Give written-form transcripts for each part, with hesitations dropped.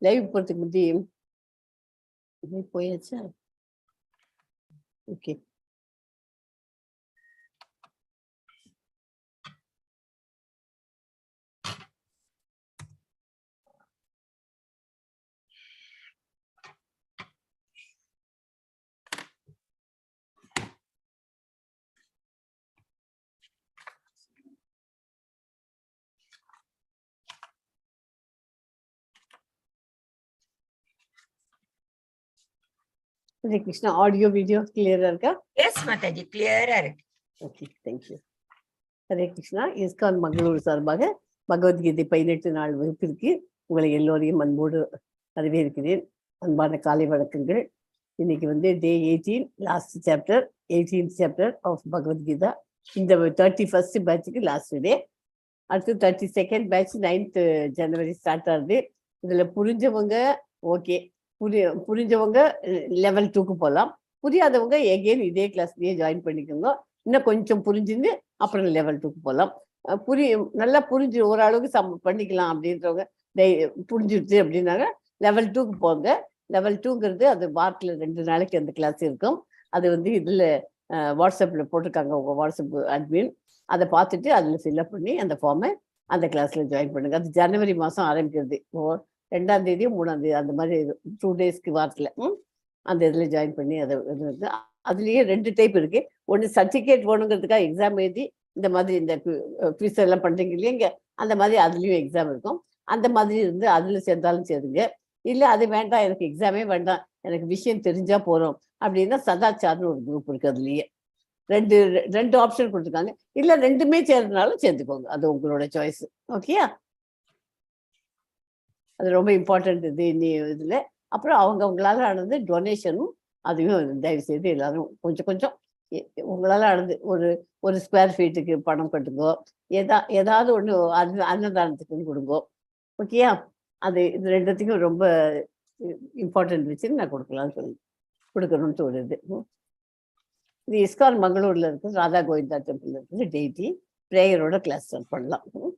Live போகிறதுக்கு முந்தி போயாச்சா? Okay. Hare Krishna, audio video clear இருக்கா? Yes, Mataji, clear இருக்கு. Okay, thank you. Hare Krishna, ISKCON Mangalore சார்பாக பகவத்கீதை 18 நாள் வகுப்பிற்கு உங்களை எல்லோரையும் அன்போடு வரவேற்கிறேன். அன்பான காலை வணக்கங்கள். இன்னைக்கு day 18, last chapter, 18th chapter of Bhagavad Gita. இந்த 31st பேட்சுக்கு லாஸ்ட் டே. அடுத்து 32nd பேட்ச் 9th ஜனவரி ஸ்டார்ட் ஆகுது. இதில் புரிஞ்சவங்க ஓகே, புரிஞ்சவங்க லெவல் 2க்கு போகலாம். புரியாதவங்க எகெயின் இதே கிளாஸ்லயே ஜாயின் பண்ணிக்கோங்க. இன்னும் கொஞ்சம் புரிஞ்சுன்னு அப்புறம் லெவல் 2க்கு போகலாம். நல்லா புரிஞ்சு ஓரளவுக்கு பண்ணிக்கலாம் அப்படின்றவங்க புரிஞ்சுடுச்சு அப்படின்னாங்க லெவல் 2க்கு போங்க. லெவல் 2ங்கிறது அது வாரத்தில் 2 நாளைக்கு அந்த கிளாஸ் இருக்கும். அது இதில் வாட்ஸ்அப்பில் போட்டிருக்காங்க உங்கள் வாட்ஸ்அப் அட்மின். அதை பார்த்துட்டு அதில் ஃபில்அப் பண்ணி அந்த ஃபார்மை அந்த கிளாஸில் ஜாயின் பண்ணுங்க. அது ஜனவரி மாதம் ஆரம்பிக்கிறது. 2ஆம் தேதி 3ஆம் தேதி அந்த மாதிரி 2 டேஸ்க்கு வாரத்தில் அந்த இதில் ஜாயின் பண்ணி அதை அதுலேயே 2 டைப் இருக்கு. ஒன்று சர்டிஃபிகேட் வேணுங்கிறதுக்காக எக்ஸாம் எழுதி இந்த மாதிரி இந்த குவிஸ் எல்லாம் பண்ணுறீங்க இல்லைங்க, அந்த மாதிரி அதுலேயும் எக்ஸாம் இருக்கும். அந்த மாதிரி அதில் சேர்ந்தாலும் சேருங்க. இல்லை அது வேண்டாம், எனக்கு எக்ஸாமே வேண்டாம், எனக்கு விஷயம் தெரிஞ்சா போகிறோம் அப்படின்னா சதாச்சார்னு ஒரு குரூப் இருக்கு. அதுலேயே ரெண்டு ஆப்ஷன் கொடுத்துருக்காங்க. இல்லை 2மே சேர்றதுனாலும் சேர்ந்துக்கோங்க, அது உங்களோட சாய்ஸ். ஓகேயா? அது ரொம்ப இம்பார்ட்டன்ட் இது இதில். அப்புறம் அவங்களால ஆனது டொனேஷனும் அதையும் தயவு செய்து எல்லாரும் கொஞ்சம் கொஞ்சம் உங்களால் ஆனது ஒரு ஸ்கொயர் ஃபீட்டுக்கு பணம் கட்டுங்கோ, ஏதாவது ஒன்று அன்னதானத்துக்குன்னு கொடுங்கோ. ஓகேயா? அது இது 2த்துக்கும் ரொம்ப இம்பார்ட்டன்ட் வச்சுன்னு நான் கொடுக்கணும்னு தோணுது. இது இஸ்கான் மங்களூரில் இருக்குது, ராதா கோவிந்தா டெம்பிள் இருக்குது. டெய்லி ப்ரேயரோட கிளாஸ் ஸ்டார்ட் பண்ணலாம்.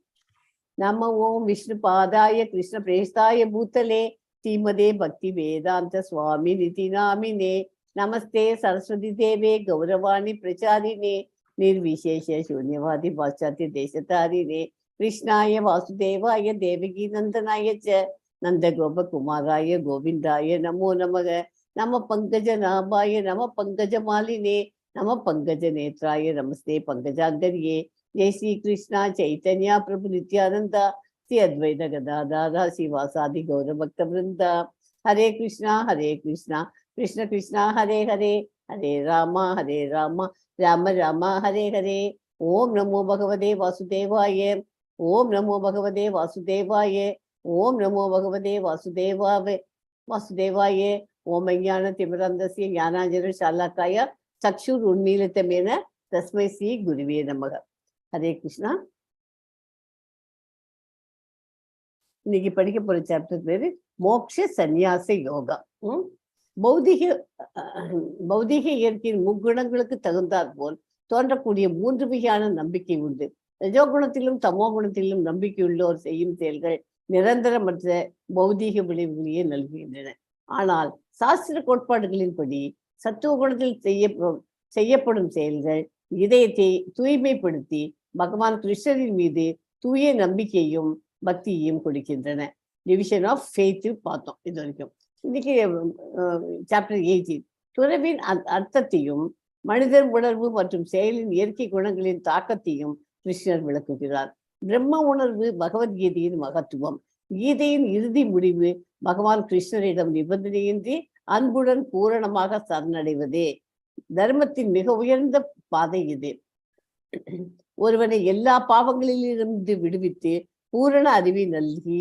நம ஓம் விஷ்ணு பாதாய கிருஷ்ண பிரேஷ்டாய பூத்தலே ஸ்ரீமதே பக்தி வேதாந்த சுவாமி நிதி நாமினே நமஸ்தே சரஸ்வதி தேவே கௌரவாணி பிரச்சாரினே நிர்விசேஷ சூன்யவாதி பாச்சாத்திய தேசத்தாரினே கிருஷ்ணாய வாசுதேவாய தேவகி நந்தனாய ச நந்த கோபகுமாராய கோவிந்தாய நமோ நமக நம பங்கஜ நாபாய நம பங்கஜ மாலினே நம பங்கஜ நேத்ராய நமஸ்தே பங்கஜாங்கரியே जय श्री कृष्णा चैतन्य प्रभु नित्यानंदा श्री अद्वैत गदाधर श्रीवासादि गौर भक्त वृंदा. हरे कृष्णा कृष्ण कृष्ण हरे हरे, हरे राम राम राम हरे हरे. ओम नमो भगवते वासुदेवाय, ओम नमो भगवते वासुदेवाय, ओम नमो भगवते वासुदेवाय. ओम ज्ञान तिमिरंधस्य ज्ञानांजन शालाकाय चक्षुरुन्मीलितमेन तस्मै श्री गुरुवे नमः. ஹரே கிருஷ்ணா. இன்னைக்கு படிக்க போற சாப்டர் பேரு மோக்ஷ சந்நியாச யோகா. பௌதிக இயற்கையின் முக்குணங்களுக்கு தகுந்தாற் போல் தோன்றக்கூடிய 3 வகையான நம்பிக்கை உண்டு. ரஜோகுணத்திலும் தமோ குணத்திலும் நம்பிக்கையுள்ளோர் செய்யும் செயல்கள் நிரந்தரமற்ற பௌதீக விளைவுகளையே நல்குகின்றன. ஆனால் சாஸ்திர கோட்பாடுகளின்படி சத்துவ குணத்தில் செய்யப்படும் செயல்கள் இதயத்தை தூய்மைப்படுத்தி பகவான் கிருஷ்ணரின் மீது தூய நம்பிக்கையும் பக்தியையும் கொடுக்கின்றன. டிவிஷன் ஆஃப் ஃபெய்த் பார்த்தோம் இது வரைக்கும். இன்னைக்கு சாப்டர் 18 துறவின் அர்த்தத்தையும் மனிதர் உணர்வு மற்றும் செயலின் இயற்கை குணங்களின் தாக்கத்தையும் கிருஷ்ணர் விளக்குகிறார். பிரம்ம உணர்வு பகவத்கீதையின் மகத்துவம். கீதையின் இறுதி முடிவு பகவான் கிருஷ்ணரிடம் நிபந்தனையின்றி அன்புடன் பூரணமாக சரணடைவதே. தர்மத்தின் மிக உயர்ந்த பாதை இது. ஒருவனை எல்லா பாவங்களிலிருந்து விடுவித்து பூரண அறிவை நல்கி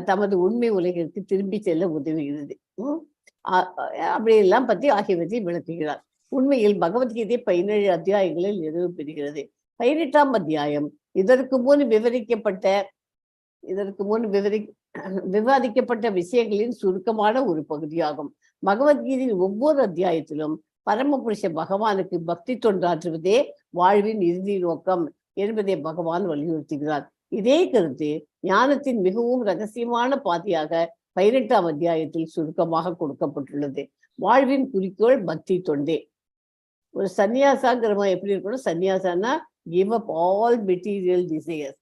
தமது உண்மை உலகிற்கு திரும்பி செல்ல உதவுகிறது. அப்படியெல்லாம் பற்றி ஆகியவற்றை விளக்குகிறார். உண்மையில் பகவத்கீதை 17 அத்தியாயங்களில் நிறைவு பெறுகிறது. 18ஆம் அத்தியாயம் இதற்கு முன் விவாதிக்கப்பட்ட விஷயங்களின் சுருக்கமான ஒரு பகுதியாகும். பகவத்கீதையின் ஒவ்வொரு அத்தியாயத்திலும் பரமபுருஷ பகவானுக்கு பக்தி தொண்டாற்றுவதே வாழ்வின் இறுதி நோக்கம் என்பதை பகவான் வலியுறுத்துகிறார். இதே கருத்து ஞானத்தின் மிகவும் ரகசியமான பாதையாக 18ஆம் அத்தியாயத்தில் சுருக்கமாக கொடுக்கப்பட்டுள்ளது. வாழ்வின் குறிக்கோள் பக்தி தொண்டே. ஒரு சன்னியாசாங்கிறவன் எப்படி இருக்கணும்? சன்னியாசான்னா give up all material desires.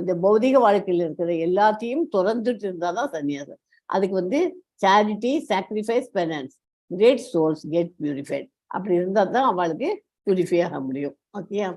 இந்த பௌதிக வாழ்க்கையில் இருக்கிற எல்லாத்தையும் திறந்துட்டு இருந்தாதான் சன்னியாசம். அதுக்கு charity, sacrifice, penance, great souls get purified. அப்படி இருந்தா தான் அவளுக்கு பியூரிஃபை ஆக முடியும். ஓகேயா?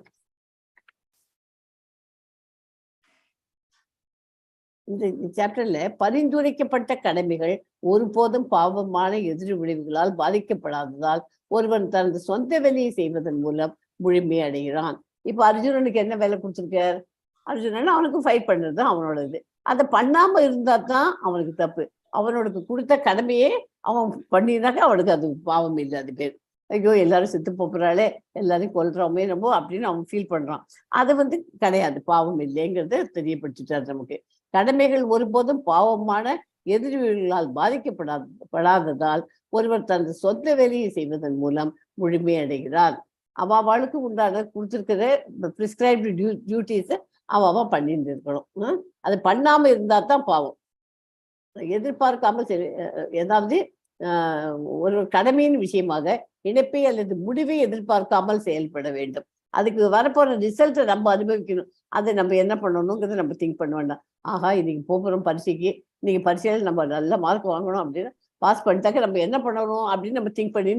இந்த சாப்டர்ல பரிந்துரைக்கப்பட்ட கடமைகள் ஒருபோதும் பாவமான எதிர் விளைவுகளால் பாதிக்கப்படாததால் ஒருவன் தனது சொந்த வேலையை செய்வதன் மூலம் முழுமை அடைகிறான். இப்ப அர்ஜுனனுக்கு என்ன வேலை கொடுத்துருக்கார்? அர்ஜுனன் அவனுக்கு ஃபைட் பண்ணுறது தான் அவனோட இது. அதை பண்ணாம இருந்தா தான் அவனுக்கு தப்பு. அவனுக்கு கொடுத்த கடமையே அவன் பண்ணினாக்க அவனுக்கு அது பாவம் இல்லை. அது பேர் ஐயோ எல்லாரும் செத்து போறாளே, எல்லாரையும் கொல்றோமே நம்ம அப்படின்னு அவன் ஃபீல் பண்றான். அது கிடையாது, பாவம் இல்லைங்கிறத தெரியப்படுத்திட்டார் நமக்கு. கடமைகள் ஒருபோதும் பாவமான எதிர்விகளால் பாதிக்கப்படாததால் ஒருவர் தனது சொந்த வேலையை செய்வதன் மூலம் முழுமை அடைகிறார். அவளுக்கு உண்டான கொடுத்துருக்கிற பிரிஸ்கிரைப்டு டியூட்டிஸை அவ பண்ணிட்டு இருக்கணும். அது பண்ணாம இருந்தா தான் பாவம். எதிர்பார்க்காமல் ஏதாவது ஒரு கடமையின் விஷயமாக இணைப்பை அல்லது முடிவை எதிர்பார்க்காமல் செயல்பட வேண்டும். அதுக்கு வரப்போற ரிசல்ட்டை நம்ம அனுபவிக்கணும். அதை நம்ம என்ன பண்ணணுங்கிறத நம்ம திங்க் பண்ண வேண்டாம். ஆஹா இன்னைக்கு போகிறோம் பரீட்சைக்கு, இன்னைக்கு பரீட்சையில் நம்ம நல்ல மார்க் வாங்கணும் அப்படின்னு பாஸ் பண்ணிட்டாக்க நம்ம என்ன பண்ணணும் அப்படின்னு நம்ம திங்க் பண்ணி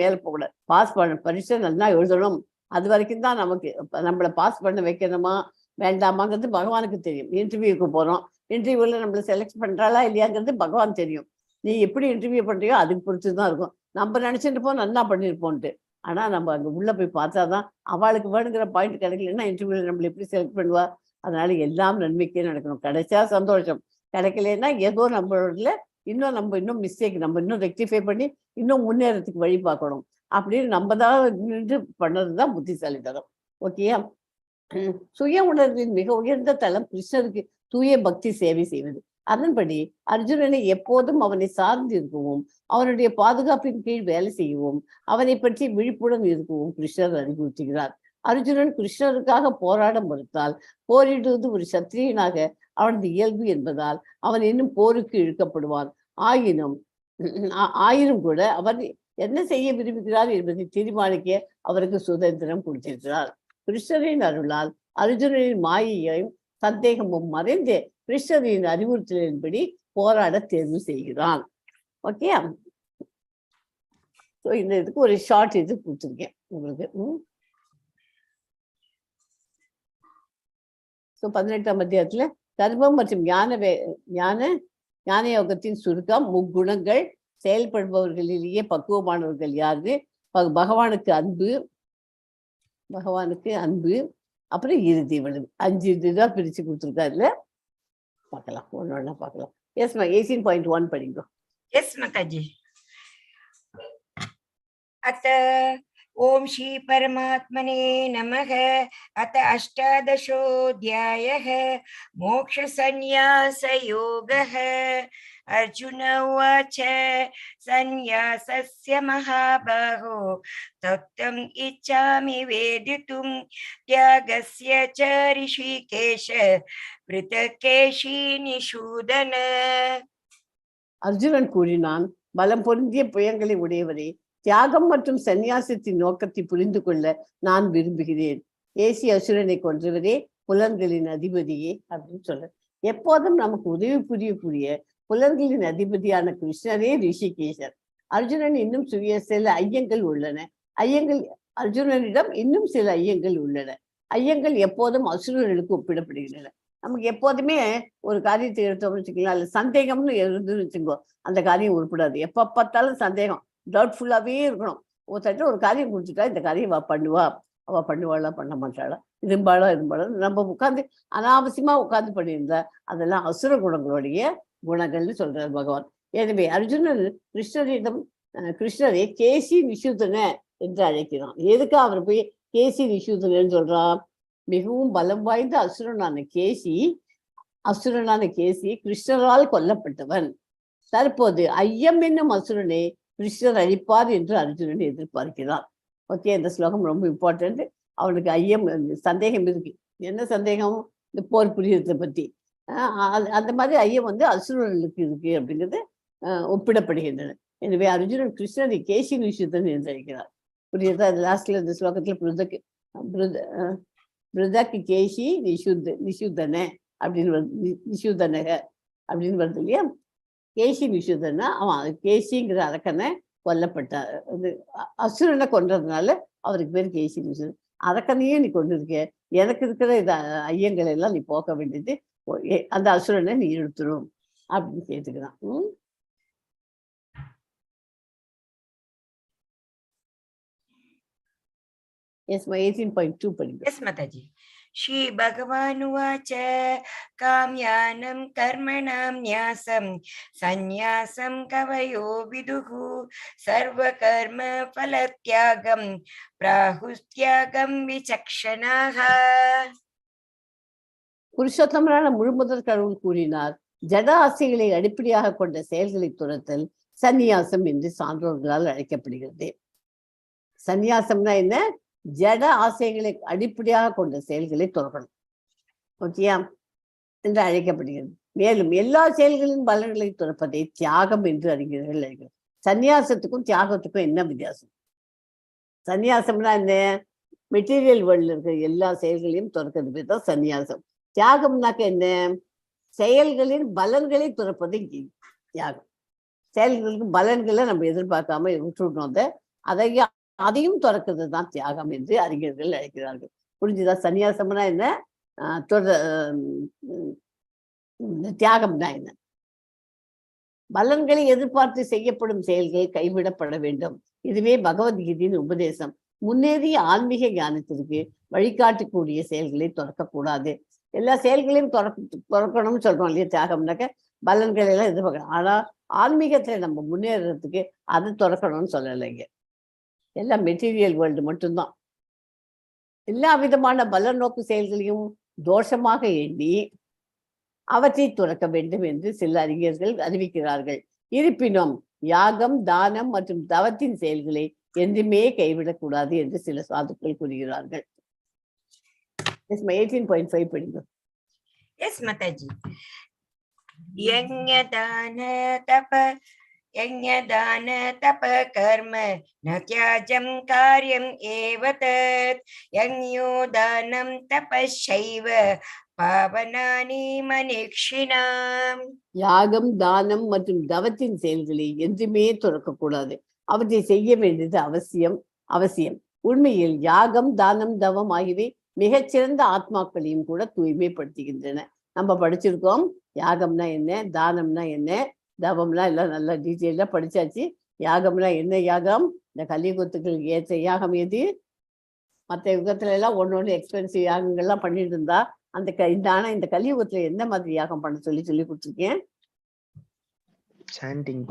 மேலே போகக்கூடாது. பரீட்சை நல்லா எழுதணும், அது வரைக்கும் தான் நமக்கு. நம்மளை பாஸ் பண்ண வைக்கணுமா வேண்டாமாங்கிறது பகவானுக்கு தெரியும். இன்டர்வியூக்கு போகிறோம், இன்டர்வியூவில் நம்மளை செலக்ட் பண்ணுறாளா இல்லையாங்கிறது பகவான் தெரியும். நீ எப்படி இன்டர்வியூ பண்ணுறியோ அதுக்கு பொறுத்து தான் இருக்கும். நம்ம நினச்சிட்டு போம் நல்லா பண்ணியிருப்போன்ட்டு. ஆனால் நம்ம அங்கே உள்ளே போய் பார்த்தா தான் அவளுக்கு வேணுங்கிற பாயிண்ட் கிடைக்கலன்னா இன்டர்வியூவில் நம்மளை எப்படி செலக்ட் பண்ணுவா? அதனால எல்லாம் நன்மைக்கே நடக்கணும். கிடைச்சா சந்தோஷம், கிடைக்கலன்னா ஏதோ நம்மளோட இன்னும் மிஸ்டேக் நம்ம இன்னும் ரெக்டிஃபை பண்ணி இன்னும் முன்னேறதுக்கு வழி பார்க்கணும். அப்படின்னு நம்ம தான் நின்று பண்ணது தான் புத்திசாலித்தனம். ஓகேயா? சுய உணர்வின் மிக உயர்ந்த தளம் கிருஷ்ணருக்கு தூய பக்தி சேவை செய்வது. அதன்படி அர்ஜுனனை எப்போதும் அவனை சார்ந்து இருக்கவும், அவனுடைய பாதுகாப்பின் கீழ் வேலை செய்யவும், அவனை பற்றி விழிப்புடன் இருக்கவும் கிருஷ்ணர் அறிவுறுத்துகிறார். அர்ஜுனன் கிருஷ்ணருக்காக போராட மறுத்தால் போரிடுவது ஒரு சத்திரியனாக அவனது இயல்பு என்பதால் அவன் இன்னும் போருக்கு இழுக்கப்படுவான். ஆயினும் கூட அவர் என்ன செய்ய விரும்புகிறார் என்பதை தீர்மானிக்க அவருக்கு சுதந்திரம் கொடுத்திருக்கிறார். கிருஷ்ணரின் அருளால் அர்ஜுனனின் மாயையும் சந்தேகமும் மறைந்து கிருஷ்ணரின் அறிவுறுத்தலின்படி போராட தேர்வு செய்கிறான். ஓகே, இந்த இதுக்கு ஒரு ஷார்ட் இது கொடுத்துருக்கேன் உங்களுக்கு. 18ஆம் அத்தியாயத்துல கர்மம் மற்றும் ஞான யோகத்தின் சுருக்கம். முக்குணங்கள் செயல்படுபவர்களிலேயே பக்குவமானவர்கள் யாரு? பகவானுக்கு அன்பு, அப்புறம் இறுதி வலு. 5 இதுதான் பிரிச்சு கொடுத்துருக்காருல. பார்க்கலாம், ஒன்னொன்னா பார்க்கலாம். எஸ்மா 18.1 படிங்க. எஸ் மாதாஜி. அத்த ஓம் ஸ்ரீ பரமாத்மனே நமः. அத்த 18 மோக்ஷ சந்நியாச யோகः. அர்ஜுன உவாச்ச சந்நியாசஸ்ய மகாபாஹோ தத்தம் இச்சாமி வேதித்தும் தியாகஸ்ய ச ரிஷிகேஷ பிருதகேஷி நிஷூதன. அர்ஜுனன் கூறினான், பலம் பொருந்திய புயங்களை உடையவரே, தியாகம் மற்றும் சந்நியாசத்தின் நோக்கத்தை புரிந்து கொள்ள நான் விரும்புகிறேன். ஏசி அசுரனை கொன்றவரே, புலன்களின் அதிபதியே அப்படின்னு சொல்ற. எப்போதும் நமக்கு உதவி புரிய புலன்களின் அதிபதியான கிருஷ்ணரே ரிஷிகேஷர். அர்ஜுனன் இன்னும் சில ஐயங்கள் உள்ளன. அர்ஜுனனிடம் இன்னும் சில ஐயங்கள் உள்ளன. ஐயங்கள் எப்போதும் அசுரர்களுக்கு ஒப்பிடப்படுகின்றன. நமக்கு எப்போதுமே ஒரு காரியத்தை எடுத்தோம்னு வச்சுக்கலாம், அல்ல சந்தேகம்னு இருந்துன்னு வச்சுக்கோ, அந்த காரியம் உருப்படாது. எப்போ பார்த்தாலும் சந்தேகம், டவுட்ஃபுல்லாகவே இருக்கணும். ஒருத்தட்ட ஒரு காரியம் கொடுத்துட்டா இந்த காரியம் அவள் பண்ணுவாளா பண்ண மாட்டாளா, இரும்பாளா நம்ம உட்காந்து அனாவசியமா உட்காந்து பண்ணியிருந்தா அதெல்லாம் அசுர குணங்களுடைய குணங்கள்னு சொல்றார் பகவான். எனவே அர்ஜுனன் கிருஷ்ணரை கேசி நிஷூதன என்று அழைக்கிறான். எதுக்கு அவர் போய் கேசி நிஷூதனன்னு சொல்றான்? மிகவும் பலம் வாய்ந்த அசுரனான கேசி கிருஷ்ணரால் கொல்லப்பட்டவன். தற்போது ஐயம் என்னும் அசுரனை கிருஷ்ணர் அழிப்பார் என்று அர்ஜுனன் எதிர்பார்க்கிறான். ஓகே, இந்த ஸ்லோகம் ரொம்ப இம்பார்ட்டன்ட். அவனுக்கு சந்தேகம் இருக்கு. என்ன சந்தேகம்? இந்த போர் புரியறதை பத்தி. அந்த மாதிரி ஐயம் வந்து அசுரர்களுக்கு இருக்கு அப்படிங்கிறது ஒப்பிடப்படுகின்றன. எனவே அர்ஜுனன் கிருஷ்ணனை கேசி நிஷுத்தன் என்று அழைக்கிறார். புரியுதா? லாஸ்ட்ல இந்த ஸ்லோகத்துல பிருதக்கு கேசி நிஷுத்தன அப்படின்னு வருது, நிஷுதனக அப்படின்னு வருது இல்லையா? கேசி நிஷுதன்னா அவன் கேசிங்கிற அரக்கனை கொல்லப்பட்டார். அது அசுரனை கொன்றதுனால அவருக்கு பேர் கேசி நிஷுதன். அரக்கனையே நீ கொண்டு இருக்க, எனக்கு இருக்கிற இது ஐயங்கள் எல்லாம் நீ போக்க வேண்டியது, அந்த அசுரனை நீ எடுத்துரும் அப்படின்னு கேட்டுக்கிறான். Yes, my 18.2 படிங்க. Yes, Mataji. Shri Bhagavanuvāca kāmyānam karmanam nyāsam sannyāsam kavayo viduhu sarva karma phalathyāgam prāhustyāgam vichakshanaha. புருஷோத்தமரான முழுமுதற் கடவுள் கூறினார், ஜட ஆசைகளை அடிப்படையாக கொண்ட செயல்களை துரத்தல் சந்நியாசம் என்று சான்றோர்களால் அழைக்கப்படுகிறது. சந்நியாசம்னா என்ன? ஜட ஆசைகளை அடிப்படையாக கொண்ட செயல்களை துறக்கணும், ஓகேயா, என்று அழைக்கப்படுகிறது. மேலும் எல்லா செயல்களின் பலன்களை துறப்பதை தியாகம் என்று அறிஞர்கள் அழைக்கிறார். சந்நியாசத்துக்கும் தியாகத்துக்கும் என்ன வித்தியாசம்? சந்நியாசம்னா என்ன? மெட்டீரியல் வேர்ல்ட்ல இருக்கிற எல்லா செயல்களையும் துறக்கிறது பேர் தான் சந்நியாசம். தியாகம்னாக்க என்ன? செயல்களின் பலன்களை துறப்பதை தியாகம். செயல்களுக்கு பலன்களை நம்ம எதிர்பார்க்காம விட்டுவிட்டோம், அதையும் துறக்கிறது தான் தியாகம் என்று அறிஞர்கள் அழைக்கிறார்கள். புரிஞ்சுதா? சன்னியாசம்னா என்ன, தியாகம்னா என்ன? பலன்களை எதிர்பார்த்து செய்யப்படும் செயல்கள் கைவிடப்பட வேண்டும். இதுவே பகவத்கீதையின் உபதேசம். முன்னேறிய ஆன்மீக ஞானத்திற்கு வழிகாட்டக்கூடிய செயல்களை துறக்கக்கூடாது. எல்லா செயல்களையும் துறக்கணும்னு சொல்றோம் இல்லையா? தியாகம்னாக்க பலன்களை எல்லாம் எதிர்பார்க்கணும். ஆனா ஆன்மீகத்துல நம்ம முன்னேறதுக்கு அது துறக்கணும்னு சொல்லலைங்க. எல்லாம் மெட்டீரியல் வேர்ல்டு மட்டும்தான். எல்லா விதமான பலன் நோக்கு செயல்களையும் தோஷமாக எண்ணி அவற்றை துறக்க வேண்டும் என்று சில அறிஞர்கள் அறிவிக்கிறார்கள். இருப்பினும் யாகம், தானம் மற்றும் தவத்தின் செயல்களை என்றுமே கைவிடக்கூடாது என்று சில சாதுக்கள் கூறுகிறார்கள். 18.5 படிங்க. Yes, Mataji. Yajna tapa karma na tyajam karyam eva tat yajno danam tapashaiva pavanani manikshinaam. யாகம், தானம் மற்றும் தவத்தின் செயல்களை என்றுமே துறக்கக்கூடாது. அவற்றை செய்ய வேண்டியது அவசியம். உண்மையில் யாகம், தானம், தவம் ஆகியவை மிகச்சிறந்த ஆத்மாக்களையும் கூட தூய்மைப்படுத்துகின்றன. நம்ம படிச்சிருக்கோம் யாகம்னா என்ன, தானம்னா என்ன, தவம்னா எல்லாம் நல்லா டீட்டெயிலா படிச்சாச்சு. யாகம்னா என்ன யாகம்? இந்த கலியுகத்துக்கு ஏற்ற யாகம் எது? மற்ற யுகத்துல எல்லாம் ஒன்னொன்னு எக்ஸ்பென்சிவ் யாகங்கள்லாம் பண்ணிட்டு இருந்தா இந்த கலியுகத்துல எந்த மாதிரி யாகம் பண்ண சொல்லி கொடுத்துருக்கேன். சாண்டிங்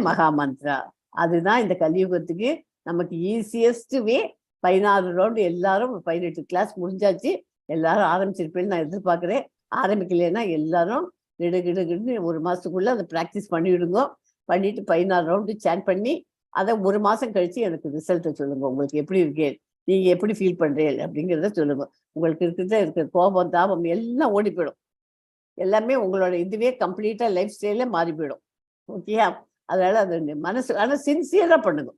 மகா மந்த்ரா. அதுதான் இந்த கலியுகத்துக்கு நமக்கு ஈஸியஸ்ட் வே. 16 ரவுண்டு எல்லாரும் 18 கிளாஸ் முடிஞ்சாச்சு. எல்லாரும் ஆரம்பிச்சிருப்பேன்னு நான் எதிர்பார்க்கிறேன். ஆரம்பிக்கலைன்னா எல்லாரும் கிடு ஒரு மாசத்துக்குள்ள அதை ப்ராக்டிஸ் பண்ணிவிடுங்க. பண்ணிட்டு 16 ரவுண்டு சேன் பண்ணி அதை ஒரு மாசம் கழிச்சு எனக்கு ரிசல்ட்டை சொல்லுங்க. உங்களுக்கு எப்படி இருக்கு, நீங்க எப்படி ஃபீல் பண்றீங்க அப்படிங்கிறத சொல்லுங்க. உங்களுக்கு இருக்கிற கோபம், தாபம் எல்லாம் ஓடி போயிடும். எல்லாமே உங்களோட இதுவே கம்ப்ளீட்டா லைஃப் ஸ்டைல மாறி போயிடும். ஓகேயா? அதனால அது மனசு ஆனால் சின்சியரா பண்ணுங்க.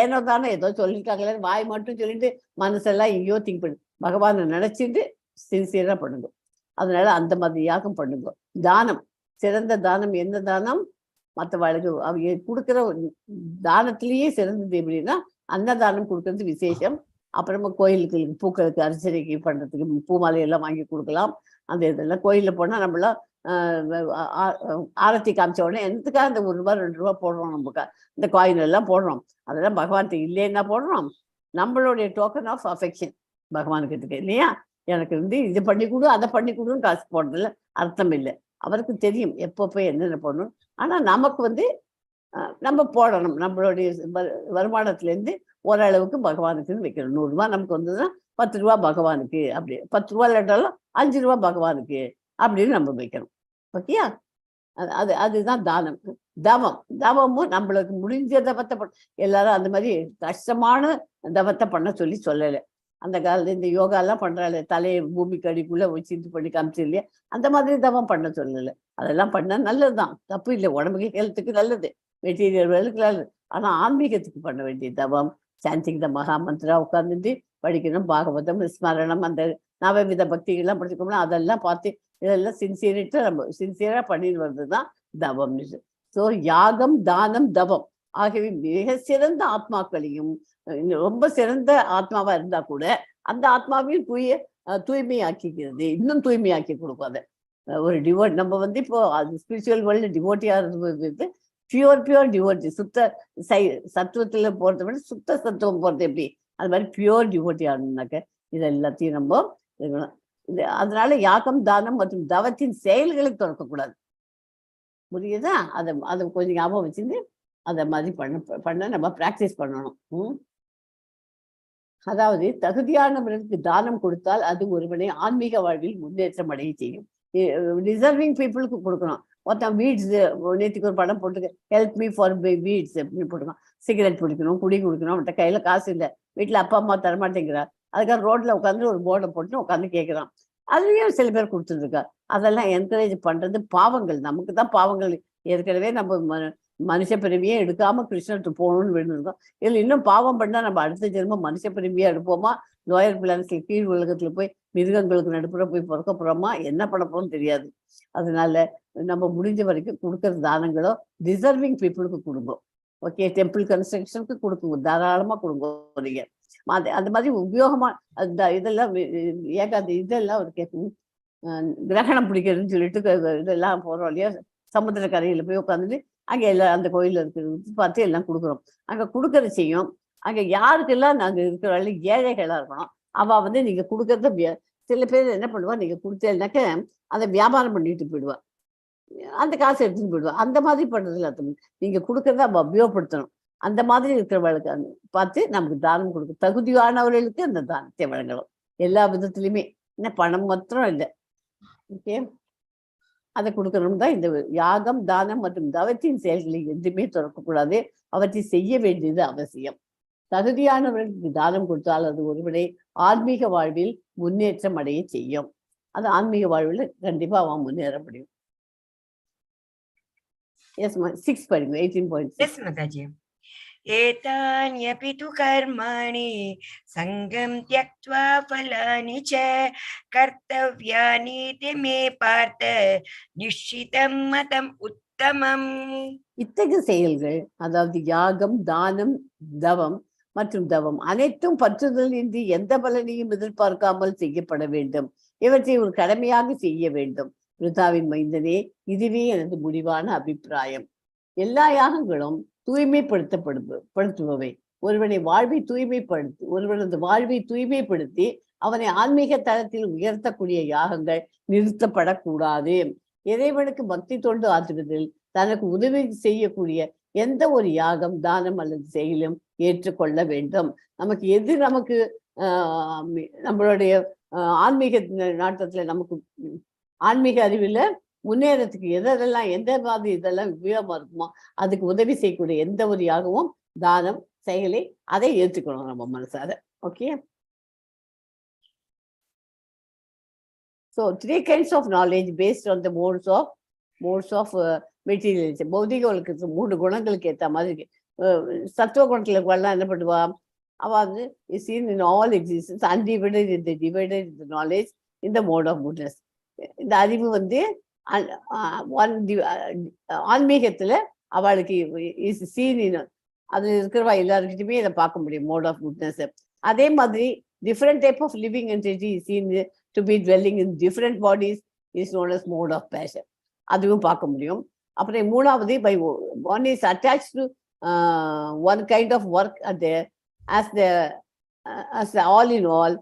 ஏனோ தானே ஏதோ சொல்லியிருக்காங்களே வாய் மட்டும் சொல்லிட்டு மனசெல்லாம் எங்கேயோ திங்க் பண்ணு. பகவானை நினைச்சிட்டு சின்சியரா பண்ணுங்க. அதனால அந்த மாதிரி யாகம் பண்ணுங்க. தானம், சிறந்த தானம் என்ன தானம்? மற்றவர்களுக்கு அவங்க கொடுக்குற தானத்திலேயே சிறந்தது எப்படின்னா அன்னதானம் கொடுக்கறது விசேஷம். அப்புறமா கோயிலுக்கு பூக்களுக்கு அர்ச்சனைக்கு பண்றதுக்கு பூ மாலையெல்லாம் வாங்கி கொடுக்கலாம். அந்த இதெல்லாம் கோயிலில் போனால் நம்மளாம் ஆரத்தி காமிச்ச உடனே எதுக்காக அந்த ₹1 ₹2 போடுறோம், நமக்கு இந்த காயின் எல்லாம் போடுறோம். அதெல்லாம் பகவான்கிட்ட இல்லைன்னா போடுறோம். நம்மளுடைய டோக்கன் ஆஃப் அஃபெக்ஷன் பகவானுக்கு இருக்கு இல்லையா? எனக்கு இது பண்ணி கொடு, அதை பண்ணி கொடுன்னு காசு போடுறதுல அர்த்தம் இல்லை. அவருக்கு தெரியும் எப்போ போய் என்னென்ன போடணும். ஆனால் நமக்கு நம்ம போடணும். நம்மளுடைய வருமானத்துலேருந்து ஓரளவுக்கு பகவானுக்குன்னு வைக்கணும். ₹100 நமக்கு வந்ததுன்னா ₹10 பகவானுக்கு, அப்படி ₹10 இல்லாட்டாலும் ₹5 பகவானுக்கு அப்படின்னு நம்ம வைக்கணும். ஓகேயா? அதுதான் தானம். தவமும் நம்மளுக்கு முடிஞ்ச தவத்தை எல்லாரும் அந்த மாதிரி கஷ்டமான தவத்தை பண்ண சொல்லலை. அந்த காலத்துல இந்த யோகாலாம் பண்றாள், தலையை பூமிக்கு அடிக்குள்ள வச்சு இது பண்ணி காமிச்சு இல்லையா, அந்த மாதிரி தவம் பண்ண சொல்லல. அதெல்லாம் பண்ணா நல்லதுதான், தப்பு இல்லை, உடம்புக்கு ஹெல்த்துக்கு நல்லது, மெட்டீரியல் வேலுக்கு நல்லது. ஆனா ஆன்மீகத்துக்கு பண்ண வேண்டிய தவம் சாந்திங் த மகா மந்திரா உட்கார்ந்துட்டு படிக்கணும், பாகவதம் ஸ்மரணம், அந்த நவவித பக்திகள்லாம் படிச்சுக்கோம்னா அதெல்லாம் பார்த்து இதெல்லாம் சின்சியரிட்டா நம்ம சின்சியரா பண்ணிட்டு வர்றதுதான் தவம். ஸோ யாகம் தானம் தவம் ஆகியவை மிக சிறந்த ஆத்மாக்களையும் ரொம்ப சிறந்த ஆத்மாவா இருந்தா கூட அந்த ஆத்மாவையும் தூய்மையாக்கிக்கிறது, இன்னும் தூய்மையாக்கி கொடுக்கும். அதை ஒரு டிவோட் நம்ம வந்து இப்போ அது ஸ்பிரிச்சுவல் வேர்ல்டு டிவோட்டியா இருந்தது பியூர் டிவோட்டி, சத்துவத்துல போறதை விட சுத்த சத்துவம் போறது எப்படி, அது மாதிரி பியூர் டிவோட்டி ஆகணும்னாக்க இது எல்லாத்தையும் நம்ம இருக்கணும். அதனால யாகம் தானம் மற்றும் தவத்தின் செயல்களை தொடக்கக்கூடாது. புரியுதா? அதை கொஞ்சம் ஞாபகம் வச்சுட்டு அதை மாதிரி பண்ண நம்ம பிராக்டிஸ் பண்ணணும். அதாவது தகுதியானவர்களுக்கு தானம் கொடுத்தால் அது ஒருவனை ஆன்மீக வாழ்வில் முன்னேற்றம் அடைய செய்யும். டிசர்விங் பீப்புளுக்கு கொடுக்கணும். ஒருத்தன் வீட்ஸ், நேற்றுக்கு ஒரு படம் போட்டுக்க, ஹெல்ப் மீ ஃபார் வீட்ஸ் அப்படின்னு போட்டுக்கணும். சிகரெட் குடிக்கணும், குடி குடிக்கணும், அவன்கிட்ட கையில காசு இல்லை, வீட்டுல அப்பா அம்மா தரமாட்டேங்கிறார், அதுக்காக ரோட்ல உட்காந்து ஒரு போர்டை போட்டு உட்காந்து கேட்கிறான். அதுலயும் சில பேர் கொடுத்துருக்கா. அதெல்லாம் என்கரேஜ் பண்றது பாவங்கள், நமக்கு தான் பாவங்கள். ஏற்கனவே நம்ம மனுஷ பிறவியே எடுக்காம கிருஷ்ணர்கிட்ட போகணும்னு வேண்டியிருக்கோம். இதுல இன்னும் பாவம் பண்ணா நம்ம அடுத்த ஜென்மம் மனுஷ பிறவியா எடுப்போமா, லோயர் பிளானஸ்ல கீழ் உலகத்துல போய் மிருகங்களுக்கு நடுப்புற போய் பிறக்க போறோமா, என்ன பண்ண போறோம்னு தெரியாது. அதனால நம்ம முடிஞ்ச வரைக்கும் கொடுக்கற தானங்களோ டிசர்விங் பீப்புளுக்கு கொடுங்க. ஓகே, டெம்பிள் கன்ஸ்ட்ரக்ஷனுக்கு கொடுக்குங்க, தாராளமா கொடுங்க. நீங்க அந்த மாதிரி உபயோகமா இதெல்லாம் இதெல்லாம் ஒரு கேட்கும். கிரகணம் பிடிக்கிறதுன்னு சொல்லிட்டு இதெல்லாம் போறோம் இல்லையா, சமுத்திர கரையில போய் உட்காந்துட்டு அங்கே எல்லாம் அந்த கோயிலில் இருக்கிறது பார்த்து எல்லாம் கொடுக்குறோம். அங்கே கொடுக்கறது செய்யும். அங்கே யாருக்கெல்லாம் நாங்கள் இருக்கிற ஏழைகளாக இருக்கணும், அவள் வந்து நீங்கள் கொடுக்கறத சில பேர் என்ன பண்ணுவா, நீங்கள் கொடுத்தேன்னாக்க அதை வியாபாரம் பண்ணிட்டு போயிடுவா, அந்த காசு எடுத்துட்டு போயிடுவா. அந்த மாதிரி பண்ணுறதுல நீங்கள் கொடுக்கறத அவள் உபயோகப்படுத்தணும். அந்த மாதிரி இருக்கிறவர்களுக்கு பார்த்து நமக்கு தானம் கொடுக்கும். தகுதியானவர்களுக்கு அந்த தானத்தை வழங்கணும் எல்லா விதத்துலையுமே. என்ன பணம் மாத்திரம் இல்லை, ஓகே, அதை கொடுக்கணும் தான். இந்த யாகம் தானம் மற்றும் தவத்தின் செயல்களை எதுவுமே தொடக்கக்கூடாது, அவற்றை செய்ய வேண்டியது அவசியம். தகுதியானவர்களுக்கு தானம் கொடுத்தால் அது ஒருவனை ஆன்மீக வாழ்வில் முன்னேற்றம் அடைய செய்யும். அது ஆன்மீக வாழ்வில் கண்டிப்பா அவன் முன்னேற முடியும். எஸ் 6 படிங்க, 18.6. एतान्यपि तु कर्माणि सङ्गं त्यक्त्वा फलानि च कर्तव्यानीति मे पार्थ निश्चितं मतम् उत्तमम्. இத்தகைய செயல்கள், அதாவது யாகம் தானம் தவம் மற்றும் தவம் அனைத்தும் பற்றுதல் இன்றி எந்த பலனையும் எதிர்பார்க்காமல் செய்யப்பட வேண்டும். இவற்றை ஒரு கடமையாக செய்ய வேண்டும். விருதாவின் மைந்தனே, இதுவே எனது முடிவான அபிப்பிராயம். எல்லா யாகங்களும் தூய்மைப்படுத்துபவை. ஒருவனது வாழ்வை தூய்மைப்படுத்தி அவனை ஆன்மீக தளத்தில் உயர்த்தக்கூடிய யாகங்கள் நிறுத்தப்படக்கூடாது. இறைவனுக்கு பக்தி தொண்டு ஆற்றுவதில் தனக்கு உதவி செய்யக்கூடிய எந்த ஒரு யாகம் தானம் அல்லது செயலும் ஏற்றுக்கொள்ள வேண்டும். நமக்கு எது நமக்கு நம்மளுடைய ஆன்மீக நாட்டத்துல நமக்கு ஆன்மீக அறிவுல முன்னேறத்துக்கு எதெல்லாம் எந்த மாதிரி இதெல்லாம் உபயோகமா இருக்குமோ அதுக்கு உதவி செய்யக்கூடிய எந்த ஒரு யாகமும் தானம் செயலை அதை ஏற்றுக்கணும் நம்ம மனசார. Okay, so 3 kinds of knowledge based on the modes of materials. பௌதிக உலகத்துக்கு 3 குணங்களுக்கு ஏற்ற மாதிரி. சத்துவ குணத்துல எல்லாம் என்ன பண்ணுவா, அவ வந்து is seen in all existence, undivided in the divided in the knowledge in the mode of goodness. இந்த அறிவு வந்து ஆன்மீகத்துல அவளுக்கு இஸ் சீன் இன், அது இருக்கிறவா எல்லாருக்கிட்டுமே இதை பார்க்க முடியும், மோட் ஆஃப் குட்னஸ். அதே மாதிரி different type of living entity is seen to be dwelling in different bodies is known as mode of passion, அதுவும் பார்க்க முடியும். அப்புறம் மூணாவது, by one is attach to one kind of work as the all in all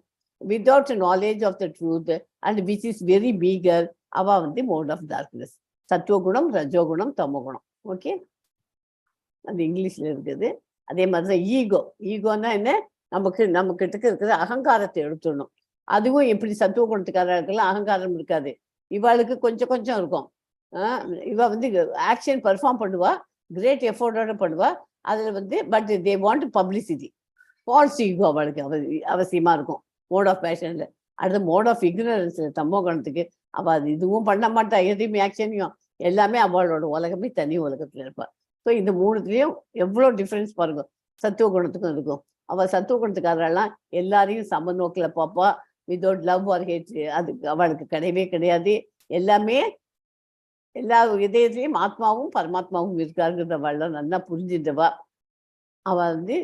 without knowledge of the truth and which is very meager, அவ வந்து mode of darkness. சத்துவகுணம், ரஜோகுணம், தமோகுணம். ஓகே, அது இங்கிலீஷ்ல இருக்குது. அதே மாதிரிதான் ஈகோன்னா என்ன, நம்ம கிட்ட இருக்கிற அகங்காரத்தை எடுத்துடணும். அதுவும் எப்படி சத்துவகுணத்துக்காரர்களுக்கெல்லாம் அகங்காரம் இருக்காது, இவாளுக்கு கொஞ்சம் கொஞ்சம் இருக்கும். இவ வந்து ஆக்ஷன் பெர்ஃபார்ம் பண்ணுவா, கிரேட் எஃபோர்டோட பண்ணுவா. அதுல வந்து but they want publicity, false ego அவளுக்கு அவசியமா இருக்கும். மோட் ஆஃப் பேஷன்ல. அடுத்து மோட் ஆஃப் இக்னரன்ஸ் தமோ குணத்துக்கு. அவள் அது இதுவும் பண்ண மாட்டா, எதையுமே ஆக்ஷனையும் எல்லாமே அவளோட உலகமே தனி உலகத்துல இருப்பாள். ஸோ இந்த மூணுத்துலேயும் எவ்வளோ டிஃப்ரென்ஸ் பாருங்க சத்துவ குணத்துக்கும் இருக்கும். அவள் சத்துவ குணத்துக்காரெல்லாம் எல்லாரையும் சம நோக்கில் பார்ப்பா, வித்தவுட் லவ் ஆர் ஹேட். அதுக்கு அவளுக்கு கிடையவே கிடையாது. எல்லாமே எல்லா இதயத்திலையும் ஆத்மாவும் பரமாத்மாவும் இருக்காருங்கிறத அவள்லாம் நல்லா புரிஞ்சுட்டவா. அவள் வந்து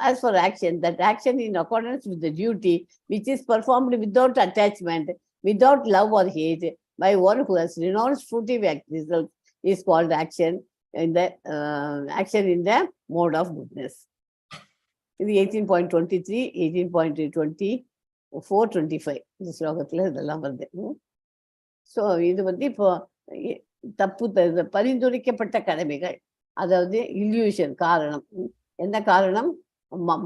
as for action, that action in accordance with the duty which is performed without attachment, without love or hate, by one who has renounced fruitive results is called action in the mode of goodness. இது 18.23, 18.24, 25 இந்த ஸ்லோகத்தில் இதெல்லாம் வருது. So இது வந்து இப்போ தப்பு பரிந்துரைக்கப்பட்ட கடமைகள், அதாவது இல்யூஷன் காரணம். என்ன காரணம்?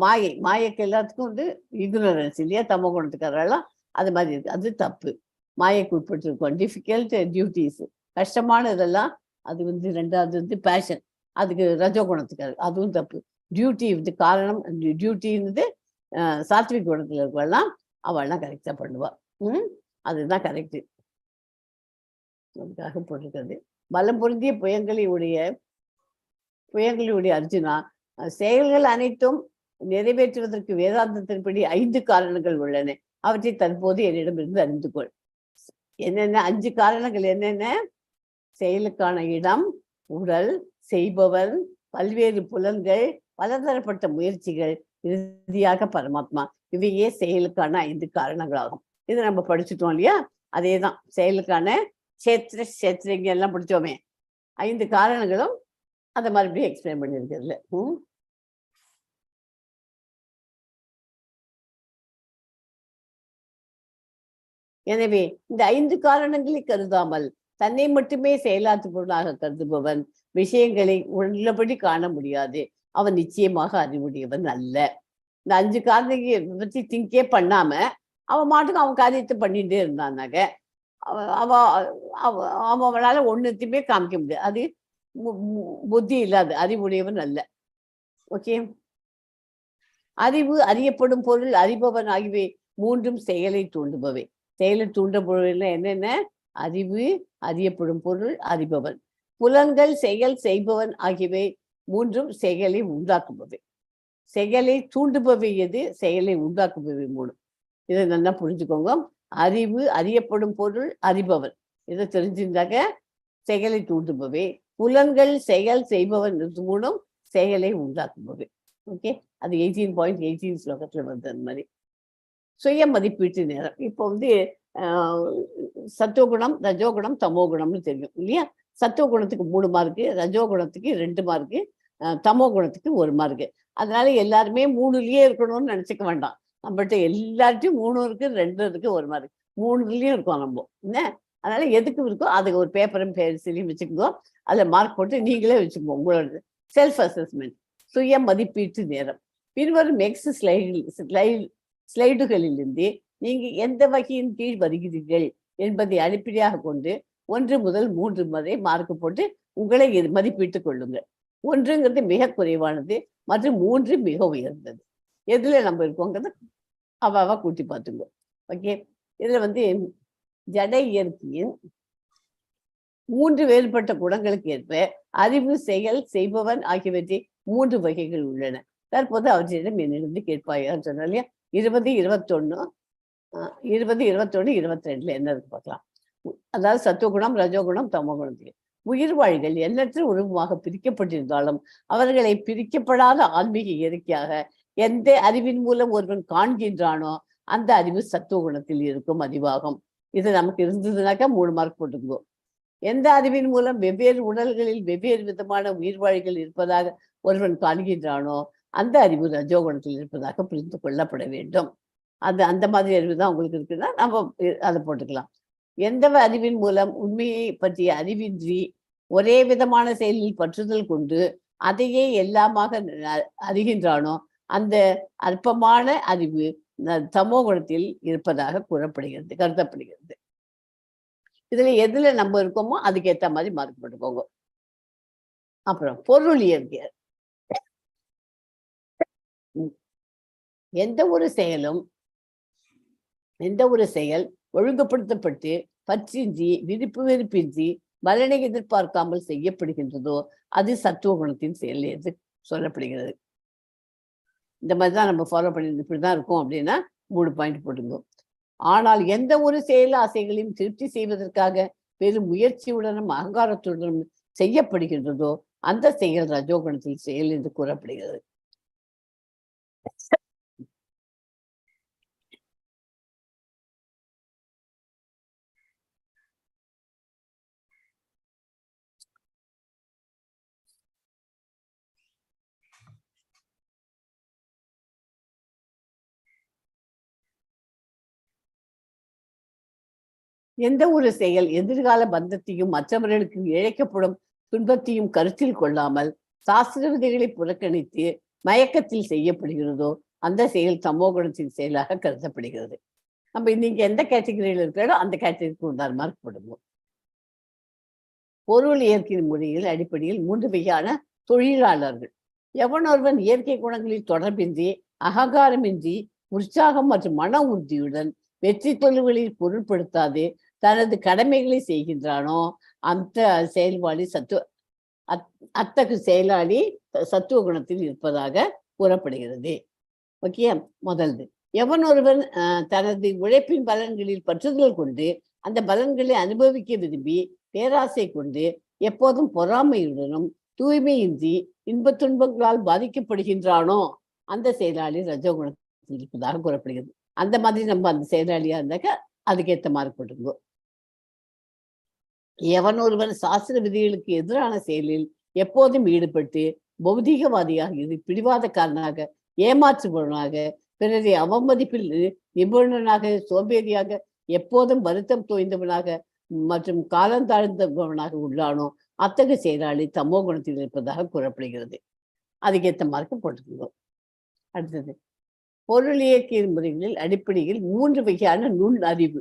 மாயை. மாயைக்கு எல்லாத்துக்கும் வந்து இக்னோரன்ஸ் இல்லையா, தமோ குணத்துக்காரெல்லாம் அது மாதிரி இருக்கு. அது தப்பு. மாயைக்கு உட்பட்டு இருக்கும். டிஃபிகல்ட் டியூட்டிஸ், கஷ்டமான இதெல்லாம் அது வந்து ரெண்டாவது வந்து பேஷன், அதுக்கு ரஜோ குணத்துக்காரு, அதுவும் தப்பு. டியூட்டி இது காரணம். டியூட்டின்றது சாத்விக் குணத்தில் இருக்கவெல்லாம் அவள்லாம் கரெக்டாக பண்ணுவாள். அதுதான் கரெக்டு. அதுக்காக போட்டிருக்கிறது. பலம் பொருந்திய புயங்களுடைய அர்ஜுனா, செயல்கள் அனைத்தும் நிறைவேற்றுவதற்கு வேதாந்தத்தின்படி 5 காரணங்கள் உள்ளன. அவற்றை தற்போது என்னிடமிருந்து அறிந்து கொள். என்னென்ன 5 காரணங்கள்? என்னென்ன? செயலுக்கான இடம், உடல், செய்பவன், பல்வேறு புலன்கள், பலதரப்பட்ட முயற்சிகள், இறுதியாக பரமாத்மா. இவையே செயலுக்கான 5 காரணங்களாகும். இது நம்ம படிச்சுட்டோம் இல்லையா? அதே தான் செயலுக்கான சேத்திரங்க எல்லாம் படிச்சோமே. 5 காரணங்களும் அதை மறுபடியும் எக்ஸ்பிளைன் பண்ணியிருக்கிறதுல. எனவே இந்த 5 காரணங்களை கருதாமல் தன்னை மட்டுமே செயலாற்று பொருளாக கருதுபவன் விஷயங்களை உள்ளபடி காண முடியாது. அவன் நிச்சயமாக அறிவுடையவன் அல்ல. இந்த 5 காரணங்களை பற்றி திங்கே பண்ணாம அவன் மாட்டுக்கு அவன் காரியத்தை பண்ணிட்டே இருந்தானாக்க அவனால ஒன்னுத்தையுமே காமிக்க முடியாது. அது புத்தி இல்லாத அறிவுடையவன் அல்ல. ஓகே. அறிவு, அறியப்படும் பொருள், அறிபவன் ஆகியவை மூன்றும் செயலை தூண்டுபவை. செயலை தூண்ட பொருள் என்னென்ன? அறிவு, அறியப்படும் பொருள், அறிபவன். புலன்கள், செயல், செய்பவன் ஆகியவை மூன்றும் செயலை உண்டாக்குபவை. செயலை தூண்டுபவை எது? செயலை உண்டாக்குபவை 3. இதை நல்லா புரிஞ்சுக்கோங்க. அறிவு, அறியப்படும் பொருள், அறிபவன், இதை தெரிஞ்சிருந்தாக்க செயலை தூண்டுபவை. புலன்கள், செயல், செய்பவன் 3ம் செயலை உண்டாக்குபவை. ஓகே. அது 18.18 ஸ்லோகத்தில் வருது. அந்த மாதிரி சுய மதிப்பீட்டு நேரம். இப்போ வந்து சத்துவகுணம், ரஜோகுணம், தமோகுணம்னு தெரியும் இல்லையா? சத்துவகுணத்துக்கு 3 மார்க்கு, ரஜோகுணத்துக்கு 2 மார்க்கு, தமோ குணத்துக்கு 1 மார்க்கு. அதனால எல்லாருமே 3லயே இருக்கணும்னு நினைச்சுக்க வேண்டாம். நம்மகிட்ட எல்லார்ட்டையும் 3 இருக்கு, 2 இருக்கு, 1 மார்க், 3லயும் இருக்கோம் நம்ம. என்ன அதனால எதுக்கு இருக்கோ அதுக்கு ஒரு பேப்பரும் பென்சிலையும் வச்சுக்கோ, அதில் மார்க் போட்டு நீங்களே வச்சுக்கோ. உங்களோட செல்ஃப் அசஸ்மெண்ட், சுய மதிப்பீட்டு நேரம். பின்வரும் எக்ஸ் ஸ்லைடுகளிலிருந்து நீங்கள் எந்த வகையின் கீழ் வருகிறீர்கள் என்பதை அடிப்படையாக கொண்டு 1 முதல் 3 வரை மார்க் போட்டு உங்களை மதிப்பீட்டு கொள்ளுங்கள். 1ங்கிறது மிக குறைவானது மற்றும் 3 மிக உயர்ந்தது. எதுல நம்ம இருக்கோங்கிறத அவ கூட்டி பார்த்துங்க. ஓகே. இதுல வந்து ஜட இயற்கையின் 3 வேறுபட்ட குணங்களுக்கு ஏற்ப அறிவு, செயல், செய்பவன் ஆகியவற்றை 3 வகைகள் உள்ளன. தற்போது அவற்றிடம் என்னிருந்து கேட்பாயான்னு சொன்னா இல்லையா? 20, 21, 22 என்ன இருக்கு பார்க்கலாம். அதாவது சத்துவகுணம், ரஜோகுணம், தமோகுணத்துக்கு உயிர்வாழிகள் எண்ணற்ற உருவமாக பிரிக்கப்பட்டிருந்தாலும் அவர்களை பிரிக்கப்படாத ஆன்மீக இயற்கையாக எந்த அறிவின் மூலம் ஒருவன் காண்கின்றானோ அந்த அறிவு சத்துவகுணத்தில் இருக்கும் அறிவாகும். இது நமக்கு இருந்ததுனாக்கா 3 மார்க் போட்டுக்குவோம். எந்த அறிவின் மூலம் வெவ்வேறு உடல்களில் வெவ்வேறு விதமான உயிர்வாழிகள் இருப்பதாக ஒருவன் காண்கின்றானோ அந்த அறிவு ரஜோகுணத்தில் இருப்பதாக புரிந்து கொள்ளப்பட வேண்டும். அந்த மாதிரி அறிவு தான் உங்களுக்கு இருக்குன்னா நம்ம அதை போட்டுக்கலாம். எந்த அறிவின் மூலம் உண்மையை பற்றிய அறிவின்றி ஒரே விதமான செயலில் பற்றுதல் கொண்டு அதையே எல்லாமாக அறிகின்றானோ அந்த அற்பமான அறிவு தமோ குணத்தில் இருப்பதாக கருதப்படுகிறது. இதுல எதுல நம்ம இருக்கோமோ அதுக்கு ஏற்ற மாதிரி மார்க் போட்டுக்கோங்க. அப்புறம் பொருள் இயற்கை. எந்த ஒரு செயலும் எந்த ஒரு செயல் ஒழுங்குபடுத்தப்பட்டு பற்றின்றி வெறுப்பின்றி பலனை எதிர்பார்க்காமல் செய்யப்படுகின்றதோ அது சத்துவ குணத்தின் செயல் என்று சொல்லப்படுகிறது. இந்த மாதிரிதான் நம்ம ஃபாலோ பண்ணி இப்படிதான் இருக்கும் அப்படின்னா 3 பாயிண்ட் போட்டுங்க. ஆனால் எந்த ஒரு செயல் ஆசைகளையும் திருப்தி செய்வதற்காக பெரும் முயற்சியுடனும் அகங்காரத்துடனும் செய்யப்படுகின்றதோ அந்த செயல் ரஜோகுணத்தில் செயல் என்று கூறப்படுகிறது. எந்த ஒரு செயல் எதிர்கால பந்தத்தையும் மற்றவர்களுக்கு இழைக்கப்படும் துன்பத்தையும் கருத்தில் கொள்ளாமல் சாஸ்திர விதிகளை புறக்கணித்து மயக்கத்தில் செய்யப்படுகிறதோ அந்த செயல் தமோகுணத்தின் செயலாக கருதப்படுகிறது. நம்ம இன்னைக்கு எந்த கேட்டகரியில் இருக்கிறதோ அந்த கேட்டகரிக்கு உண்டான மார்க் போடுவோம். பொருள் இயற்கை முறையில் அடிப்படையில் 3 வகையான தொழிலாளர்கள். எவனொருவன் இயற்கை குணங்களில் தொடர்பின்றி அகங்காரமின்றி உற்சாகம் மற்றும் மன உறுதியுடன் வெற்றி தொழில்களில் பொருட்படுத்தாது தனது கடமைகளை செய்கின்றானோ அந்த செயல்பாடி அத்தகு செயலாளி சத்துவ குணத்தில் இருப்பதாக கூறப்படுகிறது. ஓகே, முதல்து எவன் ஒருவன் தனது உழைப்பின் பலன்களில் பற்றுதல் கொண்டு அந்த பலன்களை அனுபவிக்க விரும்பி பேராசை கொண்டு எப்போதும் பொறாமையுடனும் தூய்மையின்றி இன்பத் துன்பங்களால் பாதிக்கப்படுகின்றானோ அந்த செயலாளி ரஜோகுணத்தில் இருப்பதாக கூறப்படுகிறது. அந்த மாதிரி நம்ம அந்த செயலாளியா இருந்தாக்க அதுக்கேற்ற மாதிரி போட்டுங்கோ. எவன் ஒருவன் சாஸ்திர விதிகளுக்கு எதிரான செயலில் எப்போதும் ஈடுபட்டு பௌதிகவாதியாக பிடிவாதக்காரனாக ஏமாற்றுபவனாக பிறரை அவமதிப்பில் நிபுணனாக சோம்பேறியாக எப்போதும் வருத்தம் தோய்ந்தவனாக மற்றும் காலந்தாழ்ந்தவனாக உள்ளானோ அத்தகைய செயலாளி தமோ குணத்தில் இருப்பதாக கூறப்படுகிறது. அதுக்கேற்ற மார்க்கு போட்டுக்கோ. அடுத்தது பொருள் இயற்கை முறைகளில் அடிப்படையில் 3 வகையான நுண் அறிவு.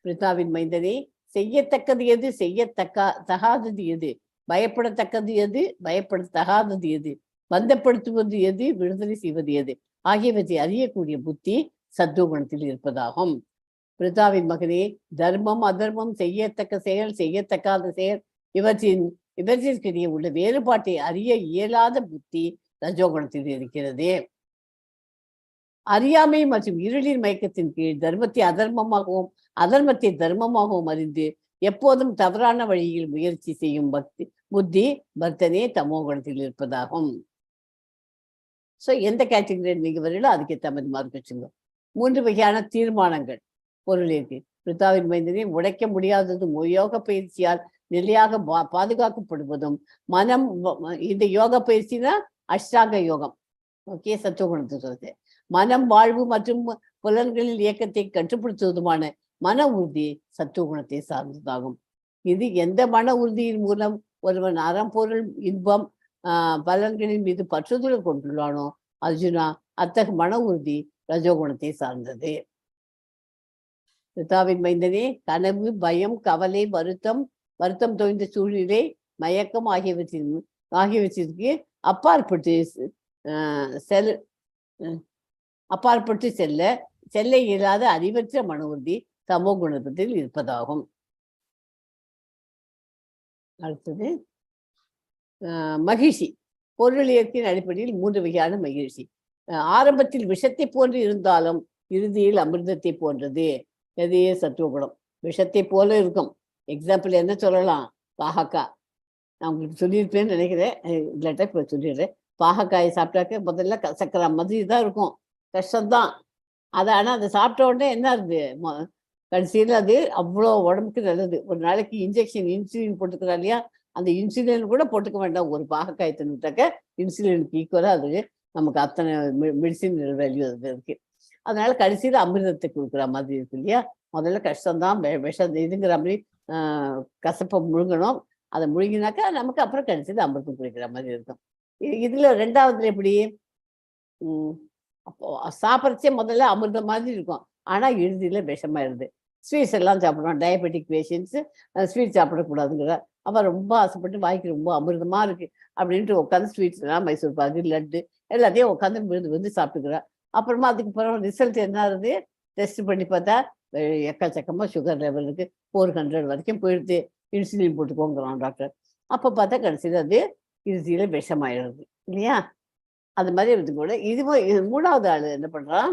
பிரித்தாவின் மைந்தனே, செய்யத்தக்கது எது, தகாதது எது, பயப்படத்தக்கது எது, பயப்படத்தகாதது எது, பந்தப்படுத்துவது எது, விடுதலை செய்வது எது ஆகியவற்றை அறியக்கூடிய புத்தி சத்துவகுணத்தில் இருப்பதாகும். பிரித்தாவின் மகனே, தர்மம் அதர்மம், செய்யத்தக்க செயல் செய்யத்தக்காத செயல் இவற்றிற்கிடையே உள்ள வேறுபாட்டை அறிய இயலாத புத்தி ரஜோகுணத்தில் இருக்கிறது. அறியாமை மற்றும் இருளின் மயக்கத்தின் கீழ் தர்மத்தை அதர்மமாகவும் அதர்மத்தை தர்மமாகவும் அறிந்து எப்போதும் தவறான வழியில் முயற்சி செய்யும் புத்தி பர்த்தனே தமோகுணத்தில் இருப்பதாகும். ஸோ எந்த கேட்டகரி நீங்க வரீங்களோ அதுக்கேற்ற மாதிரி மார்க் வச்சுங்க. 3 வகையான தீர்மானங்கள் பொருள் இயற்கை. பிரித்தாவின் மைந்தனே, உடைக்க முடியாததும் யோக பயிற்சியால் நிலையாக பாதுகாக்கப்படுவதும் மனம். இந்த யோக பயிற்சினா அஷ்டாங்க யோகம். ஓகே, சத்துவகுணத்தை சொல்றது. மனம் வாழ்வு மற்றும் புலன்களில் இயக்கத்தை கட்டுப்படுத்துவதுமான மன உறுதி சத்துவகுணத்தை சார்ந்ததாகும். இது எந்த மன உறுதியின் மூலம் ஒருவன் அறம்பொருள் இன்பம் பலன்களின் மீது பற்றுதல் கொண்டுள்ளானோ அர்ஜுனா அத்தகு மன உறுதி ரஜோகுணத்தை சார்ந்தது. பிதாவின் மைந்தனே, கனவு, பயம், கவலை, வருத்தம் தோய்ந்த சூழ்நிலை, மயக்கம் ஆகியவற்றிற்கு அப்பாற்பட்டு செல்ல இயலாத அறிவற்ற மன உறுதி தமோ குணத்தில் இருப்பதாகும். அடுத்தது மகிழ்ச்சி. பொருள் இயற்கையின் அடிப்படையில் 3 வகையான மகிழ்ச்சி. ஆரம்பத்தில் விஷத்தை போன்று இருந்தாலும் இறுதியில் அமிர்தத்தை போன்றது. எதே சத்துவகுணம். விஷத்தை போல இருக்கும். எக்ஸாம்பிள் என்ன சொல்லலாம்? பாகக்காய். நான் உங்களுக்கு சொல்லியிருப்பேன்னு நினைக்கிறேன், இல்லாட்டா இப்போ சொல்லிடுறேன். பாகக்காயை சாப்பிட்டாக்க முதல்ல சக்கரை மாதிரி தான் இருக்கும், கஷ்டம்தான் அது. ஆனால் அதை சாப்பிட்ட உடனே என்ன இருக்குது, கடைசியில் அது அவ்வளோ உடம்புக்கு நல்லது. ஒரு நாளைக்கு இன்சுலின் போட்டுக்கிறா இல்லையா, அந்த இன்சுலின் கூட போட்டுக்க வேண்டாம். ஒரு பாகக்காய் தின்னுட்டாக்க இன்சுலினுக்கு ஈக்குவலாக அது நமக்கு அத்தனை மெடிசின் வேல்யூ அது இருக்குது. அதனால கடைசியில் அமிர்தத்தை கொடுக்குற மாதிரி இருக்கு இல்லையா. முதல்ல கஷ்டம்தான், விஷம் இதுங்கிற மாதிரி கசப்பை முழுங்கணும். அதை முழுங்கினாக்கா நமக்கு அப்புறம் கடைசியில் அமிர்தம் குடிக்கிற மாதிரி இருக்கும். இதுல 2வதுல எப்படி, அப்போ சாப்பிட்றச்சே முதல்ல அமிர்தம் மாதிரி இருக்கும், ஆனா இறுதியில விஷமாயிருது. ஸ்வீட்ஸ் எல்லாம் சாப்பிடுவோம். டயபெட்டிக் பேஷண்ட்ஸ் ஸ்வீட் சாப்பிடக்கூடாதுங்கிற. அவன் ரொம்ப ஆசைப்பட்டு வாய்க்கு ரொம்ப அமிர்தமா இருக்கு அப்படின்ட்டு உட்காந்து ஸ்வீட்ஸ் எல்லாம், மைசூர் பாகு, லட்டு எல்லாத்தையும் உட்காந்து விழுந்து சாப்பிட்டுக்கிறா. அப்புறமா அதுக்கு அப்புறம் ரிசல்ட் என்ன ஆகுது, டெஸ்ட் பண்ணி பார்த்தா எக்கச்சக்கமாக சுகர் லெவலுக்கு 400 வரைக்கும் போயிடுது, இன்சுலின் போட்டுக்கோங்கிறான் டாக்டர். அப்போ பார்த்தா கடைசியில் அது இறுதியில் விஷமாயிடுது இல்லையா? அது மாதிரி இது கூட இதுவும் 3வது ஆள் என்ன பண்ணுறான்,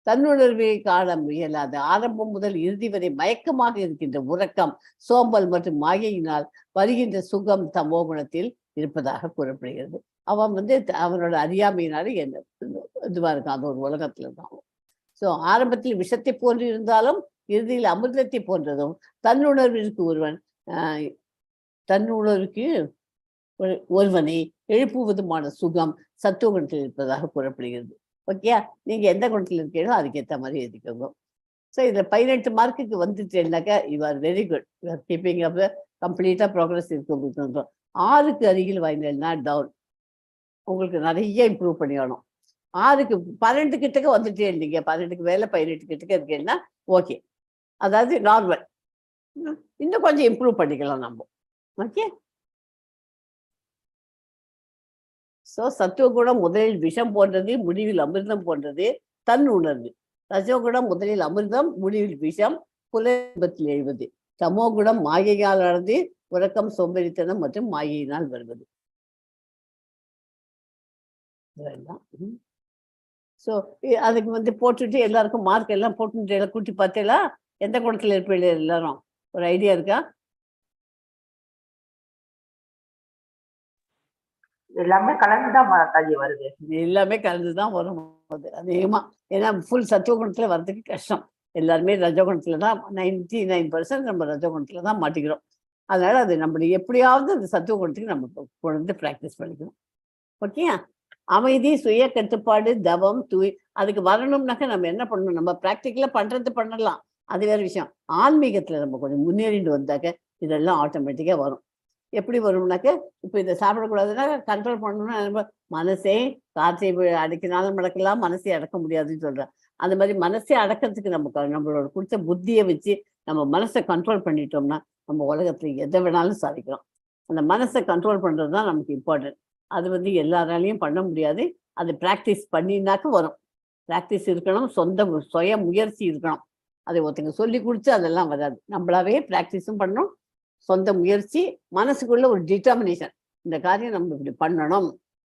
தன்னுணர்வை காண முயலாது ஆரம்பம் முதல் இறுதி வரை மயக்கமாக இருக்கின்ற உறக்கம், சோம்பல் மற்றும் மாயையினால் வருகின்ற சுகம் தமோ குணத்தில் இருப்பதாக கூறப்படுகிறது. அவன் அவனோட அறியாமையினால என்ன இதுவா இருக்கான், அது ஒரு உலகத்துல இருக்கான். ஸோ ஆரம்பத்தில் விஷத்தை போன்று இருந்தாலும் இறுதியில் அமிர்தத்தை போன்றதும் தன்னுணர்விற்கு தன்னுணர்வுக்கு ஒருவனை எழுப்புவதுமான சுகம் சத்துவகுணத்தில் இருப்பதாக கூறப்படுகிறது. ஓகே, நீங்க எந்த குணத்தில் இருக்கீங்களோ அதுக்கேற்ற மாதிரி எழுதிக்கோங்க. ஸோ இதுல 18 மார்க்குக்கு வந்துட்டேன்னாக்கா you are very good, you are keeping up கம்ப்ளீட்டா ப்ராக்ரஸ் இருக்கு உங்களுக்கு. 6க்கு அருகில் வாங்கினா டவுன், உங்களுக்கு நிறைய இம்ப்ரூவ் பண்ணிடணும். 6க்கு 12 கிட்டக்க வந்துட்டே இருந்தீங்க, 12க்கு மேல 18 கிட்டக்க இருக்கேன்னா ஓகே, அதாவது நார்மல். இன்னும் கொஞ்சம் இம்ப்ரூவ் பண்ணிக்கலாம் நம்ம. ஓகே, ஸோ சத்துவகுணம் முதலில் விஷம் போன்றது, முடிவில் அமிர்தம் போன்றது தன் உணர்வு. ரஜோகுணம் முதலில் அமிர்தம், முடிவில் விஷம், புலத்தில் எழுவது. தமோகுணம் மாயையால் நடந்து உறக்கம், சோம்பேறித்தனம் மற்றும் மாயையினால் வருவது. ஸோ அதுக்கு போட்டுட்டு எல்லாருக்கும் மார்க் எல்லாம் போட்டு எல்லாம் கூட்டி பார்த்தேலாம் எந்த குணத்துல இருப்பீங்க எல்லாரும், ஒரு ஐடியா இருக்கா? எல்லாமே கலந்துதான் மாதாஜி வருது. எல்லாமே கலந்துதான் வரும் அதிகமா. ஏன்னா ஃபுல் சத்துவகுணத்துல வர்றதுக்கு கஷ்டம். எல்லாருமே ரஜகுணத்துல தான் 99% நம்ம ரஜகுணத்துல தான் மாட்டிக்கிறோம். அதனால அது நம்ம எப்படியாவது அந்த சத்துவகுணத்துக்கு நம்ம கொண்டு ப்ராக்டிஸ் பண்ணிக்கணும். ஓகே, அமைதி, சுய கட்டுப்பாடு, தவம், அதுக்கு வரணும்னாக்க நம்ம என்ன பண்ணணும், நம்ம ப்ராக்டிக்கலா பண்ணலாம், அது வேற விஷயம். ஆன்மீகத்துல நம்ம கொஞ்சம் முன்னேறிட்டு வந்தாக்க இதெல்லாம் ஆட்டோமேட்டிக்கா வரும். எப்படி வரும்னாக்க, இப்போ இதை சாப்பிடக்கூடாதுன்னா கண்ட்ரோல் பண்ணணும்னா நம்ம மனசே காற்றை அடக்கினாலும் நடக்கலாம், மனசை அடக்க முடியாதுன்னு சொல்றேன். அந்த மாதிரி மனசை அடக்கிறதுக்கு நம்மளோட கொடுத்த புத்தியை வச்சு நம்ம மனசை கண்ட்ரோல் பண்ணிட்டோம்னா நம்ம உலகத்துல எதை வேணாலும் சாதிக்கிறோம். அந்த மனசை கண்ட்ரோல் பண்றது தான் நமக்கு இம்பார்ட்டன்ட். அது எல்லாராலையும் பண்ண முடியாது, அது ப்ராக்டிஸ் பண்ணினாக்க வரும். ப்ராக்டிஸ் இருக்கணும், சுய முயற்சி இருக்கணும். அதை ஒருத்தங்க சொல்லி கொடுத்து அதெல்லாம் வராது, நம்மளாவே ப்ராக்டிஸும் பண்ணணும், சொந்த முயற்சி, மனசுக்குள்ள ஒரு டிட்டர்மினேஷன். இந்த காரியம் நம்ம இப்படி பண்ணணும்,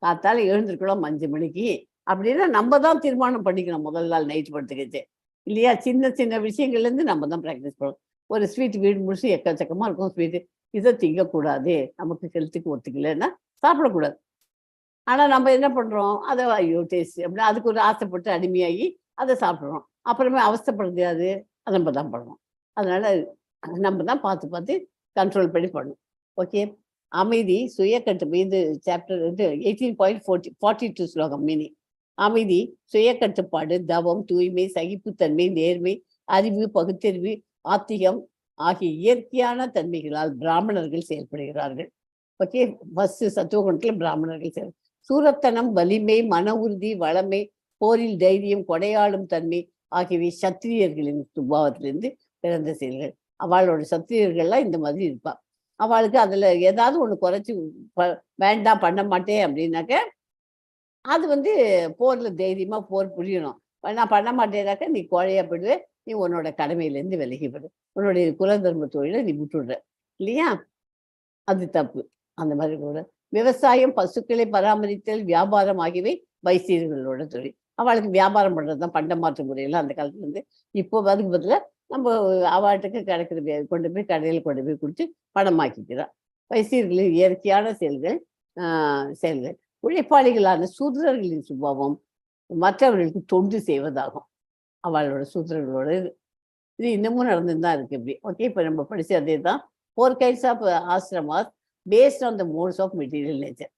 காத்தால எழுந்திருக்கணும் 5 மணிக்கு அப்படின்னா நம்ம தான் தீர்மானம் பண்ணிக்கணும் முதல் நாள் நைட் படுத்துக்கிச்சு இல்லையா? சின்ன சின்ன விஷயங்கள்லேருந்து நம்ம தான் ப்ராக்டிஸ் பண்ணணும். ஒரு ஸ்வீட் வீடு முடிச்சு எக்கச்சக்கமாக இருக்கும் ஸ்வீட்டு, இதை திங்கக்கூடாது, நமக்கு ஹெல்த்துக்கு ஒத்துக்கலைன்னா சாப்பிடக்கூடாது. ஆனால் நம்ம என்ன பண்ணுறோம், அதை ஐயோ டேஸ்ட் அப்படின்னா அதுக்கு ஒரு ஆசைப்பட்டு அடிமையாகி அதை சாப்பிட்றோம். அப்புறமே அவஸ்தைப்படுறது அது நம்ம தான் பண்ணுறோம். அதனால நம்ம தான் பார்த்து பார்த்து கண்ட்ரோல் பண்ணி பண்ணணும். ஓகே, அமைதி, சுய கட்டுப்பாடு, இது சாப்டர் 18.42 ஸ்லோகம் மீனிங். அமைதி, சுய கட்டுப்பாடு, தவம், தூய்மை, சகிப்புத்தன்மை, நேர்மை, அறிவு, பகுத்தறிவு, ஆத்திகம் ஆகிய இயற்கையான தன்மைகளால் பிராமணர்கள் செயல்படுகிறார்கள். ஓகே, ஃபர்ஸ்ட் சத்துவகுணத்துல பிராமணர்கள் சூரத்தனம், வலிமை, மன உறுதி, வளமை, போரில் தைரியம், கொடையாளும் தன்மை ஆகியவை சத்திரியர்களின் சுபாவத்திலிருந்து பிறந்த செயல்கள். அவளோட சத்திரியர்கள்லாம் இந்த மாதிரி இருப்பா. அவளுக்கு அதுல ஏதாவது ஒண்ணு குறைச்சி வேண்டாம் பண்ண மாட்டேன் அப்படின்னாக்க அது போர்ல தைரியமா போர் புரியணும். நான் பண்ண மாட்டேனாக்க நீ கோழையா போயிடுவே, நீ உன்னோட கடமையிலேருந்து விலகிவிடு, உன்னுடைய குல தர்ம தொழிலை நீ விட்டுடுற இல்லையா? அது தப்பு. அந்த மாதிரி கூட விவசாயம், பசுக்களை பராமரித்தல், வியாபாரம் ஆகியவை வைசியர்களோட தொழில். அவளுக்கு வியாபாரம் பண்றதுதான் பண்டமாற்று முறையெல்லாம் அந்த காலத்துல இருந்து. இப்போ அதுக்கு பதிலாக நம்ம அவாட்டுக்கு கிடைக்கிற கொண்டு போய் கடையில் கொண்டு போய் கொடுத்து பணமாக்கிக்கிறான். வைசியர்களின் இயற்கையான செயல்கள். உழைப்பாளிகளான சூத்திரர்களின் சுபாவம் மற்றவர்களுக்கு தொண்டு செய்வதாகும். அவளோட சூத்திரர்களோட இது இன்னமும் நடந்துதான் இருக்கு இப்படி. ஓகே, இப்போ நம்ம படிச்சு அதே தான். 4 kinds of ashramas based on the modes of material nature.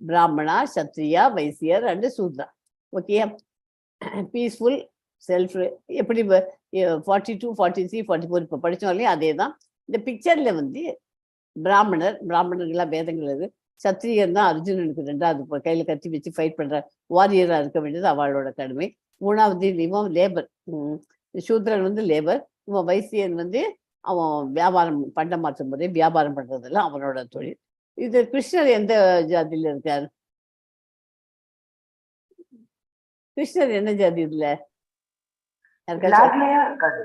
Brahmana, Kshatriya, Vaisya and Sudra. Okay, peaceful self எப்படி 42, 43, 44 இப்போ படித்தோம் இல்லையா? அதே தான். இந்த பிக்சரில் பிராமணர்களாக வேதங்கள் இது. சத்திரியன் தான் அர்ஜுனனுக்கு 2வது கையில் கத்தி வச்சு ஃபைட் பண்ணுற வாரியராக இருக்க வேண்டியது அவளோட கடமை. 3வது இவன் லேபர், சூத்ரன் லேபர். இவன் வைசியன் அவன் வியாபாரம் பண்டமாற்று முறை, வியாபாரம் பண்ணுறதெல்லாம் அவனோட தொழில். இது கிருஷ்ணர் எந்த ஜாதியில் இருக்கார்? கிருஷ்ணர் என்ன ஜாதி இதுல? எல்லாத்துலயும் இருக்காது.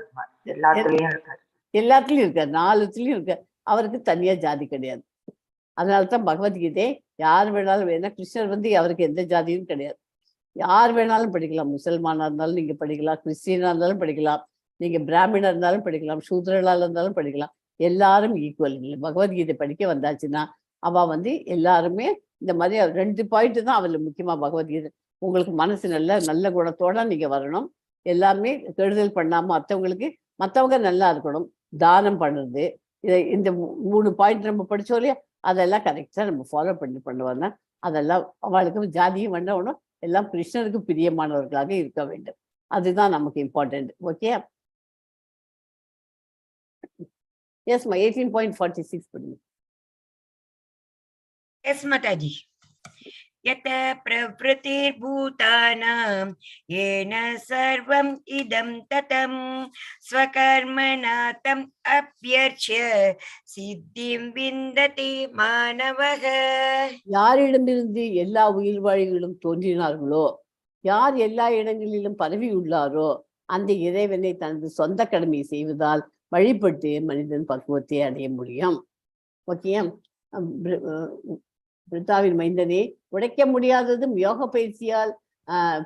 எல்லாத்துலயும் இருக்காது. எல்லாத்துலயும் இருக்காரு, 4த்துலயும் இருக்காரு. அவருக்கு தனியா ஜாதி கிடையாது. அதனாலதான் பகவத்கீதை யார் வேணாலும் வேணா, கிருஷ்ணர் வந்து அவருக்கு எந்த ஜாதியும் கிடையாது. யார் வேணாலும் படிக்கலாம். முசல்மானா இருந்தாலும் நீங்க படிக்கலாம், கிறிஸ்டியனா இருந்தாலும் படிக்கலாம், நீங்க பிராமணா இருந்தாலும் படிக்கலாம், சூத்ரலால இருந்தாலும் படிக்கலாம். எல்லாரும் ஈக்குவல். பகவத்கீதை படிக்க வந்தாச்சுன்னா அவ வந்து எல்லாருமே இந்த மாதிரி 2 பாயிண்ட் தான் அவள் முக்கியமா பகவத்கீதை. உங்களுக்கு மனசு நல்ல குணத்தோட நீங்க வரணும். எல்லாமே கெடுதல் பண்ணாம மற்றவங்க நல்லா இருக்கணும். தானம் பண்ணுறது, இந்த 3 பாயிண்ட் நம்ம படிச்சோம் இல்லையா, அதெல்லாம் கரெக்டா நம்ம ஃபாலோ பண்ணுவாங்க. அதெல்லாம் அவளுக்கு ஜாதியும் வேண்டாம், எல்லாம் கிருஷ்ணருக்கு பிரியமானவர்களாக இருக்க வேண்டும். அதுதான் நமக்கு இம்பார்ட்டன்ட். ஓகே, எஸ் 18.46 படிங்க. Yes, Mataji. Yata pravritirбhūtānaṁ yena sarvam idam tatam swakarmana tam apyarchya siddhim vindati manavaha. யாரிடமிருந்து எல்லா உயிர்வாழிகளும் தோன்றினார்களோ, யார் எல்லா இடங்களிலும் பரவி உள்ளாரோ, அந்த இறைவனை தனது சொந்த கடமையை செய்வதால் வழிபட்டு மனிதன் பக்குவத்தை அடைய முடியும். ஓகே, பிரித்தாவின் மைந்தனே, உடைக்க முடியாததும் யோக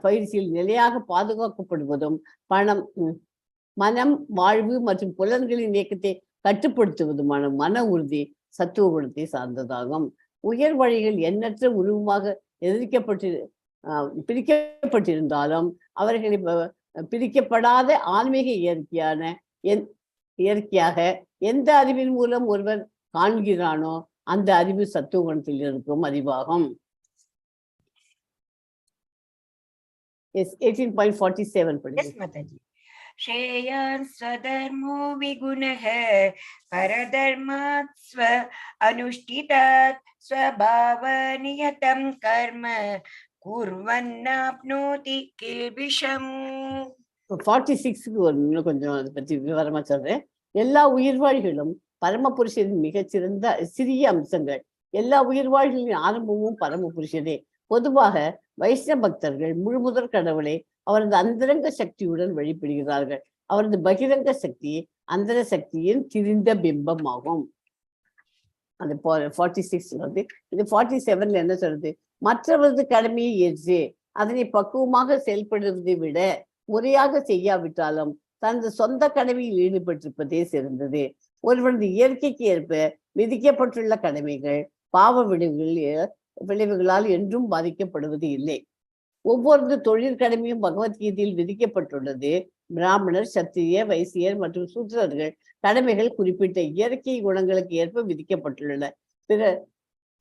பயிற்சியில் நிலையாக பாதுகாக்கப்படுவதும் மனம், வாழ்வு மற்றும் புலன்களின் இயக்கத்தை கட்டுப்படுத்துவதுமான மன உறுதி சத்துவ குணத்தை சார்ந்ததாகும். உயர் வழிகள் எண்ணற்ற உருவமாக பிரிக்கப்பட்டிருந்தாலும் அவர்களை பிரிக்கப்படாத ஆன்மீக இயற்கையாக எந்த அறிவின் மூலம் ஒருவர் காண்கிறானோ அந்த அறிவு சத்துவ குணத்தில் இருக்கும் அறிவாகும். 18.47 Yes, Mataji. Shreyan swadharmo vigunaha paradharmat swa anushtitat swabhavaniyatam karma kurvannapnoti kilbisham. 46க்கு இன்னும் கொஞ்சம் அதை பற்றி விவரமா சொல்றேன். எல்லா உயிர்வாழிகளும் பரமபுருஷனின் மிகச்சிறந்த சிறிய அம்சங்கள். எல்லா உயிர்வாழ்களின் ஆரம்பமும் பரமபுருஷனே. பொதுவாக வைஷ்ணவ பக்தர்கள் முழுமுதற் கடவுளை அவரது அந்தரங்க சக்தியுடன் வழிபடுகிறார்கள். அவரது பகிரங்க சக்தி அந்தர சக்தியின் திரிந்த பிம்பம் ஆகும். அது 46 வந்து. இது 47ல என்ன சொல்றது? மற்றவரது கடமையை ஏற்று அதனை பக்குவமாக செயல்படுவதை விட முறையாக செய்யாவிட்டாலும் தனது சொந்த கடமையில் ஈடுபட்டிருப்பதே சிறந்தது. ஒருவரது இயற்கைக்கு ஏற்ப விதிக்கப்பட்டுள்ள கடமைகள் பாவ விளைவுகளால் என்றும் பாதிக்கப்படுவது இல்லை. ஒவ்வொரு தொழிற்கடமையும் பகவத்கீதையில் விதிக்கப்பட்டுள்ளது. பிராமணர், சத்திரிய, வைசியர் மற்றும் சூத்திரர்கள் கடமைகள் குறிப்பிட்ட இயற்கை குணங்களுக்கு ஏற்ப விதிக்கப்பட்டுள்ளன.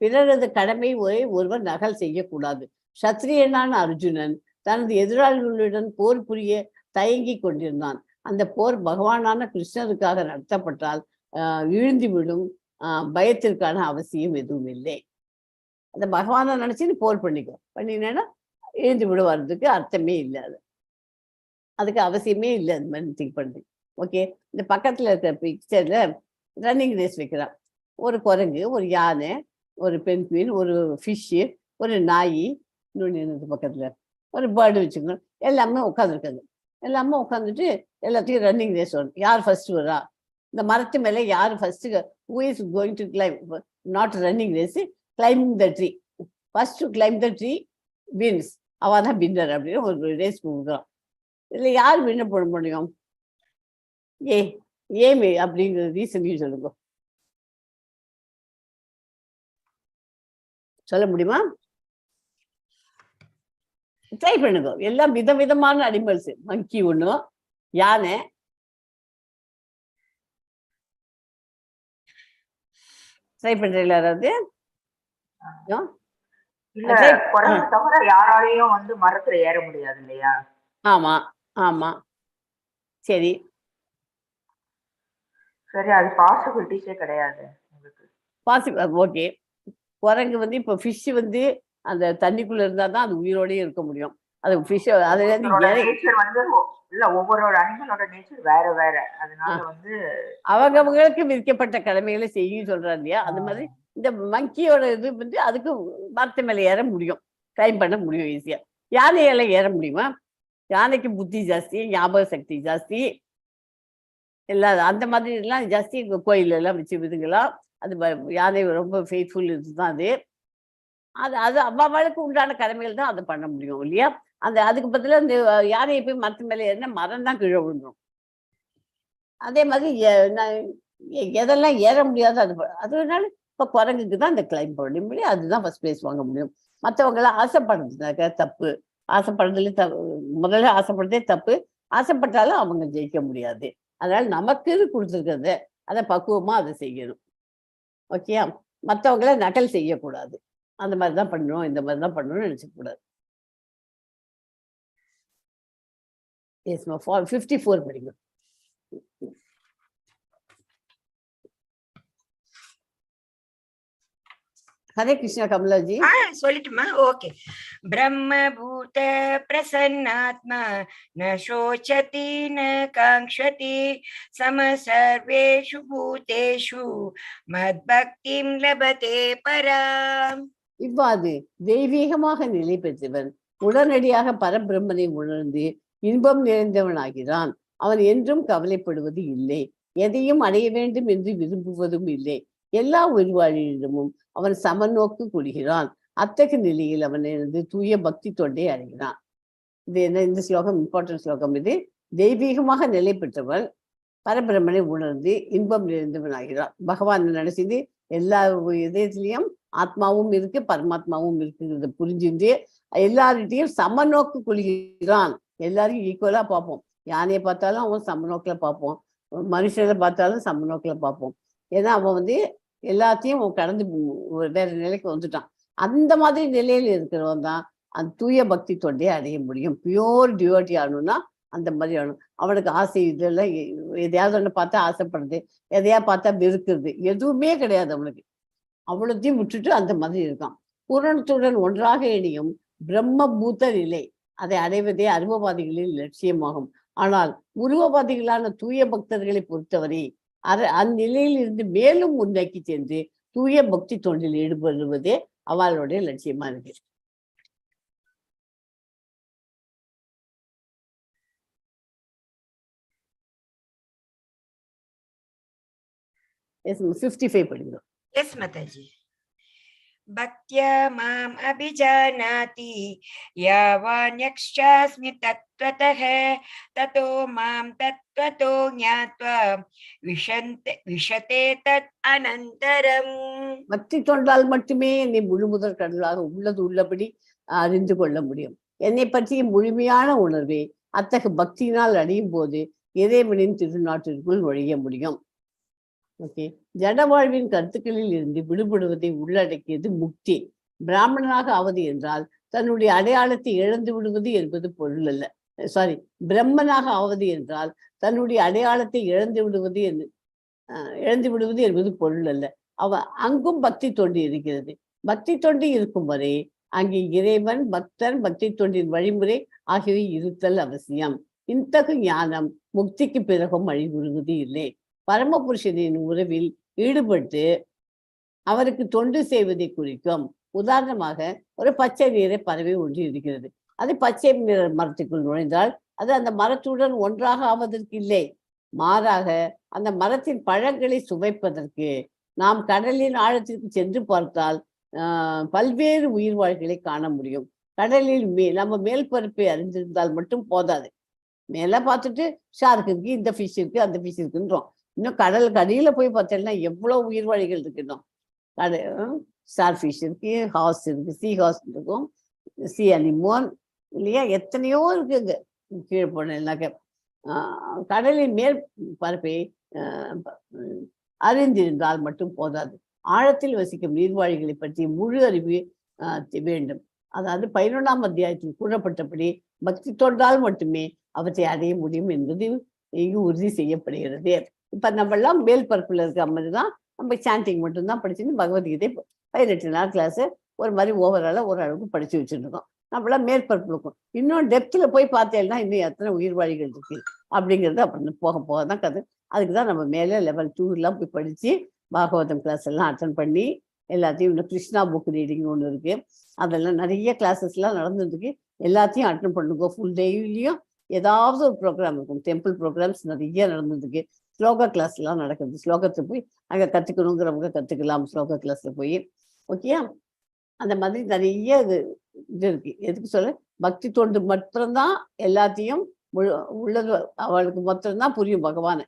பிறரது கடமை ஒருவர் நகல் செய்யக்கூடாது. சத்திரியனான அர்ஜுனன் தனது எதிராளிகளுடன் போர் புரிய தயங்கி கொண்டிருந்தான். அந்த போர் பகவானான கிருஷ்ணருக்காக நடத்தப்பட்டால் இழுந்துவிடும் பயத்திற்கான அவசியம் எதுவும் இல்லை. அந்த பகவானை நினைச்சு போர் பண்ணினேன்னா எழுந்து விடுவார்றதுக்கு அர்த்தமே இல்லை. அதுக்கு அவசியமே இல்லை. அந்த மாதிரி திங்க் பண்ணுது. ஓகே, இந்த பக்கத்துல இருக்கிற பிக்சர்ல ரன்னிங் ரேஸ் வைக்கிறான். ஒரு குரங்கு, ஒரு யானை, ஒரு பென்குயின், ஒரு ஃபிஷ்ஷு, ஒரு நாய், இன்னொன்று பக்கத்துல ஒரு பேர்டு வச்சுக்கணும். எல்லாமே உட்காந்துருக்காங்க. எல்லாமே உட்காந்துட்டு எல்லாத்தையும் ரன்னிங் ரேஸ் வரும். யார் ஃபர்ஸ்ட் வரா, இந்த மரத்து மேலே யார் first, who is going to climb, not running race, climbing the tree, first to climb the tree wins, அவன் தான் வின்னர் அப்படின்னு ஒரு ரேஸ் கொடுக்குறான். இதில் யார் வின்னர் பண்ண முடியும்? ஏமே அப்படிங்கிற ரீசனையும் சொல்லுங்க. சொல்ல முடியுமா? ட்ரை பண்ணுங்க. எல்லாம் விதவிதமான அனிமல்ஸ். மங்கி ஒண்ணு, யானை, ட்ரை பண்றீங்களா யாராவது? யாராலையும் மரத்துல ஏற முடியாது இல்லையா? ஆமா ஆமா, சரி சரி, அது பாசிபிலிட்டிஸே கிடையாது உங்களுக்கு. பாசிபிள். ஓகே, குரங்கு இப்ப ஃபிஷ் அந்த தண்ணிக்குள்ள இருந்தாதான் அது உயிரோடய இருக்க முடியும். அது ஃபிஷ் அதுல இருந்து இல்ல, ஒவ்வொரு அனிமலோட நேச்சர் வேற வேற. அதனால அவங்களுக்கு விதிக்கப்பட்ட கடமைகளை செய்ய சொல்றாரு இல்லையா? அந்த மாதிரி இந்த மங்கியோட இது அதுக்கு மரத்து மேல ஏற முடியும், கிளைம் பண்ண முடியும் ஈஸியா. யானையெல்லாம் ஏற முடியுமா? யானைக்கு புத்தி ஜாஸ்தி, ஞாபக சக்தி ஜாஸ்தி, எல்லா அந்த மாதிரி எல்லாம் ஜாஸ்தி. கோயில் எல்லாம் வச்சு விதுங்கலாம். அது யானை ரொம்ப ஃபெய்த்ஃபுல் இதுதான் அது. அது அது அவ்வாளுக்கு உண்டான கடமைகள் தான் அதை பண்ண முடியும் இல்லையா? அதுக்கு பதிலாக இந்த யானையை போய் மரத்து மேலே ஏறினா மரம் தான் கீழே விழுந்துடும். அதே மாதிரி எதெல்லாம் ஏற முடியாது அதனால இப்போ குரங்குக்கு தான் இந்த கிளைம் பண்ண முடியும். அதுதான் ஃபர்ஸ்ட் பிளேஸ் வாங்க முடியும். மற்றவங்களாம் ஆசைப்படுறதுனாக்க தப்பு. ஆசைப்படுறதுல முதல்ல ஆசைப்படுறதே தப்பு. ஆசைப்பட்டாலும் அவங்க ஜெயிக்க முடியாது. அதனால நமக்கு கொடுத்துருக்கிறத அதை பக்குவமா அதை செய்யணும். ஓகேயா? மற்றவங்கள நகல் செய்யக்கூடாது. அந்த மாதிரி தான் பண்ணணும், இந்த மாதிரி தான் பண்ணணும்னு நினைச்சக்கூடாது. 54 படிக்கும். ஹரே கிருஷ்ணா கமலாஜி. சொல்லிட்டுமா? ஓகே. பிரம்மபூத பிரசன்னாத்மா ந சோச்சதி ந காங்க்ஷதி சம சர்வேஷு பூதேஷு மத்பக்திம் லபதே பராம். இவ்வாறு தெய்வீகமாக நிலை பெற்றவன் உடனடியாக பரபிரம்மனை உணர்ந்து இன்பம் நிறைந்தவனாகிறான். அவன் என்றும் கவலைப்படுவது இல்லை, எதையும் அடைய வேண்டும் என்று விரும்புவதும் இல்லை. எல்லா உயிர்வாழியிடமும் அவன் சமநோக்கு கொள்கிறான். அத்தகைய நிலையில் அவன் இருந்து தூய பக்தி தொண்டை அடைகிறான். இது என்ன? இந்த ஸ்லோகம் இம்பார்ட்டன்ட் ஸ்லோகம். இது தெய்வீகமாக நிலை பெற்றவன் பரபிரம்மனை உணர்ந்து இன்பம் நிறைந்தவன் ஆகிறான். பகவான் நினைச்சது எல்லா இதயத்திலையும் ஆத்மாவும் இருக்கு, பரமாத்மாவும் இருக்குங்கிறத புரிஞ்சுட்டு எல்லார்கிட்டையும் சமநோக்கு கொள்கிறான். எல்லாரையும் ஈக்குவலா பார்ப்போம். யானையை பார்த்தாலும் அவன் சமநோக்கில பார்ப்போம், மனுஷனை பார்த்தாலும் சமநோக்கில பார்ப்போம். ஏன்னா அவன் எல்லாத்தையும் கடந்து வேற நிலைக்கு வந்துட்டான். அந்த மாதிரி நிலையில இருக்கிறவன் தான் அந்த தூய பக்தி தொண்டையை அடைய முடியும். பியோர் டிவோட்டி ஆகணும்னா அந்த மாதிரி ஆகணும். அவனுக்கு ஆசை இதெல்லாம் எதையாவது ஒன்று பார்த்தா ஆசைப்படுறது, எதையா பார்த்தா வெறுக்கிறது எதுவுமே கிடையாது அவனுக்கு. அவ்வளோத்தையும் விட்டுட்டு அந்த மாதிரி இருக்கான். பூரணத்துடன் ஒன்றாக இணையும் பிரம்மபூத நிலை அதை அடைவதே அருவவாதிகளின் லட்சியமாகும். ஆனால் உருவவாதிகளான தூய பக்தர்களை பொறுத்தவரை அந்நிலையில் இருந்து மேலும் முன்னோக்கி சென்று தூய பக்தி தொண்டில் ஈடுபடுவதே அவளுடைய லட்சியமா இருக்கு. Yes, 55 படிக்கிறோம். Yes, Mataji. Bhaktya mam abhijanati yavanyaksasmi tattvataha tato mam tattvato jnatva vishate tat anantaram. பக்தி தொண்டால் மட்டுமே என்னை முழுமுதற் கடலாக உள்ளது உள்ளபடி அறிந்து கொள்ள முடியும். என்னை பற்றிய முழுமையான உணர்வை அத்தகைய பக்தியினால் அடையும் போது இறைவனின் திருநாட்டிற்குள் நுழைய முடியும். ஓகே. ஜட வாழ்வின் கருத்துக்களில் இருந்து விடுபடுவதை உள்ளடக்கியது முக்தி. பிராமணனாக ஆவது என்றால் தன்னுடைய அடையாளத்தை இழந்து விடுவது என்பது பொருள் அல்ல. பிரம்மனாக ஆவது என்றால் தன்னுடைய அடையாளத்தை இழந்து விடுவது என்பது பொருள் அல்ல. அங்கும் பக்தி தொண்டு இருக்கிறது. பக்தி தொண்டு இருக்கும் வரை அங்கே இறைவன், பக்தன், பக்தி தொண்டின் வழிமுறை ஆகியவை இருத்தல் அவசியம். இத்தகைய ஞானம் முக்திக்கு பிறகும் வழிவிடுவது இல்லை. பரமபுருஷனின் உறவில் ஈடுபட்டு அவருக்கு தொண்டு செய்வதை குறிக்கும். உதாரணமாக ஒரு பச்சை நிற பறவை ஒன்று இருக்கிறது. அது பச்சை நிற மரத்துக்குள் நுழைந்தால் அது அந்த மரத்துடன் ஒன்றாக ஆவதற்கு இல்லை, மாறாக அந்த மரத்தின் பழங்களை சுவைப்பதற்கு. நாம் கடலின் ஆழத்திற்கு சென்று பார்த்தால் பல்வேறு உயிர்வாழ்களை காண முடியும். கடலில் நம்ம மேல் பரப்பை அறிந்திருந்தால் மட்டும் போதாது. மேல பார்த்துட்டு ஷார்க் இருக்கு, இந்த ஃபிஷ் இருக்கு, அந்த ஃபிஷ் இருக்குன்றோம். இன்னும் கடலுக்கு அடியில போய் பார்த்தோம்னா எவ்வளவு உயிர்வாழிகள் இருக்குன்னோம். ஸ்டார் ஃபிஷ் இருக்கு, ஹார்ஸ் இருக்கு, சி ஹார்ஸ் இருக்கும், சி அனிமோன் இல்லையா, எத்தனையோ இருக்குங்க. கீழே போனாக்க கடலின் மேல் பரப்பை அறிந்திருந்தால் மட்டும் போதாது. ஆழத்தில் வசிக்கும் நீர்வாழிகளை பற்றி முழு அறிவு வேண்டும். அதாவது 11ஆம் அத்தியாயத்தில் கூறப்பட்டபடி பக்தி தொண்டால் மட்டுமே அவற்றை அடைய முடியும் என்பது இங்கு உறுதி செய்யப்படுகிறது. இப்ப நம்ம எல்லாம் மேல் பரப்புல இருக்க மாதிரி தான் நம்ம சாண்டிங் மட்டும்தான் படிச்சுன்னு பகவத்கீதை 18 நாள் கிளாஸ் ஒரு மாதிரி ஓவரால ஓரளவுக்கு படிச்சு வச்சுருக்கோம். நம்மளாம் மேற்பரப்புல இருக்கும். இன்னும் டெப்த்ல போய் பார்த்தேன்னா இன்னும் எத்தனை உயிர்வாழிகள் இருக்கு அப்படிங்கிறது அப்புறம் போக போக தான் கதை. அதுக்கு தான் நம்ம மேலே லெவல் 2 போய் படிச்சு பாகவதம் கிளாஸ் எல்லாம் அட்டன் பண்ணி எல்லாத்தையும் இன்னும் கிருஷ்ணா புக் ரீடிங் ஒன்று இருக்கு, அதெல்லாம் நிறைய கிளாஸஸ்லாம் நடந்துருக்கு. எல்லாத்தையும் அட்டன் பண்ணுங்க. ஃபுல் டெய்லியும் ஏதாவது ஒரு ப்ரோக்ராம் இருக்கும். டெம்பிள் ப்ரோக்ராம்ஸ் நிறைய நடந்ததுக்கு. ஸ்லோகா கிளாஸ்லாம் நடக்குது. ஸ்லோகத்தை போய் அங்கே கற்றுக்கணுங்கிறவங்க கற்றுக்கலாம் ஸ்லோகா கிளாஸில் போய். ஓகேயா? அந்த மாதிரி நிறைய இது இருக்கு. எதுக்கு சொல்ல, பக்தி தொண்டு மாத்திரம்தான் எல்லாத்தையும் உள்ளது அவளுக்கு மாத்திரம்தான் புரியும் பகவானை.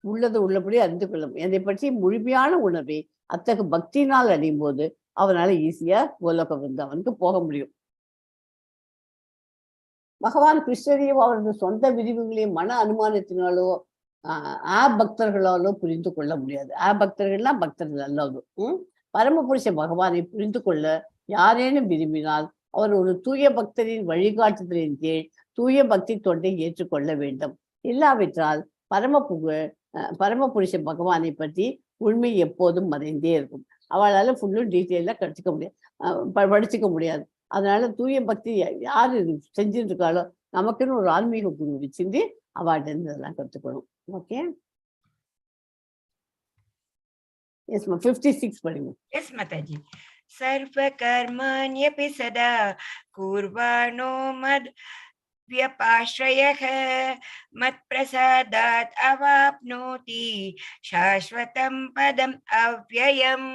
உள்ளது உள்ளபடி அறிந்து கொள்ளும். என்னை பற்றி முழுமையான உணர்வை அத்தகு பக்தினால் அடையும் போது அவனால ஈஸியா கோலோக விருந்தாவனுக்கு போக முடியும். பகவான் கிருஷ்ணரையும் அவரது சொந்த விரிவுகளையும் மன அனுமானத்தினாலோ பக்தர்களாலோ புரிந்து கொள்ள முடியாது. பக்தர்கள்லாம் பக்தர்கள் அல்லது பரமபுருஷ பகவானை புரிந்து கொள்ள யாரேனும் விரும்பினால் அவர் ஒரு தூய பக்தரின் வழிகாட்டுதலின் கீழ் தூய பக்தி தொண்டை ஏற்றுக்கொள்ள வேண்டும். இல்லாவிட்டால் பரமபுருஷ பகவானை பற்றி உண்மை எப்போதும் மறைந்தே இருக்கும். அவளால ஃபுல்லும் டீட்டெயிலா படிச்சுக்க முடியாது. அதனால தூய பக்தி யாரு செஞ்சுட்டு இருக்காளோ நமக்குன்னு ஒரு ஆன்மீக குரு வச்சிருந்து அவள்கிட்ட இருந்து இதெல்லாம் கற்றுக்கணும். ஓகே, எஸ் 56 படிங்க. எஸ் மாதாஜி. சர்வ கர்மாண்யபி சதா கூர்வாணோ மத் व्यपाश्रयः मत्प्रसादात् अवाप्नोति शाश्वतं पदम् अव्ययम्.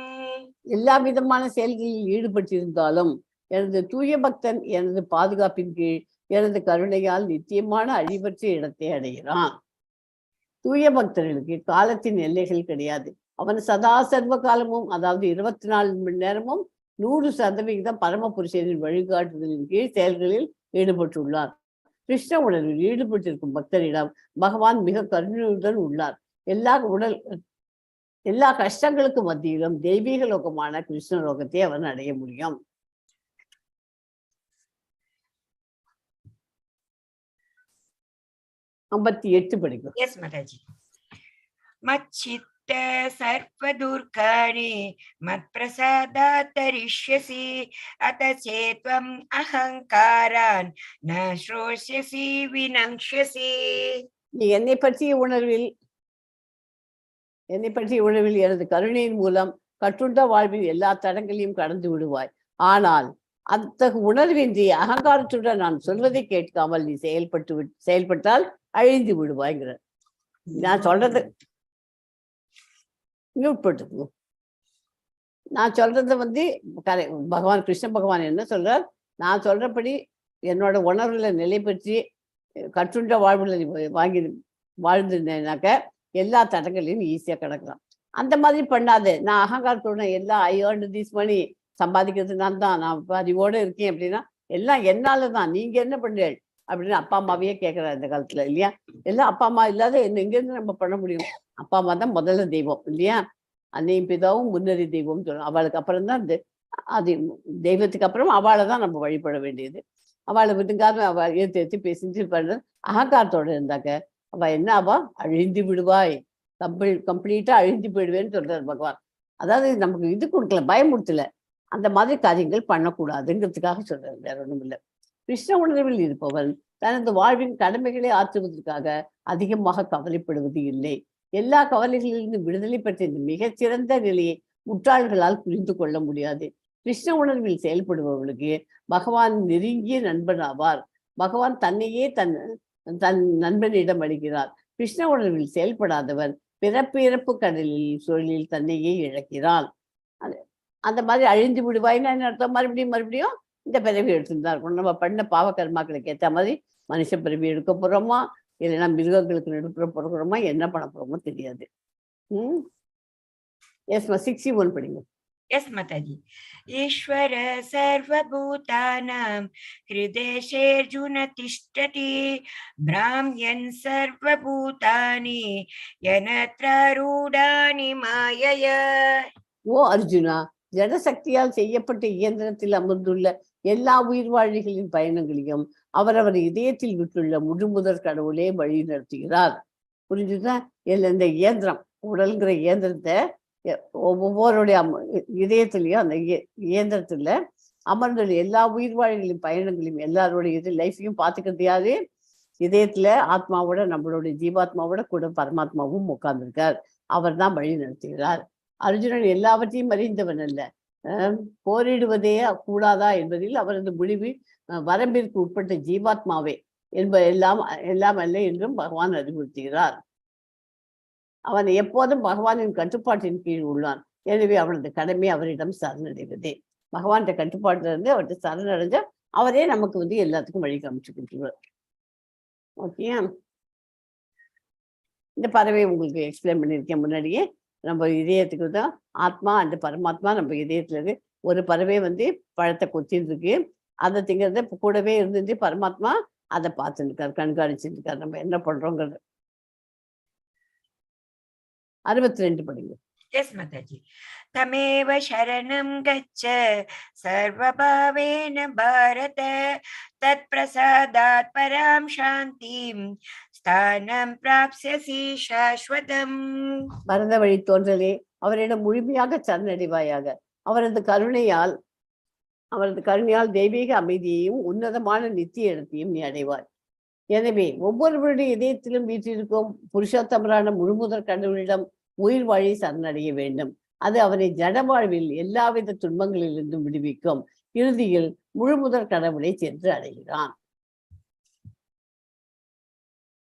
எல்லா விதமான செயல்களில் ஈடுபட்டிருந்தாலும் எனது தூய பக்தன் எனது பாதுகாப்பின் கீழ் எனது கருணையால் நித்தியமான அழிவற்ற இடத்தை அடைகிறான். தூய பக்தர்களுக்கு காலத்தின் எல்லைகள் கிடையாது. அவன் சதா சர்வ காலமும், அதாவது 24 மணி நேரமும் 100% பரமபுருஷனின் வழிகாட்டுதலின் கீழ் செயல்களில் ஈடுபட்டுள்ளார். கிருஷ்ண உணர்வில் ஈடுபட்டிருக்கும் பக்தரிடம் பகவான் மிக கருணையுடன் உள்ளார். எல்லா கஷ்டங்களுக்கு மத்தியிலும் தெய்வீக லோகமான கிருஷ்ண லோகத்தை அவன் அடைய முடியும். படிக்கும். எஸ் மாதாஜி. மச்சித்த सर्वदुर्गाणि मत्प्रसादात् तरिष्यसि अत चेत्वम् अहङ्कारान् न श्रोष्यसि विनक्ष्यसि. நீ என்னை பற்றிய உணர்வில் எனது கருணையின் மூலம் கற்றுண்ட வாழ்வில் எல்லா தடங்களையும் கடந்து விடுவாய். ஆனால் அத்தகு உணர்வின்றி அகங்காரத்துடன் நான் சொல்வதை கேட்காமல் நீ செயல்பட்டால் அழிந்து விடுவாய்ங்கிற. நான் சொல்றது மியூட் போட்டுக்கோ. நான் சொல்றது பகவான் கிருஷ்ண பகவான் என்ன சொல்றார், நான் சொல்றபடி என்னோட உணர்வுல நிலை பற்றி கற்றுண்ட வாழ்வுல வாழ்ந்துனாக்க எல்லா தடங்களையும் ஈஸியா கிடக்கலாம். அந்த மாதிரி பண்ணாது. நான் அகங்காரத்தோட எல்லாம் ஐ ஏர்ன்டு திஸ் மணி சம்பாதிக்கிறது நான் தான், நான் அறிவோட இருக்கேன் அப்படின்னா எல்லாம் என்னாலதான், நீங்க என்ன பண்றீங்க அப்படின்னு அப்பா அம்மாவையே கேட்கறாரு இந்த காலத்துல இல்லையா. எல்லாம் அப்பா அம்மா இல்லாத எங்கிருந்து நம்ம பண்ண முடியும்? அப்பா அம்மா தான் முதல்ல தெய்வம் இல்லையா. அன்னையும் பிதாவும் முன்னறி தெய்வம் சொல்லணும். அவளுக்கு அப்புறம் தான் அது தெய்வத்துக்கு அப்புறம் அவளை தான் நம்ம வழிபட வேண்டியது. அவளை விட்டுங்காம அவள் ஏற்றி பேசிட்டு பண்றது அகங்காரத்தோட இருந்தாக்க அவ என்ன ஆவா, அழிந்து விடுவாய், கம்ப்ளீட்டா அழிந்து போயிடுவேன்னு சொல்றாரு பகவான். அதாவது நமக்கு இது கொடுக்கல, பயமுறுத்தல, அந்த மாதிரி காரியங்கள் பண்ணக்கூடாதுங்கிறதுக்காக சொல்றாரு, வேற ஒண்ணும் இல்லை. கிருஷ்ண உணர்வில் இருப்பவன் தனது வாழ்வின் கடமைகளை ஆற்றுவதற்காக அதிகமாக கவலைப்படுவது இல்லை. எல்லா கவலைகளிலிருந்து விடுதலை பெற்ற இந்த மிகச்சிறந்த நிலையை முட்டாள்களால் புரிந்து கொள்ள முடியாது. கிருஷ்ண உணர்வில் செயல்படுபவர்களுக்கு பகவான் நெருங்கிய நண்பன் ஆவார். பகவான் தன்னையே தன் நண்பனிடம் அளிக்கிறார். கிருஷ்ண உணர்வில் செயல்படாதவன் பிறப்பு கடலில் சூழலில் தன்னையே இழக்கிறான். அந்த மாதிரி அழிந்து விடுவாய்ன்னு அர்த்தம். மறுபடியும் இந்த பிறவி எடுத்துதான் இருக்கணும். நம்ம பண்ண பாவ கர்மாக்களுக்கு ஏற்ற மாதிரி மனுஷ பிறவி எடுக்க போறோமா இல்லைன்னா மிருகங்களுக்கு நடுப்புற போறோமா என்ன பண்ண போறோமோ தெரியாது. எஸ் 61 படிங்க. எஸ் மாதாஜி. ஈஸ்வர சர்வபூதானாம் ஹிருதேஷேர்ஜுன திஷ்டதி பிராம்யன் சர்வபூதானி யனத்ரூடானி மாயய. ஓ அர்ஜுனா, ஜடசக்தியால் செய்யப்பட்ட இயந்திரத்தில் அமர்ந்துள்ள எல்லா உயிர்வாழிகளின் பயணங்களையும் அவரவர் இதயத்தில் விட்டுள்ள முழுமுதற் கடவுளே வழி நடத்துகிறார். புரிஞ்சுதான்? இந்த இயந்திரம், உடல்கிற இயந்திரத்தை ஒவ்வொருடைய இதயத்திலையும் அந்த இயந்திரத்துல அமர்ந்துள்ள எல்லா உயிர்வாழிகளின் பயணங்களையும் எல்லாருடைய இது லைஃபையும் பார்த்துக்கிறது யாரு? இதயத்துல ஆத்மாவோட, நம்மளுடைய ஜீவாத்மாவோட கூட பரமாத்மாவும் உட்கார்ந்துருக்கார். அவர் தான் வழி நடத்துகிறார். அர்ஜுனன் எல்லாவற்றையும் அறிந்தவன் அல்ல, போரிடுவதே கூடாதா என்பதில் அவரது முடிவு வரம்பிற்கு உட்பட்ட ஜீவாத்மாவே எல்லாம் அல்ல என்றும் பகவான் அறிவுறுத்துகிறார். அவன் எப்போதும் பகவானின் கட்டுப்பாட்டின் கீழ் உள்ளான். எனவே அவனது கடமை அவரிடம் சரணடைவதே. பகவான்கிட்ட கட்டுப்பாட்டுல இருந்து அவர்கிட்ட சரணடைஞ்ச அவரே நமக்கு எல்லாத்துக்கும் வழி காமிச்சு கொடுத்துருவார். ஓகே, இந்த பறவை உங்களுக்கு எக்ஸ்பிளைன் பண்ணியிருக்கேன் முன்னாடியே. நம்ம இதயத்துக்கு தான் ஆத்மா அந்த பரமாத்மா நம்ம இதயத்துல இருக்கு. ஒரு பறவை பழத்தை கொத்தின்னு இருக்கு, அதை திங்கிறத கூடவே இருந்துட்டு பரமாத்மா அதை பார்த்துட்டு இருக்காரு, கண்காணிச்சுட்டு இருக்காரு. நம்ம என்ன பண்றோங்கிறது. 62 படிங்க. எஸ் மாதாஜி. தமேவ சரணம் கச்ச சர்வபாவேன பாரத தத் பிரசாதாத் பராம் சாந்திம் ஸ்தானம் பிராப்ஸ்யசி சாஸ்வதம். பரத வழி தோன்றலே, அவரிடம் முழுமையாக சரணடைவாயாக. அவரது கருணையால் தெய்வீக அமைதியையும் உன்னதமான நித்திய இடத்தையும் நீ அடைவாய். எனவே ஒவ்வொருவருடைய இதயத்திலும் வீற்றிருக்கும் புருஷோத்தமரான முழுமுதற் கடவுளிடம் உயிர் வாழி சரணடைய வேண்டும். அது அவனை ஜட வாழ்வில் எல்லாவித துன்பங்களிலிருந்தும் விடுவிக்கும். இறுதியில் முழுமுதற் கடவுளை சென்று அடைகிறான்.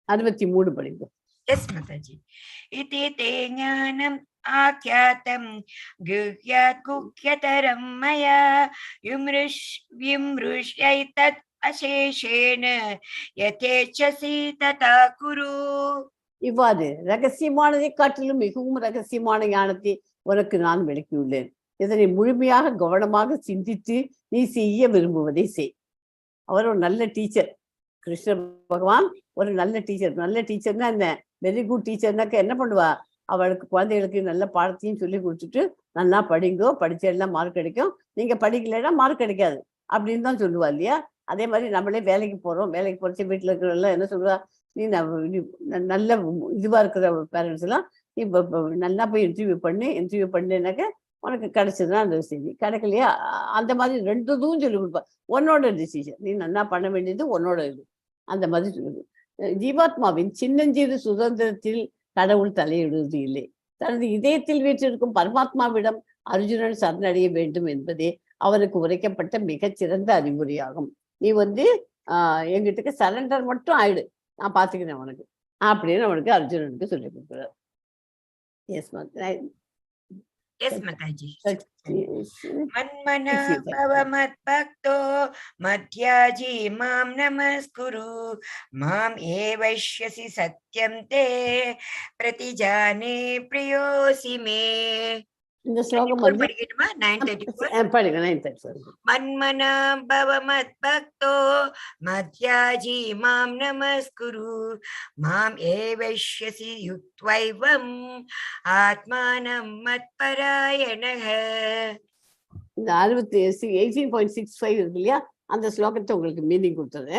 63 படிக்கும். எஸ் மாதாஜி. இதி தே ஞானம் ஆக்யாதம் குஹ்யாத் குஹ்யதரம் மயா விம்ருஷ்யைதத் அசேஷேன யதேச்சசி ததா குரு. இவ்வாறு ரகசியமானதை காட்டிலும் மிகவும் ரகசியமான ஞானத்தை உனக்கு நான் விளக்கியுள்ளேன். இதனை முழுமையாக கவனமாக சிந்தித்து நீ செய்ய விரும்புவதை செய். அவர் ஒரு நல்ல டீச்சர். கிருஷ்ண பகவான் ஒரு நல்ல டீச்சர். நல்ல டீச்சர்னா என்ன? வெரி குட் டீச்சர்னாக்க என்ன பண்ணுவா? அவளுக்கு குழந்தைகளுக்கு நல்ல பாடத்தையும் சொல்லி கொடுத்துட்டு நல்லா படிங்கோ, படிச்செல்லாம் மார்க் கிடைக்கும், நீங்க படிக்கலைன்னா மார்க் கிடைக்காது அப்படின்னு தான் சொல்லுவா இல்லையா? அதே மாதிரி நம்மளே வேலைக்கு போறோம், வேலைக்கு போறச்சு வீட்டுல இருக்கிறவெல்லாம் என்ன சொல்லுவா? நீ நல்ல இதுவா இருக்கிற பேரண்ட்ஸ் எல்லாம் நீ நல்லா போய் இன்டர்வியூ பண்ணினாக்க உனக்கு கிடைச்சதுன்னா அந்த செய்தி, கிடைக்கலையா அந்த மாதிரி 2 இதுவும் சொல்லி கொடுப்பா. உன்னோட டிசிஷன், நீ நல்லா பண்ண வேண்டியது உன்னோட இது, அந்த மாதிரி சொல்லுது. ஜீவாத்மாவின் சின்னஞ்சிறு சுதந்திரத்தில் கடவுள் தலையிடுவது இல்லை. தனது இதயத்தில் வீற்றிருக்கும் பரமாத்மாவிடம் அர்ஜுனன் சரணடைய வேண்டும் என்பதே அவருக்கு உரைக்கப்பட்ட மிகச்சிறந்த அறிவுரையாகும். நீ எங்கிட்ட சரண்டர் மட்டும் ஆயிடு, நான் பாத்துக்கிறேன் உனக்கு அப்படின்னு அவனுக்கு அர்ஜுனனுக்கு சொல்லி கொடுக்குறாரு. எஸ் மாதாஜி. மன்மனா பவ மத்பக்தோ மத்யாஜி மாம் நமஸ்குரு மாம் ஏவைஷ்யசி சத்யம் தே பிரதிஜானே பிரியோசி மே. இந்த ஸ்லோகம் படிக்கணுமா? 934 மன்மனா பவ மத்பக்தோ மத்யாஜி மாம் நமஸ்குரு மாம் ஏவைஷ்யசி யுக்த்வைவம் ஆத்மானம் மத்பராயணஹ. இந்த 18.65 இருக்கு இல்லையா, அந்த ஸ்லோகத்தை உங்களுக்கு மீனிங் கொடுத்தது.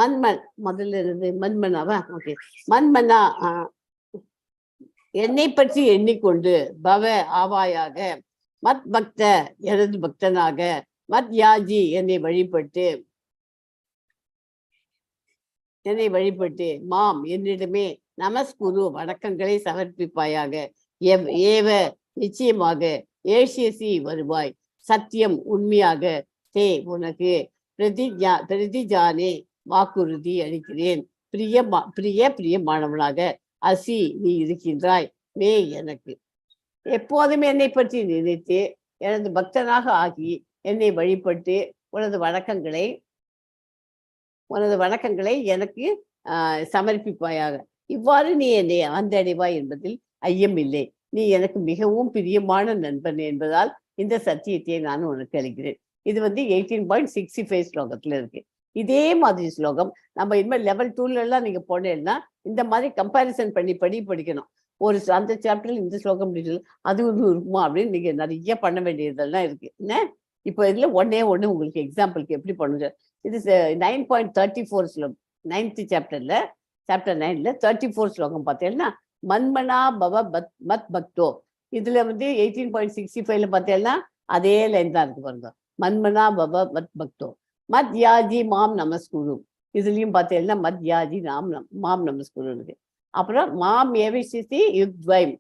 மன்மன் முதல்ல இருந்து மன்மனாவா? ஓகே. மன்மனா, என்னை பற்றி எண்ணிக்கொண்டு பவ ஆவாயாக, மத் பக்த எனது பக்தனாக, மத் யாஜி என்னை வழிபட்டு மாம் என்னிடமே நமஸ்குரு வணக்கங்களை சமர்ப்பிப்பாயாக, ஏவ நிச்சயமாக, ஏஷியசி வருவாய், சத்தியம் உண்மையாக, தே உனக்கு பிரதிஜானே வாக்குறுதி அளிக்கிறேன், பிரியமானவனாக, அசி நீ இருக்கின்றாய், மே எனக்கு. எப்போதும் என்னை பற்றி நினைத்து எனது பக்தனாக ஆகி என்னை வழிபட்டு உனது வணக்கங்களை எனக்கு சமர்ப்பிப்பாயாக. இவ்வாறு நீ என்னை வந்தடைவாய் என்பதில் ஐயம் இல்லை. நீ எனக்கு மிகவும் பிரியமான நண்பன் என்பதால் இந்த சத்தியத்தை நான் உனக்கு அளிக்கிறேன். இது 18.65 ஸ்லோகத்துல இருக்கு. இதே மாதிரி ஸ்லோகம் நம்ம இனிமேல் லெவல் 2ல எல்லாம் நீங்க போனேன்னா இந்த மாதிரி கம்பேரிசன் பண்ணி படிக்கணும். ஒரு அந்த சாப்டர்ல இந்த ஸ்லோகம் அது இருக்குமா அப்படின்னு நீங்க நிறைய பண்ண வேண்டியதெல்லாம் இருக்கு. என்ன இப்போ இதுல ஒன்னே உங்களுக்கு எக்ஸாம்பிளுக்கு எப்படி பண்ணுங்க. இது 9.34 ஸ்லோகம், 9th சாப்டர்ல, சாப்டர் 9ல 34 ஸ்லோகம் பார்த்தேன்னா, மன்மனா பவ மத் பக்தோ. இதுல 18.65ல பார்த்தேன்னா அதே லைன் தான் இருக்கு பாருங்க. மன்மனா பவ மத் பக்தோ மத் யாஜி மாம் நமஸ்குரு. இதுலயும் பார்த்தேன்னா மத் யாஜி மாம் நமஸ்குரு இருக்கு. அப்புறம் மாம் ஏவிஷி யுக்த்வைம்,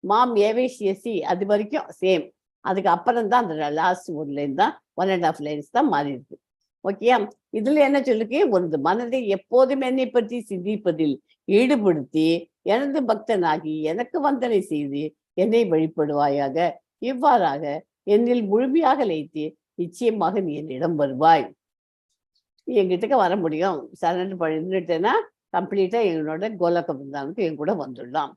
மாம் ஏவிஷி அது வரைக்கும் சேம். அதுக்கு அப்புறம் தான் அந்த லாஸ்ட் ஒரு லைன் தான் 1.5 லைன்ஸ் தான் மாறி இருக்கு. ஓகேயா? இதுல என்ன சொல்லுக்கு, ஒரு மனதை எப்போதும் என்னை பற்றி சிந்திப்பதில் ஈடுபடுத்தி எனது பக்தனாகி எனக்கு வந்தனை செய்து என்னை வழிபடுவாயாக. இவ்வாறாக என்னில் முழுமையாக லயித்து நிச்சயமாக நீ என்னிடம் வருவாய். நீ எங்கிட்ட வர முடியும். சரண் பண்ணிட்டேன்னா கம்ப்ளீட்டா என்னோட கோலக பிருந்தாவுக்கு என் கூட வந்துடலாம்.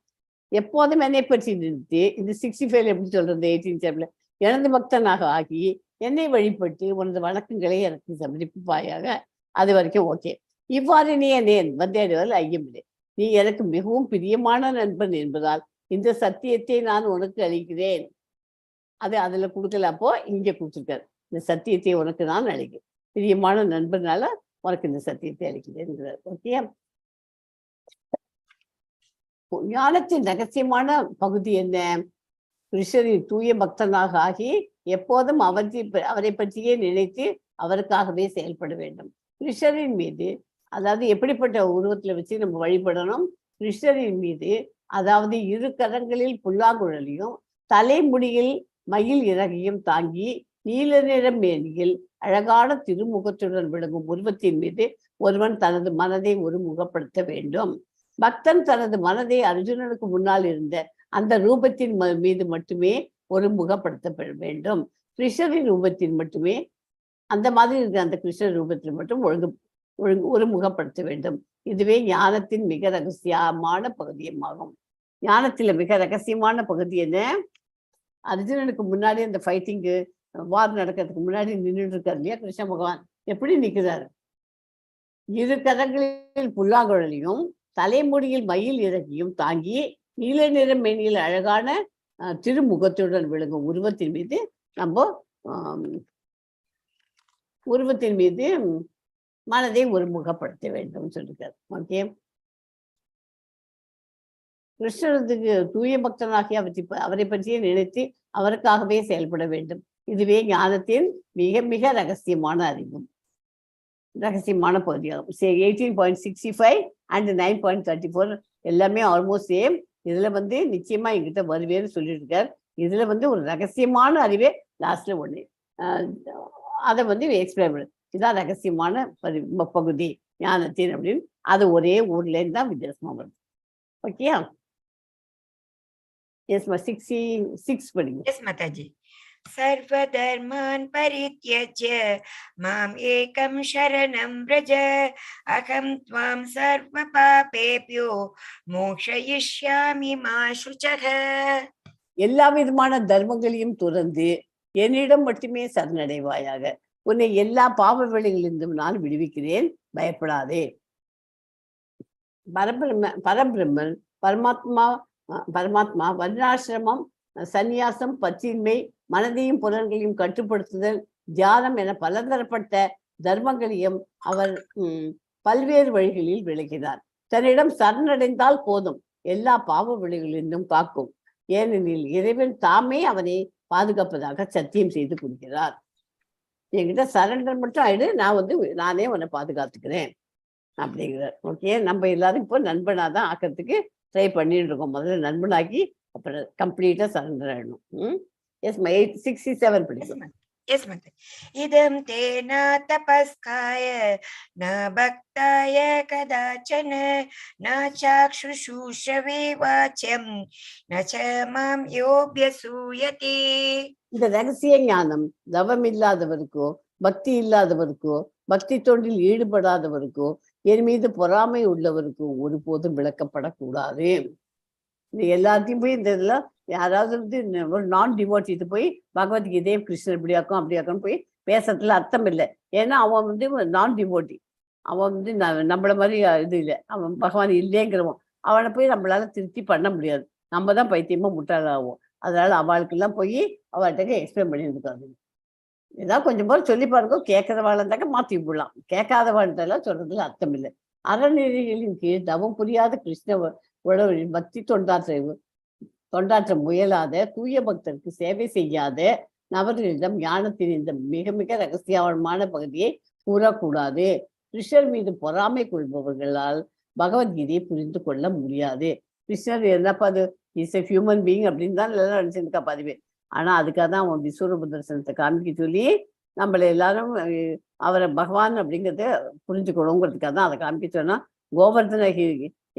எப்போதும் என்னை பற்றி நிறுத்தி, இந்த 65 எப்படி சொல்றது 18 சாப்டர்ல, எனது பக்தனாக ஆகி என்னை வழிபட்டு உனது வணக்கங்களை எனக்கு சமர்ப்பிப்பாயாக. அது வரைக்கும் ஓகே. இவ்வாறு நீ என்னை வந்தேடுவதில் ஐயமில்லை. நீ எனக்கு மிகவும் பிரியமான நண்பன் என்பதால் இந்த சத்தியத்தை நான் உனக்கு அளிக்கிறேன். அது அதுல கொடுக்கல, அப்போ இங்க கொடுத்துருக்காரு. இந்த சத்தியத்தை உனக்கு நான் அளிக்கிறேன், பிரியமான நண்பனால உனக்கு இந்த சத்தியத்தை அளிக்கிறேன். ஓகே. ஞானத்தின் ரகசியமான பகுதி என்ன? கிருஷ்ணரின் தூய பக்தனாக ஆகி எப்போதும் அவரை பற்றியே நினைத்து அவருக்காகவே செயல்பட வேண்டும். கிருஷ்ணரின் மீது, அதாவது எப்படிப்பட்ட உருவத்துல வச்சு நம்ம வழிபடணும்? கிருஷ்ணரின் மீது, அதாவது இரு கரங்களில் புல்லாங்குழலையும் தலைமுடியில் மயில் இறகையும் தாங்கி நீல நிற மேனியில் அழகான திருமுகத்துடன் விளங்கும் உருவத்தின் மீது ஒருவன் தனது மனதை ஒருமுகப்படுத்த வேண்டும். பக்தன் தனது மனதை அர்ஜுனனுக்கு முன்னால் இருந்த அந்த ரூபத்தின் மீது மட்டுமே ஒருமுகப்படுத்தப்பட வேண்டும். கிருஷ்ணரின் ரூபத்தின் மட்டுமே, அந்த மாதிரி இருக்கிற அந்த கிருஷ்ணர் ரூபத்தில் மட்டும் ஒருமுகப்படுத்த வேண்டும். இதுவே ஞானத்தின் மிக ரகசியமான பகுதியமாகும். ஞானத்துல மிக ரகசியமான பகுதி என்ன? அர்ஜுனனுக்கு முன்னாடி அந்த ஃபைட்டிங்கு வார் நடக்கிறதுக்கு முன்னாடி நின்றுட்டு இருக்காரு இல்லையா கிருஷ்ண பகவான், எப்படி நிற்கிறாரு? இரு கரங்களில் புல்லாங்குழலையும் தலைமுடியில் மயில் இறக்கியும் தாங்கி நீல நிற மேனியில் அழகான திருமுகத்துடன் விளங்கும் உருவத்தின் மீது மனதை ஒருமுகப்படுத்த வேண்டும் சொல்லிருக்காரு. ஓகே. கிருஷ்ணருக்கு தூய பக்தனாகி அவரை பற்றியே நினைத்து அவருக்காகவே செயல்பட வேண்டும். இதுவே ஞானத்தின் மிக மிக ரகசியமான அறிவும் ரகசியமான பகுதியாகும். 18.65 அண்ட் 9.34 எல்லாமே ஆல்மோஸ்ட் சேம். இதுல நிச்சயமா என்கிட்ட வருவேன்னு சொல்லிட்டு இருக்காரு. இதுல ஒரு ரகசியமான அறிவே லாஸ்ட்ல ஒண்ணு, அதை எக்ஸ்பிளைன் பண்ணு. இதுதான் ரகசியமான பகுதி ஞானத்தின் அப்படின்னு. அது ஒரே ஊர்ல இருந்து தான் வித்தியாசமா வருது. ஓகே. எஸ் 66 படிங்க. எஸ் மாதாஜி. सर्वधर्मान् परित्यज्य माम् एकं शरणं व्रज अहं त्वां सर्वपापेभ्यो मोक्षयिष्यामि मा शुचः. எல்லா விதமான தர்மங்களையும் துறந்து என்னிடம் மட்டுமே சரணடைவாயாக. உன்னை எல்லா பாவ வேளைகளிலிருந்தும் நான் விடுவிக்கிறேன், பயப்படாதே. பரபிரம்மன் பரமாத்மா வர்ணாசிரமம், சந்நியாசம், பற்றின்மை, மனதையும் புலன்களையும் கட்டுப்படுத்துதல், தியானம் என பலதரப்பட்ட தர்மங்களையும் அவர் பல்வேறு வழிகளில் விளக்கினார். தன்னிடம் சரணடைந்தால் போதும், எல்லா பாவ வழிகளிலும் காக்கும். ஏனெனில் இறைவன் தாமே அவனை பாதுகாப்பதாக சத்தியம் செய்து கொடுக்கிறார். என்கிட்ட சரண்டர் மட்டும் ஆயிடு, நானே உன்னை பாதுகாத்துக்கிறேன் அப்படிங்கிறார். ஓகே. நம்ம எல்லாரும் இப்போ நண்பனாதான் ஆக்கிறதுக்கு ட்ரை பண்ணிட்டு இருக்கோம். முதல்ல நண்பனாக்கி அப்புறம் கம்ப்ளீட்டா சரண்டர் ஆயிடணும். எஸ் 67 படிக்கும். எஸ் மாதா. இதம் தேனா தபஸ்காய ந பக்தாய கதாச்சன ந சாக்ஷுஷூஷவே வாச்யம் ந ச மாம் யோப்யசூயதி. இந்த ரகசிய ஞானம் தவம் இல்லாதவருக்கோ, பக்தி இல்லாதவருக்கோ, பக்தி தொண்டில் ஈடுபடாதவருக்கோ, என் மீது பொறாமை உள்ளவருக்கோ ஒருபோதும் விளக்கப்படக்கூடாது. இது எல்லாத்தையும் போய் இந்த இதெல்லாம் யாராவது ஒரு நான் டிவோட் இது போய் பகவத்கீதையை கிருஷ்ணர் இப்படியாக்கும் அப்படியாக்கும் போய் பேசுறதுல அர்த்தம் இல்லை. ஏன்னா அவன் நான் டிவோட்டி, அவன் நம்மள மாதிரி இது இல்லை, அவன் பகவான் இல்லைங்கிறவன். அவனை போய் நம்மளால திருப்தி பண்ண முடியாது, நம்ம தான் பைத்தியமா முட்டாளாகும். அதனால அவளுக்கெல்லாம் போய் அவள்கிட்ட எக்ஸ்பிளைன் பண்ணியிருக்காங்க. ஏதாவது கொஞ்சம் போல சொல்லி பாருங்க, கேட்கறவாள் இருந்தாக்க மாற்றி விடலாம், கேட்காதவாழ்கிட்டெல்லாம் சொல்றதுல அர்த்தம் இல்லை. அறநெறிகளின் கீழ் தவம் புரியாத கிருஷ்ண உழவரின் பக்தி தொண்டாற்ற முயலாத தூய பக்தருக்கு சேவை செய்யாத நபர்களிடம் ஞானத்தின் இந்த மிக மிக ரகசியமான பகுதியை கூறக்கூடாது. கிருஷ்ணர் மீது பொறாமை கொள்பவர்களால் பகவத்கீதையை புரிந்து கொள்ள முடியாது. கிருஷ்ணர் என்னப்பா அது இஸ் எ ஹியூமன் பீயிங் அப்படின்னு தான் எல்லாம் நினைச்சிருக்கா. அதுவே ஆனா அதுக்காக தான் அவன் விஸ்வரூப தரிசனத்தை காமிக்க சொல்லி நம்மள எல்லாரும் அவரை பகவான் அப்படிங்கிறத புரிஞ்சுக்கணுங்கிறதுக்காக தான் அதை காமிக்க சொன்னா. கோவர்தன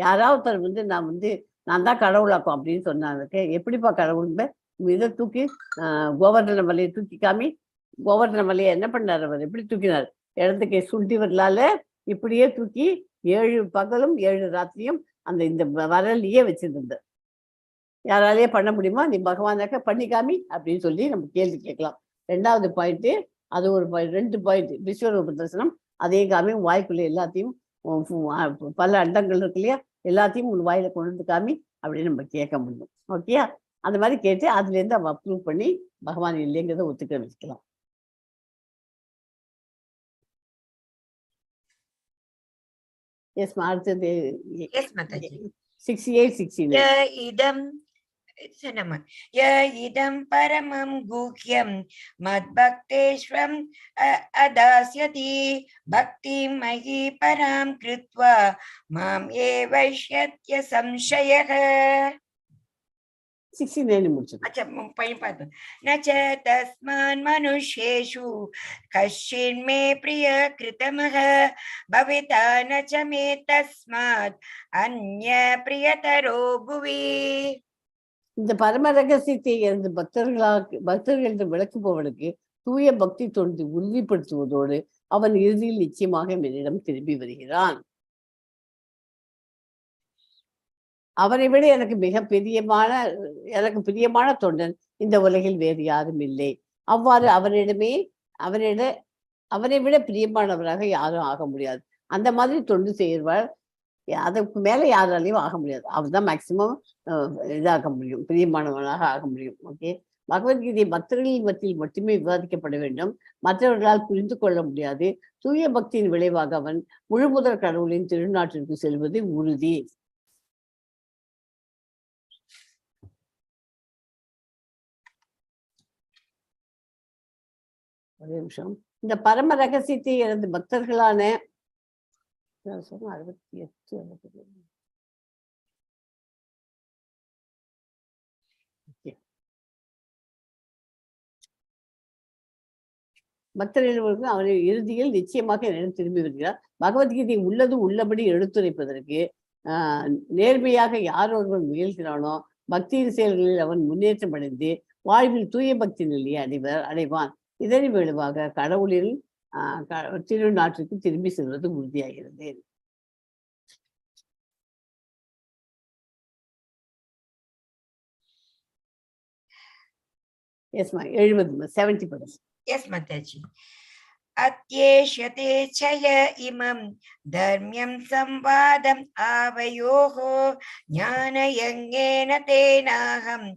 யாராவது நான் தான் கடவுளாக்கும் அப்படின்னு சொன்னாருக்கு. எப்படிப்பா கடவுள் இதை தூக்கி கோவர்தன மலையை தூக்கி காமி. கோவர்தன மலையை என்ன பண்ணார் அவர்? எப்படி தூக்கினார்? இடத்துக்கு சுண்டி வரலால இப்படியே தூக்கி 7 பகலும் 7 ராத்திரியும் இந்த வரலையே வச்சிருந்தார். யாராலேயே பண்ண முடியுமா? நீ பகவானாக்க பண்ணி காமி அப்படின்னு சொல்லி நம்ம கேள்வி கேட்கலாம். 2வது பாயிண்ட், அது ஒரு 2 பாயிண்ட். விஸ்வரூப தரிசனம் அதையும் காமி. வாய்க்குள்ள எல்லாத்தையும் பல அண்டங்கள் இருக்கு இல்லையா, எல்லாத்தையும் உன் வாயில கொண்டு வந்து காமி அப்படின்னு நம்ம கேட்க முடியும். ஓகேயா? அந்த மாதிரி கேட்டு அதுல இருந்து அவ அப்ரூவ் பண்ணி பகவான் இல்லைங்கிறத ஒத்துக்க வச்சுக்கலாம். அடுத்தது 68-69. இதம் பரமம் குஹ்யம் மத்பக்தேஸ்வரம் அதாஸ்யதி பக்திம் மயி பராம் கிருத்வா மாம் ஏவைஷ்யத்ய சம்சயः. 69 முடிச்சது. अच्छा पातो न च तस्मान् मनुष्येषु कश्चिन् मे प्रिय कृतमः भविता न च मे तस्मात् अन्य प्रियतरो भुवि. இந்த பரம ரகசியத்தை இருந்து பக்தர்களுக்கு விளக்குபவனுக்கு தூய பக்தி தொண்டு உறுதிப்படுத்துவதோடு அவன் இறுதியில் நிச்சயமாக என்னிடம் திரும்பி வருகிறான். அவரை விட எனக்கு பிரியமான தொண்டன் இந்த உலகில் வேறு யாரும் இல்லை. அவ்வாறு அவரை விட பிரியமானவராக யாரும் ஆக முடியாது. அந்த மாதிரி தொண்டு செய்வார். அதுக்கு மேல யாராலையும் ஆக முடியாது. அவர்தான் மேக்சிமம் இதாக முடியும், பிரியமானவனாக ஆக முடியும். ஓகே. பகவத்கீதை பக்தர்களின் மத்தியில் மட்டுமே விவாதிக்கப்பட வேண்டும், மற்றவர்களால் புரிந்து கொள்ள முடியாது. தூய பக்தியின் விளைவாக அவன் முழுமுதற் கடவுளின் திருநாட்டிற்கு செல்வது உறுதி. ஒரு நிமிஷம். இந்த பரம ரகசியத்தை இருந்து பக்தர்களான 68 பக்தர்களுக்கு அவனை இறுதியில் நிச்சயமாக என்னிடம் திரும்பி வருகிறார். பகவத்கீதை உள்ளபடி எடுத்துரைப்பதற்கு நேர்மையாக யார் ஒருவன் முயல்கிறானோ பக்தியின் செயல்களில் அவன் முன்னேற்றம் அடைந்து வாழ்வில் தூய பக்தி நிலையை அடைவான். இதன் விளைவாக கடவுளில் திருநாட்டிற்கு திரும்பி செல்வது உறுதியாகிறது. Yes, ma. 70%. Yes, Mataji. अत्येष्यते चय इमं धर्म्यं संवादं आवयोः ज्ञानयज्ञेन तेनाहम्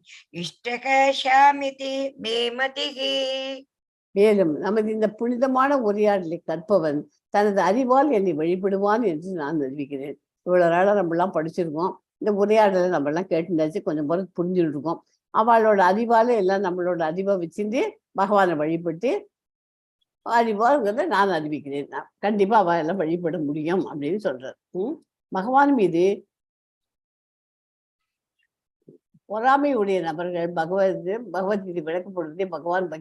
इष्टकशामिति मे मतिः. மேலும் நமது இந்த புனிதமான உரையாடலை கற்பவன் தனது அறிவால் என்னை வழிபடுவான் என்று நான் அறிவிக்கிறேன். இவ்வளவு நாளாக நம்மளாம் படிச்சிருக்கோம். இந்த உரையாடலை நம்மளாம் கேட்டுருந்தாச்சு, கொஞ்சம் பிறகு புரிஞ்சுட்டு இருக்கோம். அவளோட அறிவால எல்லாம் நம்மளோட அறிவை வச்சுட்டு பகவானை வழிபட்டு அறிவாங்கிறத நான் அறிவிக்கிறேன். கண்டிப்பா அவ எல்லாம் வழிபட முடியும் அப்படின்னு சொல்றார். பகவான் மீது பொறாமையுடைய நபர்கள் பகவத்கீதை விளக்கப்படுவதை பகவான்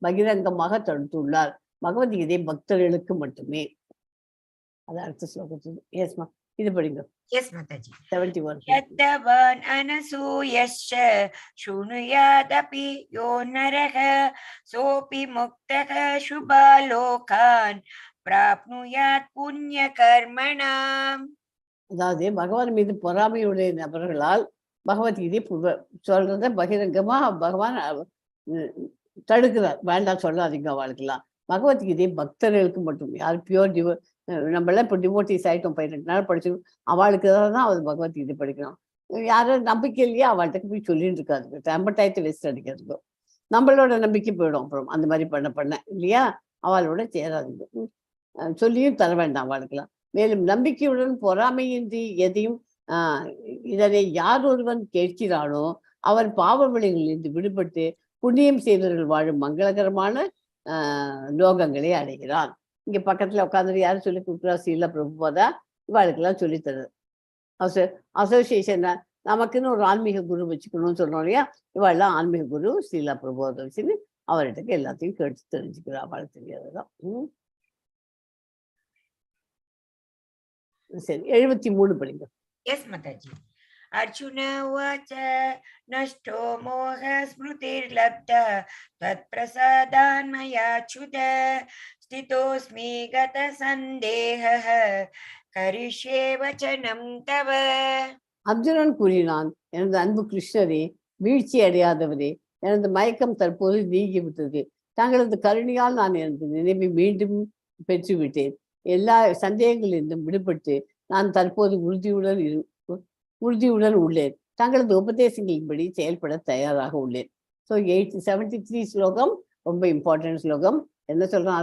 பகிரங்கமாக தடுத்துள்ளார். பகவத்கீதை பக்தர்களுக்கு மட்டுமே. அது அடுத்த ஸ்லோகத்தில். எஸ்மா, இது படிங்க. Yes, Mataji. 71. Yadavan anasuyascha shunuyadapi yo naraha sopi muktaha shubhalokan prapnuyat punya karmanam. அதாவது பகவான் மீது பொறாமையுடைய நபர்களால் பகவத்கீதை சொல்றத பகிரங்கமா பகவான் தடுக்கிறார். வேண்டாம், சொல்லாதீங்க அவளுக்கெல்லாம். பகவத்கீதை பக்தர்களுக்கு மட்டும். யார் பியூர் நம்மளாம் இப்போ டிவோட்டிஸ் ஆகிட்டோம், 12 நாள் படிச்சிடும். அவளுக்கு தான் அது பகவத்கீதை படிக்கணும். யாரும் நம்பிக்கை இல்லையா அவள்கிட்ட போய் சொல்லிட்டு இருக்காது. ரொம்ப டயத்தை வேஸ்ட் அடிக்கிறதுக்கும் நம்மளோட நம்பிக்கை போயிடும். அப்புறம் அந்த மாதிரி பண்ண இல்லையா, அவளோட சேராதுங்க. சொல்லியும் தர வேண்டாம் அவளுக்கெல்லாம். மேலும் நம்பிக்கையுடன் பொறாமையின்றி எதையும் இதனை யார் ஒருவன் கேட்கிறானோ அவன் பாவ விளைகளிலிருந்து விடுபட்டு புண்ணியம் செய்தவர்கள் வாழும் மங்களகரமான லோகங்களை அடைகிறான். இங்க பக்கத்துல உட்காந்துட்டு யாரும் சொல்லி கொடுக்குறா? சீல பிரபுபாதா இவாளுக்கெல்லாம் சொல்லித்தருது. அசோசியேஷன் நமக்குன்னு ஒரு ஆன்மீக குரு வச்சுக்கணும்னு சொல்றோம் இல்லையா, இவெல்லாம் ஆன்மீக குரு ஸ்ரீலா பிரபோதை வச்சுன்னு அவர்கிட்ட எல்லாத்தையும் கேட்டு தெரிஞ்சுக்கிறா. அவள் தெரியாததான். சரி, 73 படிங்க. எஸ் மாதாஜி. அர்ஜுன உவாச்ச நஷ்டோ மோக ஸ்மிருதிர்லப்த தத் பிரசாதான் மயாச்சுத ஸ்திதோஸ்மி கத சந்தேஹ கரிஷ்யே வசனம் தவ. அர்ஜுனன் கூறினான், எனது அன்பு கிருஷ்ணரே, வீழ்ச்சி அடையாதவரே, எனது மயக்கம் தற்போது நீங்கிவிட்டது. தங்களது கருணையால் நான் எனது நினைவை மீண்டும் பெற்றுவிட்டேன். எல்லா சந்தேகங்களிலிருந்தும் விடுபட்டு நான் தற்போது உறுதியுடன் உள்ளேன். தங்களது உபதேசங்களின்படி செயல்பட தயாராக உள்ளேன். ஸோ 73 ஸ்லோகம் ரொம்ப இம்பார்ட்டன்ட் ஸ்லோகம். என்ன சொல்றான்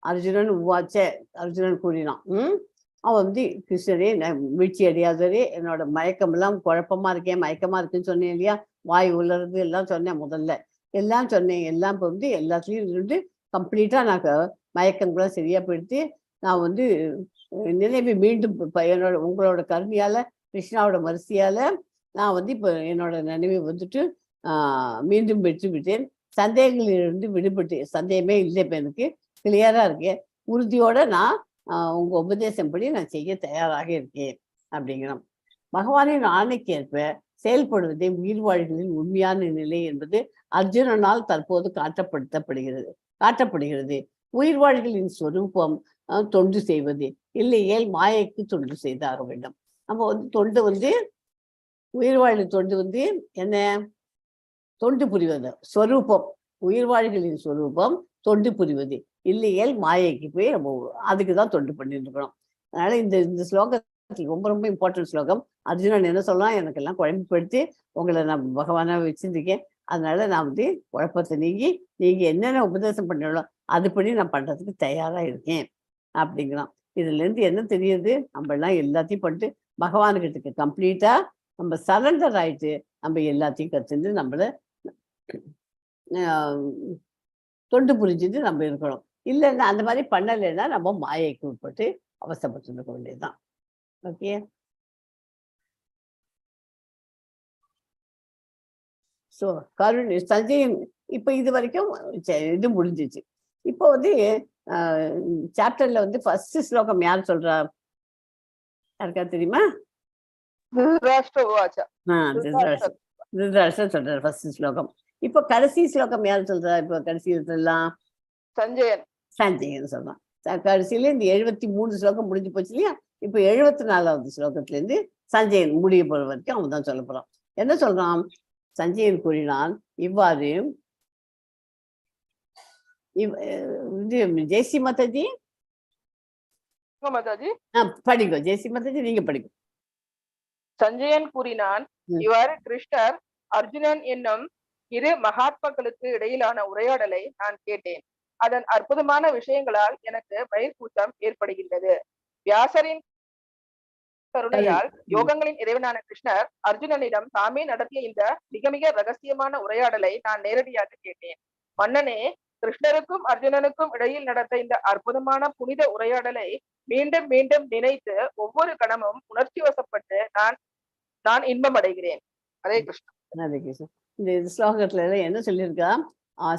அர்ஜுனன் உவாச்ச, அர்ஜுனன் கூறினான், அவன் கிருஷ்ணரே, வீழ்ச்சி அடையாதவரே, என்னோட மயக்கம் எல்லாம் குழப்பமா இருக்கேன், மயக்கமா இருக்குன்னு சொன்னேன் இல்லையா, வாய் உலர்றது எல்லாம் சொன்னேன், முதல்ல எல்லாம் சொன்னேன். எல்லாம் இப்போ எல்லாத்துலேயும் இருந்து கம்ப்ளீட்டா நான் மயக்கங்களை சரியா போயிடுத்து. நான் நினைவு மீண்டும் என்னோட உங்களோட கருணையால, கிருஷ்ணாவோட மரிசியால நான் இப்போ என்னோட நினைவை மீண்டும் பெற்று விட்டேன். சந்தேகங்களிலிருந்து விடுபட்டு, சந்தேகமே இல்லை, இப்போ எனக்கு கிளியரா இருக்கேன். உறுதியோட நான் உங்க உபதேசம் படி நான் செய்ய தயாராக இருக்கேன் அப்படிங்கிறோம். பகவானின் ஆணைக்கு ஏற்ப செயல்படுவதே உயிர்வாழ்களின் உண்மையான நிலை என்பது அர்ஜுனனால் தற்போது காட்டப்படுகிறது. உயிர்வாழ்களின் சொரூபம் தொண்டு செய்வது, இல்லையேல் மாயைக்கு தொண்டு செய்தாக வேண்டும். நம்ம தொண்டு உயிர்வாழ் தொண்டு என்ன, தொண்டு புரிவது ஸ்வரூபம், உயிர்வாழ்களின் சொரூபம் தொண்டு புரிவது, இல்லையேல் மாயைக்கு போய் நம்ம அதுக்குதான் தொண்டு பண்ணிட்டு இருக்கிறோம். அதனால இந்த ஸ்லோகத்துக்கு ரொம்ப ரொம்ப இம்பார்ட்டன்ட் ஸ்லோகம். அர்ஜுனன் என்ன சொல்லலாம், எனக்கு எல்லாம் குழம்புப்படுத்தி உங்களை நான் பகவானா வச்சிருக்கேன். அதனால நான் குழப்பத்தை நீங்க என்னென்ன உபதேசம் பண்ணணும் அதுபடி நான் பண்றதுக்கு தயாரா இருக்கேன் அப்படிங்கிறான். இதுல இருந்து என்ன தெரியுது, நம்ம எல்லாம் எல்லாத்தையும் பண்ணிட்டு பகவானுக்கிட்ட கம்ப்ளீட்டா நம்ம சரண்டர் ஆயிட்டு நம்ம எல்லாத்தையும் கத்துட்டு நம்மள தொண்டு புரிஞ்சுட்டு நம்ம இருக்கணும். இல்லைன்னா அந்த மாதிரி பண்ணலைன்னா நம்ம மாயைக்கு உட்பட்டு அவசரப்பட்டு இருக்க வேண்டியதுதான். ஓகே, ஸோ சஞ்சயன் இப்போ இது வரைக்கும் இது முடிஞ்சிச்சு. இப்போ சாப்டர்ல ஃபர்ஸ்ட் ஸ்லோகம் யார் சொல்றா, யாருக்கா தெரியுமா? திருதராஷ்டிரர் சொல்றாரு ஃபர்ஸ்ட் ஸ்லோகம். இப்போ கடைசி ஸ்லோகம் யார் சொல்றா? இப்போ கடைசி இதெல்லாம் சஞ்சயன் சொல்றான். கடைசியில இந்த 73 ஸ்லோகம் முடிஞ்சு போச்சு இல்லையா, இப்போ 74வது ஸ்லோகத்துல இருந்து சஞ்சயன் முடிய போற வரைக்கும் அவன் தான் சொல்ல போறான். என்ன சொல்றான்? சஞ்சயன் கூறினான் இவ்வாறு, ஜெய்ஸ்ரீ மாதாஜி படிக்கோ, ஜெய்ஸ்ரீ மாதாஜி நீங்க படிக்கும். சஞ்சயன் கூறினான் இவ்வாறு, கிருஷ்ணர் அர்ஜுனன் என்னும் இரு மகாத்மாக்களுக்கு இடையிலான உரையாடலை நான் கேட்டேன். அதன் அற்புதமான விஷயங்களால் எனக்கு மயிர்கூட்டம் ஏற்படுகின்றது. வியாசரின் கருணையால் யோகங்களின் இறைவனான கிருஷ்ணர் அர்ஜுனனிடம் தாமே நடத்திய இந்த மிக மிக ரகசியமான உரையாடலை நான் நேரடியாக கேட்டேன். மன்னனே, கிருஷ்ணருக்கும் அர்ஜுனனுக்கும் இடையில் நடந்த இந்த அற்புதமான புனித உரையாடலை மீண்டும் மீண்டும் நினைத்து ஒவ்வொரு கணமும் உணர்ச்சி வசப்பட்டு நான் இன்பம் அடைகிறேன். ஹரே கிருஷ்ணா. ஹரே கிருஷ்ணா. இந்த ஸ்லோகத்துல என்ன சொல்லியிருக்கா,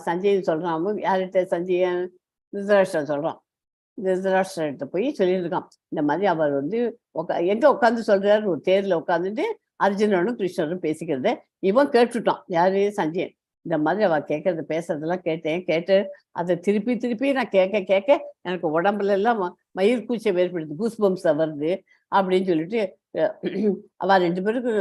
சஞ்சயன் சொல்றான். யார்கிட்ட? சஞ்சயன் திருதராஷ்டிரன் சொல்றான். திருதராஷ்டிரத்தை போய் சொல்லியிருக்கான், இந்த மாதிரி அவர் எங்க உட்காந்து சொல்றாரு, ஒரு தேர்ல உட்காந்துட்டு அர்ஜுனனும் கிருஷ்ணரும் பேசிக்கிறத இவன் கேட்டுட்டான். யாரு? சஞ்சயன். இந்த மாதிரி அவ கேட்கறது பேசுறதெல்லாம் கேட்டு அதை திருப்பி நான் கேட்க எனக்கு உடம்புல எல்லாம் மயிர் கூச்சம் ஏற்படுது, கூஸ்பம்ஸ் வருது அப்படின்னு சொல்லிட்டு அவ ரெண்டு பேருக்கு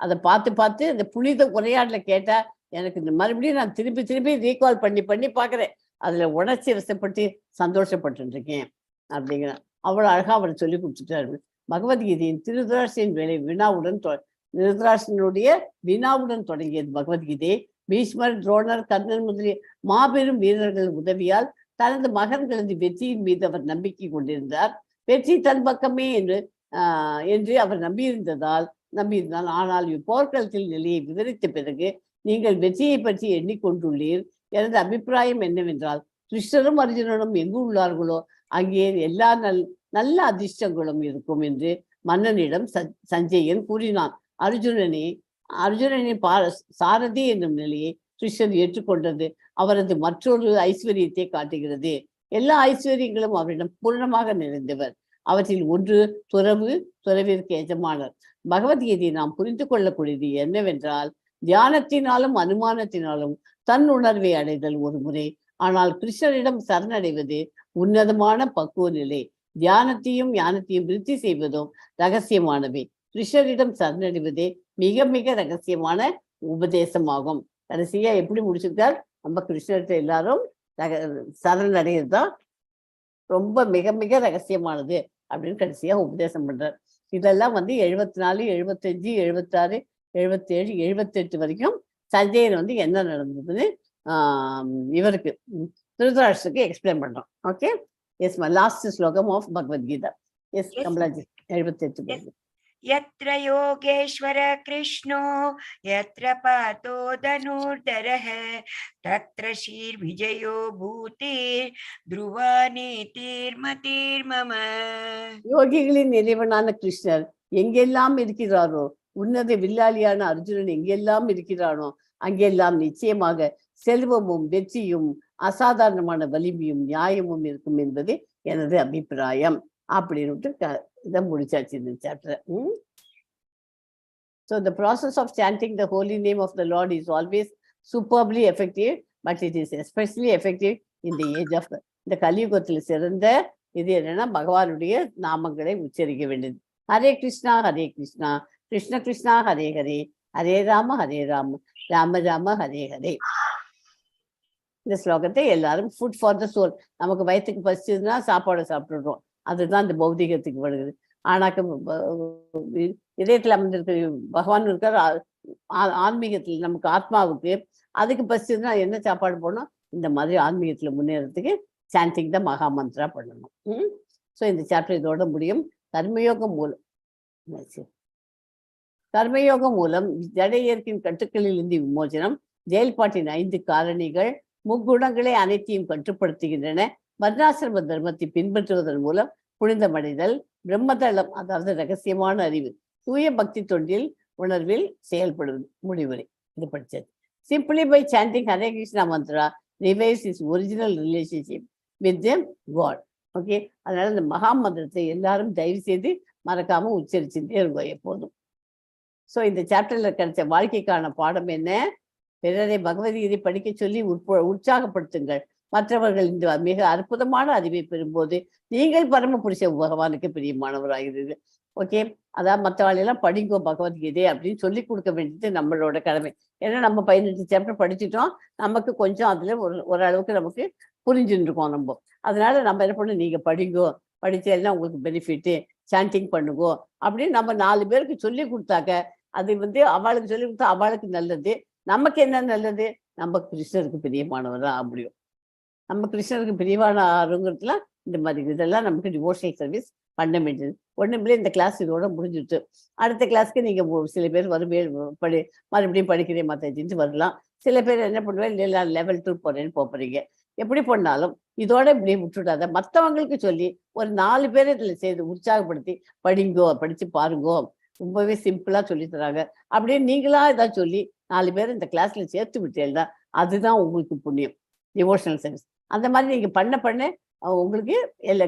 அதை பார்த்து இந்த புனித உரையாடல கேட்டா எனக்கு இந்த மறுபடியும் நான் திருப்பி ரீகால் பண்ணி பார்க்குறேன். அதுல உணர்ச்சி வசப்பட்டு சந்தோஷப்பட்டு இருக்கேன் அப்படிங்கிற அவ்வளவு அழகா அவர் சொல்லி கொடுத்துட்டாரு. பகவத்கீதையின் திருதராஷ்டிரன் திருதராஷ்டிரனுடைய வினாவுடன் தொடங்கியது பகவத்கீதை. பீஷ்மர், துரோணர், கர்ணன் முதலிய மாபெரும் வீரர்கள் உதவியால் தனது மகன்களது வெற்றியின் மீது அவர் நம்பிக்கை கொண்டிருந்தார். வெற்றி தன் பக்கமே என்று அவர் நம்பியிருந்தால். ஆனால் போர்க்களத்தில் நிலையை விவரித்த பிறகு நீங்கள் வெற்றியை பற்றி எண்ணிக்கொண்டுள்ளீர். எனது அபிப்பிராயம் என்னவென்றால், கிருஷ்ணரும் அர்ஜுனனும் எங்கு உள்ளார்களோ அங்கே எல்லா நல்ல அதிர்ஷ்டங்களும் இருக்கும் என்று மன்னனிடம் சஞ்சயன் கூறினான். அர்ஜுனனின் சாரதி என்னும் நிலையை கிருஷ்ணன் ஏற்றுக்கொண்டது அவரது மற்றொரு ஐஸ்வர்யத்தை காட்டுகிறது. எல்லா ஐஸ்வர்யங்களும் அவரிடம் பூர்ணமாக நிறைந்தவர். அவற்றில் ஒன்று துறவிற்கு எஜமானர். பகவத்கீதையை நாம் புரிந்து கொள்ளக்கூடியது என்னவென்றால், தியானத்தினாலும் அனுமானத்தினாலும் தன் உணர்வை அடைதல் ஒரு முறை. ஆனால் கிருஷ்ணரிடம் சரணடைவது உன்னதமான பக்குவ நிலை. தியானத்தையும் ஞானத்தையும் விருத்தி செய்வதும் ரகசியமானவை. கிருஷ்ணரிடம் சரணடைவதே மிக மிக ரகசியமான உபதேசமாகும். கடைசியா எப்படி முடிச்சிருக்கார்? நம்ம கிருஷ்ணர்கிட்ட எல்லாரும் சரணடைகிறது தான் ரொம்ப மிக மிக ரகசியமானது அப்படின்னு கடைசியா உபதேசம் பண்றார். இதெல்லாம் 74, 75, 76, 77, 78 வரைக்கும் சஞ்சயன் என்ன நடந்ததுன்னு இவருக்கு திருதராஷ்டிரக்கு எக்ஸ்பிளைன் பண்றோம். ஓகே, எஸ் லாஸ்ட் ஸ்லோகம் ஆஃப் பகவத்கீதா. எஸ் கமலாஜி 78. यत्र योगेश्वर कृष्णो यत्र पातो धनुर्धरः तत्र शीर्विजयो भूतिर् ध्रुवा नीतिर्मतिर्मम. யோகிகளின் இறைவனான கிருஷ்ணர் எங்கெல்லாம் இருக்கிறாரோ, உன்னத வில்லாளியான அர்ஜுனன் எங்கெல்லாம் இருக்கிறானோ அங்கெல்லாம் நிச்சயமாக செல்வமும் வெற்றியும் அசாதாரணமான வலிமையும் நியாயமும் இருக்கும் என்பது எனது அபிப்பிராயம் அப்படின்னு இதை முடிச்சாச்சு இந்த chapter. So the process of chanting the holy name of the Lord is always superbly effective, but it is especially effective in the age of இந்த கலியுகத்தில் சிறந்த இது என்னன்னா பகவானுடைய நாமங்களை உச்சரிக்க வேண்டியது. ஹரே கிருஷ்ணா கிருஷ்ண கிருஷ்ணா ஹரே ஹரே, ஹரே ராம ராம ராம ஹரே ஹரே. இந்த ஸ்லோகத்தை எல்லாரும் ஃபுட் ஃபார் த சோல், நமக்கு வயிற்றுக்கு பசிச்சதுன்னா சாப்பாடை சாப்பிட்டுடுறோம், அதுதான் இந்த பௌதிகத்துக்கு வருகிறது. ஆனாக்க இதயத்தில் அமர்ந்திருக்க பகவான் இருக்கார். ஆன்மீகத்தில் நமக்கு ஆத்மாவுக்கு அதுக்கு பசிச்சதுன்னா என்ன சாப்பாடு போடணும்? இந்த மாதிரி ஆன்மீகத்துல முன்னேறதுக்கு சாண்டிங் தான் மகா மந்திரா பண்ணணும். ஸோ இந்த சாப்டர் இதோட முடியும். கர்மயோகம் மூலம் ஜட இயற்கையின் கட்டுக்களில் இருந்து விமோசனம், செயல்பாட்டின் 5 காரணிகள், முக்குணங்களை அனைத்தையும் கட்டுப்படுத்துகின்றன. வர்ணாசிரம தர்மத்தை பின்பற்றுவதன் மூலம் புனிதமடைதல், பிரம்மதளம் அதாவது ரகசியமான அறிவு, தூய பக்தி தொண்டில் உணர்வில் செயல்படுவது முடிவுரை. இது படிச்சது. Simply by chanting Hare Krishna mantra revives is original relationship with God. Okay, அதனால இந்த மகா மந்திரத்தை எல்லாரும் தயவு செய்து மறக்காம உச்சரிச்சுட்டே இருக்கும் எப்போதும். ஸோ இந்த சாப்டர்ல கிடைச்ச வாழ்க்கைக்கான பாடம் என்ன? பிறரை பகவத்கீதை படிக்க சொல்லி உற்சாகப்படுத்துங்கள். மற்றவர்கள் இந்த மிக அற்புதமான அறிவை பெறும்போது நீங்கள் பரம புருஷ பகவானுக்கு பிரியமானவராகிறீர்கள். ஓகே, அதான் மற்றவாளெல்லாம் படிங்கோ பகவத்கீதை அப்படின்னு சொல்லி கொடுக்க வேண்டியது நம்மளோட கடமை. ஏன்னா நம்ம 18 சாப்டர் படிச்சுட்டோம், நமக்கு கொஞ்சம் அதுல ஓரளவுக்கு நமக்கு புரிஞ்சுட்டு இருக்கோம் நம்ம. அதனால நம்ம என்ன பண்ணணும், நீங்க படிங்கோ, படிச்செல்லாம் உங்களுக்கு பெனிஃபிட்டு, சாண்டிங் பண்ணுங்கோ அப்படின்னு நம்ம 4 பேருக்கு சொல்லி கொடுத்தாக்க அது அவளுக்கு சொல்லி கொடுத்தா அவளுக்கு நல்லது. நமக்கு என்ன நல்லது? நம்ம கிருஷ்ணருக்கு பிரியமானவர்தான் முடியும். நம்ம கிருஷ்ணருக்கு பிரிவான ஆறுங்கிறதுலாம் இந்த மாதிரி இதெல்லாம் நமக்கு டிவோஷனல் சர்வீஸ் பண்ண வேண்டியது. ஒண்ணுமில்லை, இந்த கிளாஸ் இதோட முடிஞ்சுட்டு அடுத்த கிளாஸ்க்கு நீங்க சில பேர் மறுபடியும் படிக்கிறேன் மாதாஜின்னு வரலாம். சில பேர் என்ன பண்ணுவேன், இல்லை லெவல் 2 போறேன்னு போறீங்க. எப்படி பண்ணாலும் இதோட இப்படி விட்டுவிடாத, மற்றவங்களுக்கு சொல்லி ஒரு 4 பேர் இதுல சேர்ந்து உற்சாகப்படுத்தி படிங்கோ, படிச்சு பாருங்கோ, ரொம்பவே சிம்பிளா சொல்லி தராங்க அப்படின்னு நீங்களா ஏதாவது சொல்லி 4 பேர் இந்த கிளாஸ்ல சேர்த்து விட்டேன்னா அதுதான் உங்களுக்கு புண்ணியம், டிவோஷனல் சர்வீஸ். அந்த மாதிரி நீங்க பண்ண உங்களுக்கு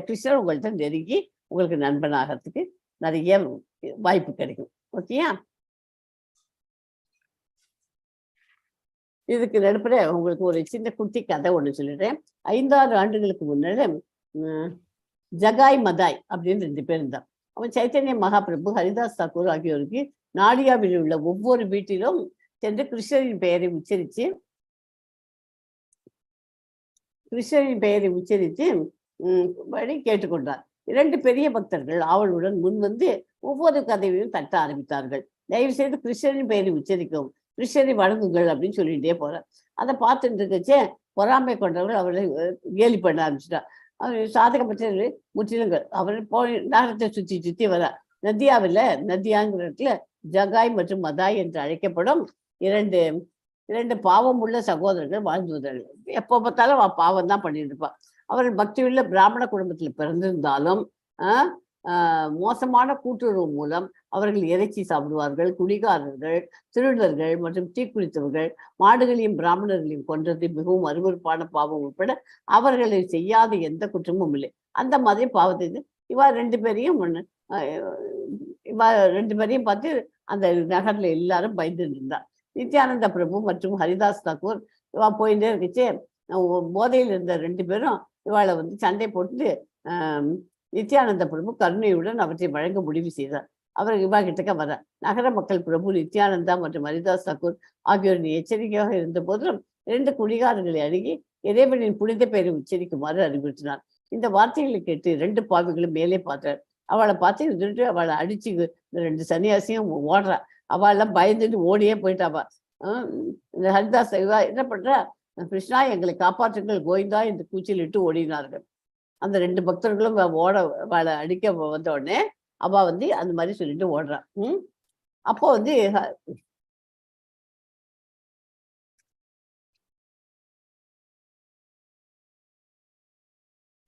கிருஷ்ணர் உங்கள்கிட்ட நெருங்கி உங்களுக்கு நண்பனாகிறதுக்கு நிறைய வாய்ப்பு கிடைக்கும். ஓகேயா? இதுக்கு நடுப்புற உங்களுக்கு ஒரு சின்ன குட்டி கதை ஒண்ணு சொல்லிடுறேன். 5-6 ஆண்டுகளுக்கு முன்னாடி ஜகாய் மதாய் அப்படின்னு 2 பேர் இருந்தான். அவன் சைத்தன்ய மகாபிரபு, ஹரிதாஸ் தாக்கூர் ஆகியோருக்கு நாடியாவில் உள்ள ஒவ்வொரு வீட்டிலும் சென்று கிருஷ்ணரின் பெயரை உச்சரித்து வழி கேட்டுக்கொண்டார். 2 பெரிய பக்தர்கள் ஆவலுடன் முன் வந்து ஒவ்வொரு கதையையும் தட்ட ஆரம்பித்தார்கள். தயவு செய்து கிருஷ்ணரின் பெயரை உச்சரிக்கவும், கிருஷ்ணரை வணங்குங்கள் அப்படின்னு சொல்லிட்டே போறார். அதை பார்த்துட்டு இருக்கச்சே பொறாமை கொண்டவர்கள் அவரை கேலி பண்ண ஆரம்பிச்சுட்டார். அவர் சாதகப்பட்டவர்கள் முற்றிலுங்கள். அவர் நகரத்தை சுத்தி வர நதியாங்கிற இடத்துல ஜகாய் மற்றும் மதாய் என்று அழைக்கப்படும் இரண்டு பாவம் உள்ள சகோதரர்கள் வாழ்ந்து வந்தார்கள். எப்போ பார்த்தாலும் பாவம் தான் பண்ணிட்டு இருப்பான். அவர் பக்தியுள்ள பிராமண குடும்பத்துல பிறந்திருந்தாலும் மோசமான கூட்டுறவு மூலம் அவர்கள் இறைச்சி சாப்பிடுவார்கள். குடிகாரர்கள், திருடர்கள் மற்றும் தீக்குளித்தவர்கள், மாடுகளையும் பிராமணர்களையும் கொன்றது மிகவும் அருவருப்பான பாவம் உட்பட அவர்களை செய்யாத எந்த குற்றமும் இல்லை. அந்த மாதிரி பாவத்தை இவா ரெண்டு பேரையும் பார்த்து அந்த நகர்ல எல்லாரும் பயந்து இருந்தார். நித்யானந்த பிரபு மற்றும் ஹரிதாஸ் தாக்கூர் இவா போயிட்டே இருந்துச்சு. போதையில் இருந்த ரெண்டு பேரும் இவாளை சண்டை போட்டு நித்யானந்த பிரபு கருணையுடன் அவற்றை வழங்க முடிவு செய்தார். அவர் இவா கிட்டக்க வர நகர மக்கள் பிரபு நித்யானந்தா மற்றும் ஹரிதாஸ் தாக்கூர் ஆகியோரின் எச்சரிக்கையாக இருந்த போதிலும் 2 குடிகாரர்களை அணுகி இறைவனின் புனித பெயரை உச்சரிக்குமாறு அறிவுறுத்தினார். இந்த வார்த்தைகளை கேட்டு 2 பாவிகளும் மேலே பார்த்தார். அவளை பார்த்து அவளை அடிச்சு 2 சன்னியாசியும் ஓடுறா. அவெல்லாம் பயந்துட்டு ஓடியே போயிட்டாவா. இந்த ஹரிதாஸ் என்ன பண்றா, கிருஷ்ணா எங்களை காப்பாற்றுங்கள் கோவிந்தா என்று கூச்சலிட்டு ஓடினார்கள். அந்த 2 பக்தர்களும் அவளை அடிக்க வந்த உடனே அவ அந்த மாதிரி சொல்லிட்டு ஓடுறான். அப்போ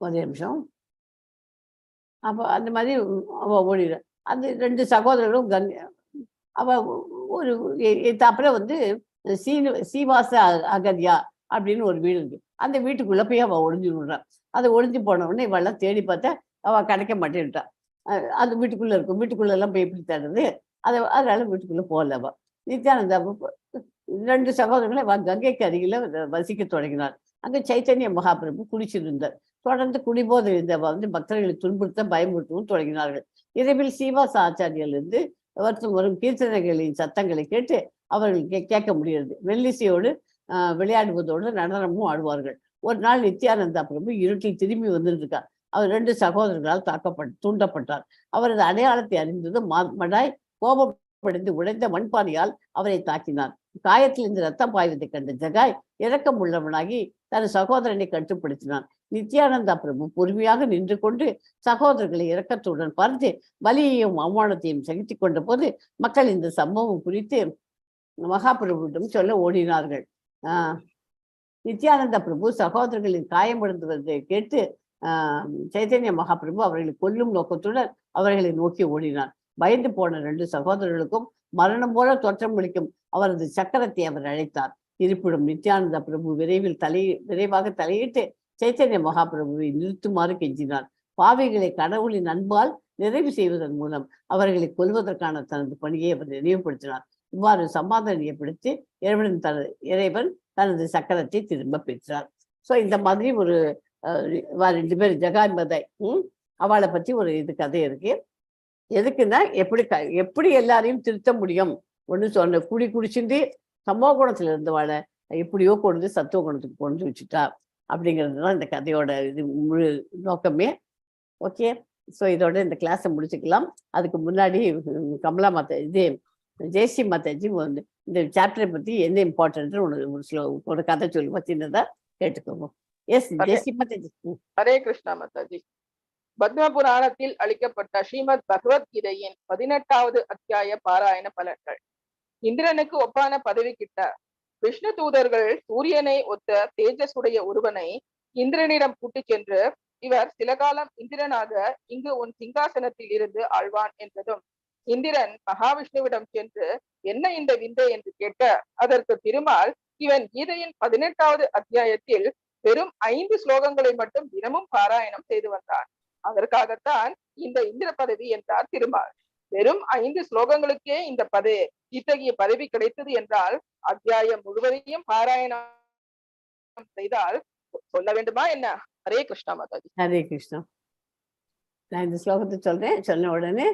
ஒரு நிமிஷம். அப்போ அந்த மாதிரி அவ ஓடிடுற. அந்த 2 சகோதரர்களும் அவ ஒரு அப்புறம் சீவாச அகதியா அப்படின்னு ஒரு வீடு இருக்கு. அந்த வீட்டுக்குள்ள போய் அவ ஒளிஞ்சு விடுறான். அதை ஒளிஞ்சு போன உடனே இவெல்லாம் தேடி பார்த்தா அவ கிடைக்க மாட்டேன்ட்டான். அது வீட்டுக்குள்ள இருக்கும். வீட்டுக்குள்ள எல்லாம் போய் எப்படி தேடுறது? அதனால வீட்டுக்குள்ள போகல அவ. நித்யானந்தா 2 சகோதரர்களை கங்கைக்கு அருகில வசிக்க தொடங்கினார். அங்க சைத்தன்ய மகாபிரபு குடிச்சிருந்தார். தொடர்ந்து குடிபோதை இருந்தவ பக்தர்களை துன்புறுத்த பயமுறுத்தவும் தொடங்கினார்கள். இரவில் சீவாச ஆச்சாரியிலிருந்து வரும் கீர்த்தனைகளின் சத்தங்களை கேட்டு அவர்கள் கேட்க முடியாது. மெல்லிசையோடு விளையாடுவதோடு நடனமும் ஆடுவார்கள். ஒரு நாள் நித்யானந்தா பிரபு இருட்டில் திரும்பி வந்திருக்கார். அவர் 2 சகோதரர்களால் தூண்டப்பட்டார். அவரது அடையாளத்தை அறிந்தது மடாய் கோபப்படைந்து உடைந்த மண்பானையால் அவரை தாக்கினார். காயத்தில் இந்த ரத்தம் பாய்வதை கண்ட ஜகாய் இரக்கம் உள்ளவனாகி தன் சகோதரனை கட்டுப்படுத்தினான். நித்யானந்தா பிரபு பொறுமையாக நின்று கொண்டு சகோதரர்களை இரக்கத்துடன் பார்த்து வலியையும் அவமானத்தையும் சகித்து கொண்ட போது மக்கள் இந்த சம்பவம் குறித்து மகாபிரபுவிடம் சொல்ல ஓடினார்கள். நித்யானந்த பிரபு சகோதரர்களின் காயமடைந்துவதை கேட்டு சைத்தன்ய மகாபிரபு அவர்களை கொல்லும் நோக்கத்துடன் அவர்களை நோக்கி ஓடினார். பயந்து போன 2 சகோதரர்களுக்கும் மரணம் போல தோற்றமளிக்கும் அவரது சக்கரத்தை அவர் அழைத்தார். இருப்பினும் நித்யானந்த பிரபு விரைவாக தலையிட்டு சைத்தன்ய மகாபிரபுவை நிறுத்துமாறு கெஞ்சினார். பாவிகளை கடவுளின் அன்பால் நிறைவு செய்வதன் மூலம் அவர்களை கொல்வதற்கான தனது பணியை அவர் நினைவுபடுத்தினார். இவ்வாறு சமாதானப்படுத்தி இறைவன் தனது சக்கரத்தை திரும்ப பெற்றார். ஸோ இந்த மாதிரி ஒரு 2 பேர் ஜகாய் மதை அவளை பற்றி ஒரு கதை இருக்கு. எதுக்குன்னா எப்படி எல்லாரையும் திருத்த முடியும் ஒன்று சொன்ன குடிச்சுட்டு சமூக குணத்துல இருந்தவாளை எப்படியோ கொண்டு சத்துவ குணத்துக்கு கொண்டு வச்சுட்டா அப்படிங்கிறது தான் இந்த கதையோட முழு நோக்கமே. ஓகே, ஸோ இதோட இந்த கிளாஸை முடிச்சுக்கலாம். அதுக்கு முன்னாடி கமலா மாதா ஜெயஸ்ரீ மாதாஜி இந்த சாப்டரை பத்தி என்ன இம்பார்ட்டன்ட் ஒரு கதை சொல்லி சின்னதா கேட்டுக்கோங்க. எஸ் ஜெயஸ்ரீ மாதாஜி. ஹரே கிருஷ்ணா மாதாஜி. பத்ம புராணத்தில் அளிக்கப்பட்ட ஸ்ரீமத் பகவத்கீதையின் 18வது அத்தியாய பாராயண பலன்கள். இந்திரனுக்கு ஒப்பான பதவி கிட்ட விஷ்ணு தூதர்கள் சூரியனை ஒத்த தேஜஸுடைய ஒருவனை இந்திரனிடம் கூட்டிச் சென்று, இவர் சில காலம் இந்திரனாக இங்கு உன் சிங்காசனத்தில் இருந்து ஆழ்வான் என்றதும், இந்திரன் மகாவிஷ்ணுவிடம் சென்று என்ன இந்த விந்தை என்று கேட்க, அதற்கு திருமால் இவன் கீதையின் 18வது அத்தியாயத்தில் வெறும் 5 ஸ்லோகங்களை மட்டும் தினமும் பாராயணம் செய்து வந்தான். அதற்காகத்தான் இந்த இந்திர பதவி என்றார் திருமால். வெறும் 5 ஸ்லோகங்களுக்கே இத்தகைய பதவி கிடைத்தது என்றால் அத்தியாயம் முழுவதையும் பாராயணம் செய்தால் சொல்ல வேண்டுமா என்ன? ஹரே கிருஷ்ணா மாதாஜி. ஹரே கிருஷ்ணா. நான் இந்த ஸ்லோகத்தை சொல்றேன். சொன்ன உடனே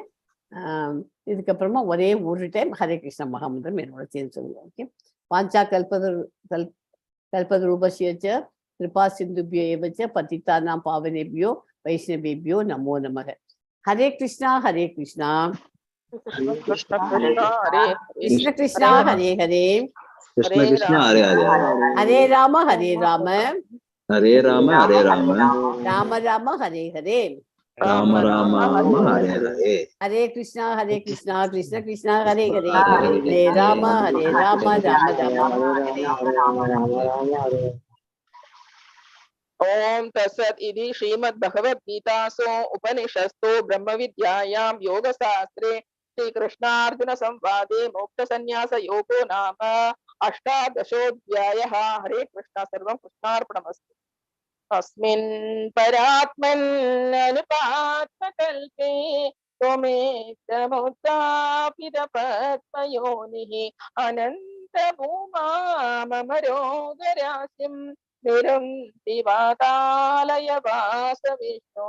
இதுக்கப்புறமா ஒரே ஒரு டைம் ஹரே கிருஷ்ணா மகாமந்திரம் என்னோட சேர்ந்து சொல்லுவோம். ஓகே. பாஞ்சா கல்பத ரூபஸ்ய கிருபா சிந்துபியோ ஏவச்ச பதிதானாம் பாவனேபியோ வைஷ்ணவேபியோ நமோ நமக. ஹரே கிருஷ்ணா ஹரே கிருஷ்ணா கிருஷ்ண கிருஷ்ணா ஹரே ஹரே ஹரே ராம ஹரே ராம ஹரே ராம ஹரே ராம ராம ராம ஹரே ஹரே ராம ராம ஹரே ஹரே. ஹரே கிருஷ்ணா கிருஷ்ண கிருஷ்ணா ஹரே ஹரே ஹரே ராம ஹரே ராம ராம ராம ஹரே ஹரே. ओम तत्सत् इति श्रीमद्भगवद्गीतासु उपनिषत्सु ब्रह्मविद्यायां योगशास्त्रे श्रीकृष्णार्जुन संवादे मोक्षसंन्यासयोगो नाम अष्टादशोऽध्यायः। हरे कृष्ण, सर्वं कृष्णार्पणमस्तु। अस्मिन् परात्मन्ननुपात्मकल्पे त्वमेकमुत्थापितपद्मयोनिः अनन्तभूमा मम रोगराशिं निरुन्ति वातालय वासविष्णु।